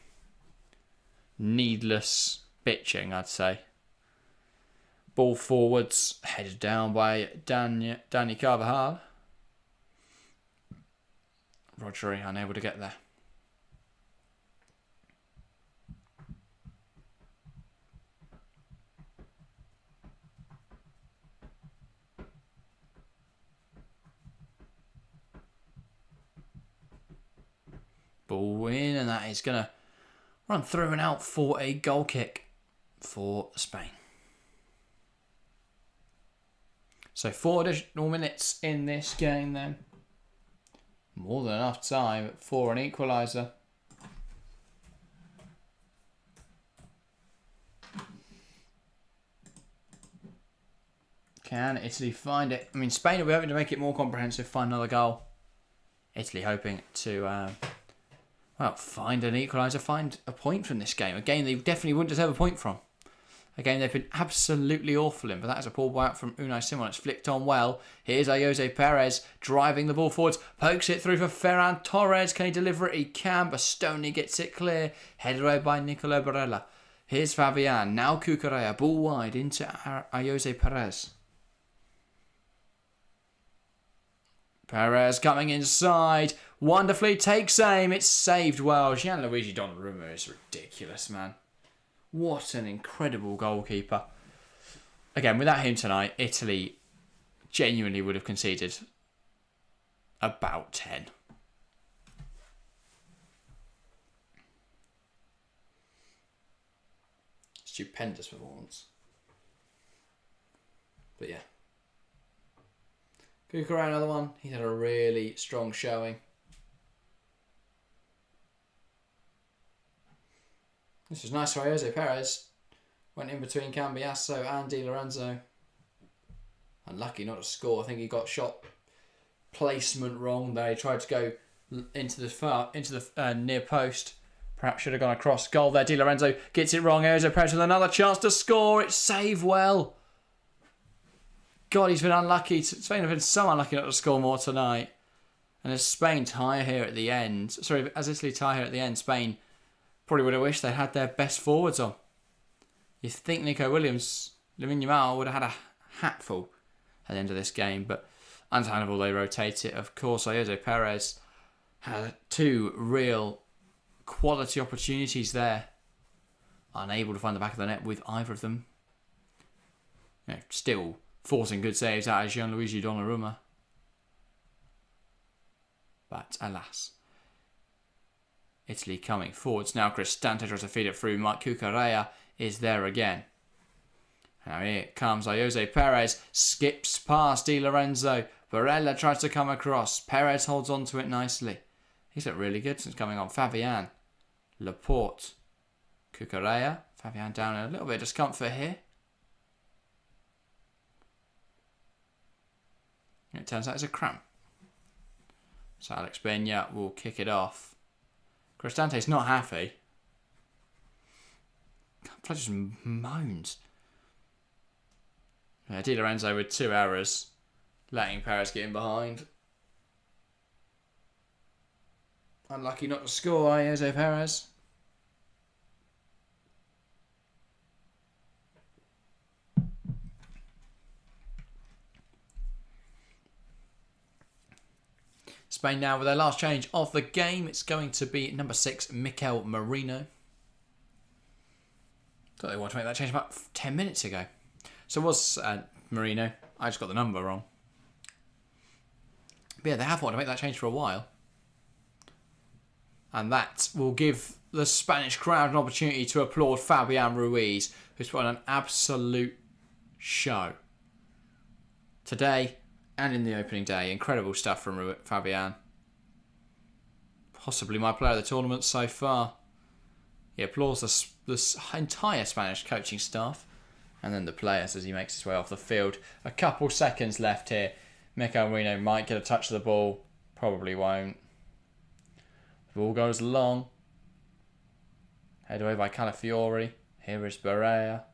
needless bitching, I'd say. Ball forwards, headed down by Danny Carvajal. Rodri unable to get there. Ball in, and that is going to run through and out for a goal kick for Spain. So 4 additional minutes in this game then. More than enough time for an equaliser. Can Italy find it? I mean, Spain will be hoping to make it more comprehensive, find another goal. Italy hoping to find an equaliser, find a point from this game. A game they definitely wouldn't deserve a point from. A game they've been absolutely awful in, but that is a poor ball out from Unai Simon. It's flicked on well. Here's Jose Perez driving the ball forwards, pokes it through for Ferran Torres. Can he deliver it? He can. Bastoni gets it clear. Headed away by Nicola Barella. Here's Fabian. Now Cucurella. Ball wide into Jose Perez. Perez coming inside. Wonderfully takes aim. It's saved well. Gianluigi Donnarumma is ridiculous, man. What an incredible goalkeeper. Again, without him tonight, Italy genuinely would have conceded about 10. Stupendous performance. But yeah. Cucurella, another one. He's had a really strong showing. This was nice for Jose Perez. Went in between Cambiasso and Di Lorenzo. Unlucky not to score. I think he got shot placement wrong there. He tried to go into the near post. Perhaps should have gone across. Goal there. Di Lorenzo gets it wrong. Jose Perez with another chance to score. It's saved well. God, he's been unlucky. Spain have been so unlucky not to score more tonight. And as Spain tie here at the end, as Italy tie here at the end, Spain probably would have wished they had their best forwards on. You think Nico Williams, Lamine Yamal would have had a hatful at the end of this game, but Understandable they rotate it. Of course, Jose Perez had 2 real quality opportunities there. Unable to find the back of the net with either of them. Still forcing good saves out of Gianluigi Donnarumma. But alas. Italy coming forwards now. Cristante tries to feed it through. Mike Cucurella is there again. Now here comes Jose Perez. Skips past Di Lorenzo. Barella tries to come across. Perez holds on to it nicely. He's looked really good since coming on. Fabian. Laporte. Cucurella. Fabian down in a little bit of discomfort here. It turns out it's a cramp. So Alex Benya will kick it off. Cristante's not happy. Play just moans. Di Lorenzo with 2 errors. Letting Perez get in behind. Unlucky not to score, Jose Perez. Spain now with their last change of the game. It's going to be number 6, Mikel Merino. Thought they wanted to make that change about 10 minutes ago. So it was Merino. I just got the number wrong. But yeah, they have wanted to make that change for a while. And that will give the Spanish crowd an opportunity to applaud Fabian Ruiz, who's put on an absolute show today and in the opening day. Incredible stuff from Fabian. Possibly my player of the tournament so far. He applauds the entire Spanish coaching staff and then the players as he makes his way off the field. A couple seconds left here. Mikel Merino might get a touch of the ball. Probably won't. The ball goes long. Head away by Calafiori. Here is Barella.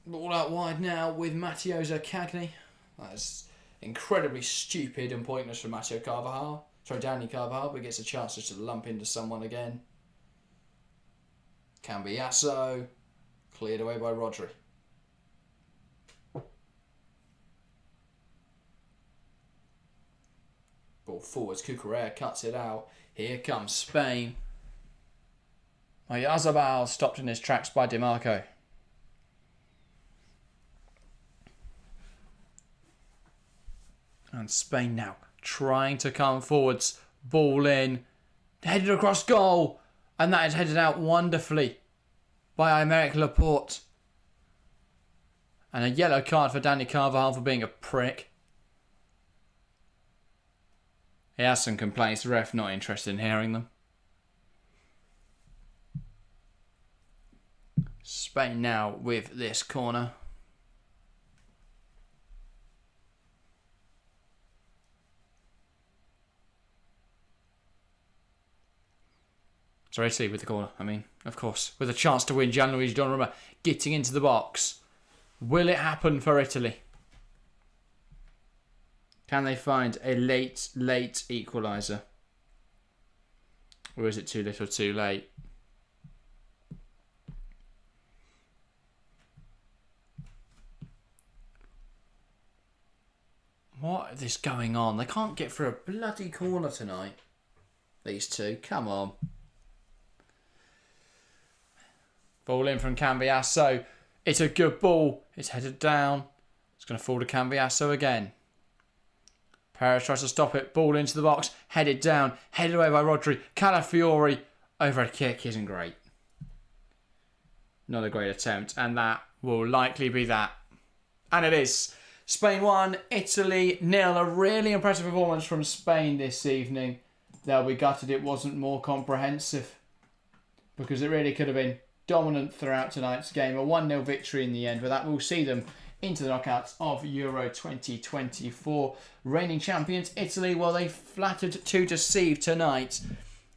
Ball out wide now with Matteo Zaccagni. That is incredibly stupid and pointless from Matteo Carvajal. Danny Carvajal, but gets a chance just to lump into someone again. Cambiasso. Cleared away by Rodri. Ball forwards. Cucurella cuts it out. Here comes Spain. Oyarzabal stopped in his tracks by DiMarco. And Spain now trying to come forwards. Ball in. Headed across goal. And that is headed out wonderfully by Aymeric Laporte. And a yellow card for Danny Carvajal for being a prick. He has some complaints. The ref not interested in hearing them. Spain now with this corner. Sorry, Italy with the corner. I mean, of course, with a chance to win. Gianluigi Donnarumma getting into the box. Will it happen for Italy? Can they find a late equaliser? Or is it too little too late? What is going on? They can't get through a bloody corner tonight. These two. Come on. Ball in from Cambiasso. It's a good ball. It's headed down. It's going to fall to Cambiasso again. Perez tries to stop it. Ball into the box. Headed down. Headed away by Rodri. Calafiori. Overhead kick isn't great. Not a great attempt. And that will likely be that. And it is. Spain 1, Italy 0. A really impressive performance from Spain this evening. They'll be gutted it wasn't more comprehensive. Because it really could have been dominant throughout tonight's game. A 1-0 victory in the end, but that will see them into the knockouts of Euro 2024. Reigning champions Italy, well, they flattered to deceive tonight.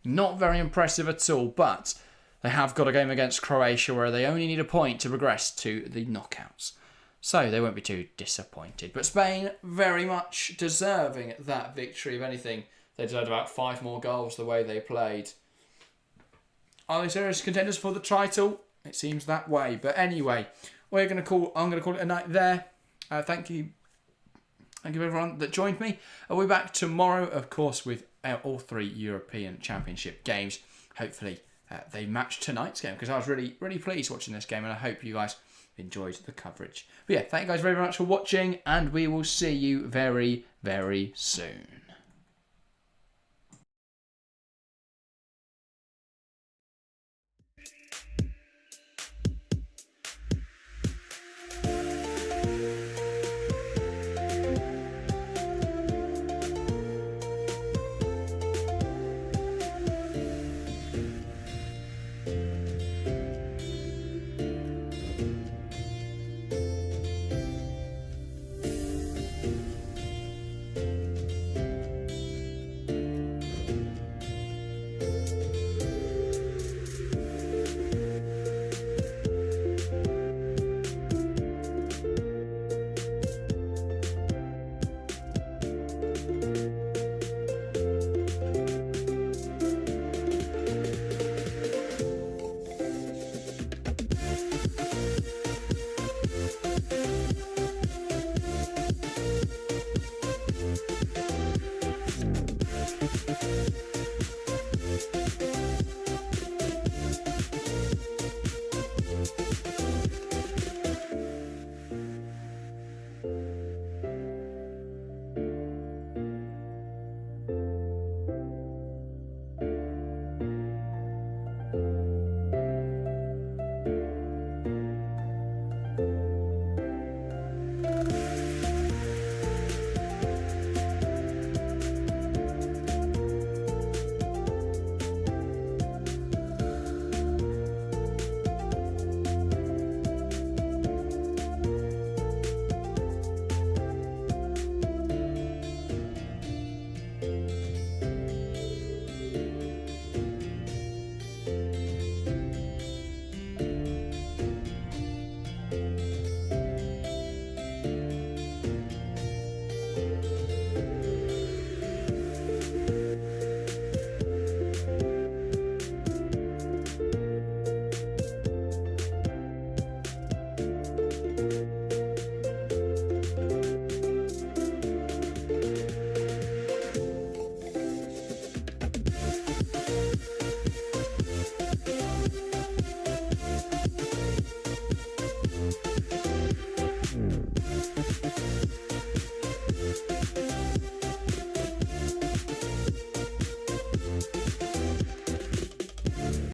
Not very impressive at all, but they have got a game against Croatia where they only need a point to progress to the knockouts. So they won't be too disappointed. But Spain very much deserving that victory. If anything, they deserved about 5 more goals the way they played. Are they serious contenders for the title? It seems that way. But anyway, I'm going to call it a night there. Thank you. Thank you everyone that joined me. I'll be back tomorrow, of course, with all 3 European Championship games. Hopefully they match tonight's game, because I was really, really pleased watching this game, and I hope you guys enjoyed the coverage. But yeah, thank you guys very much for watching, and we will see you very, very soon.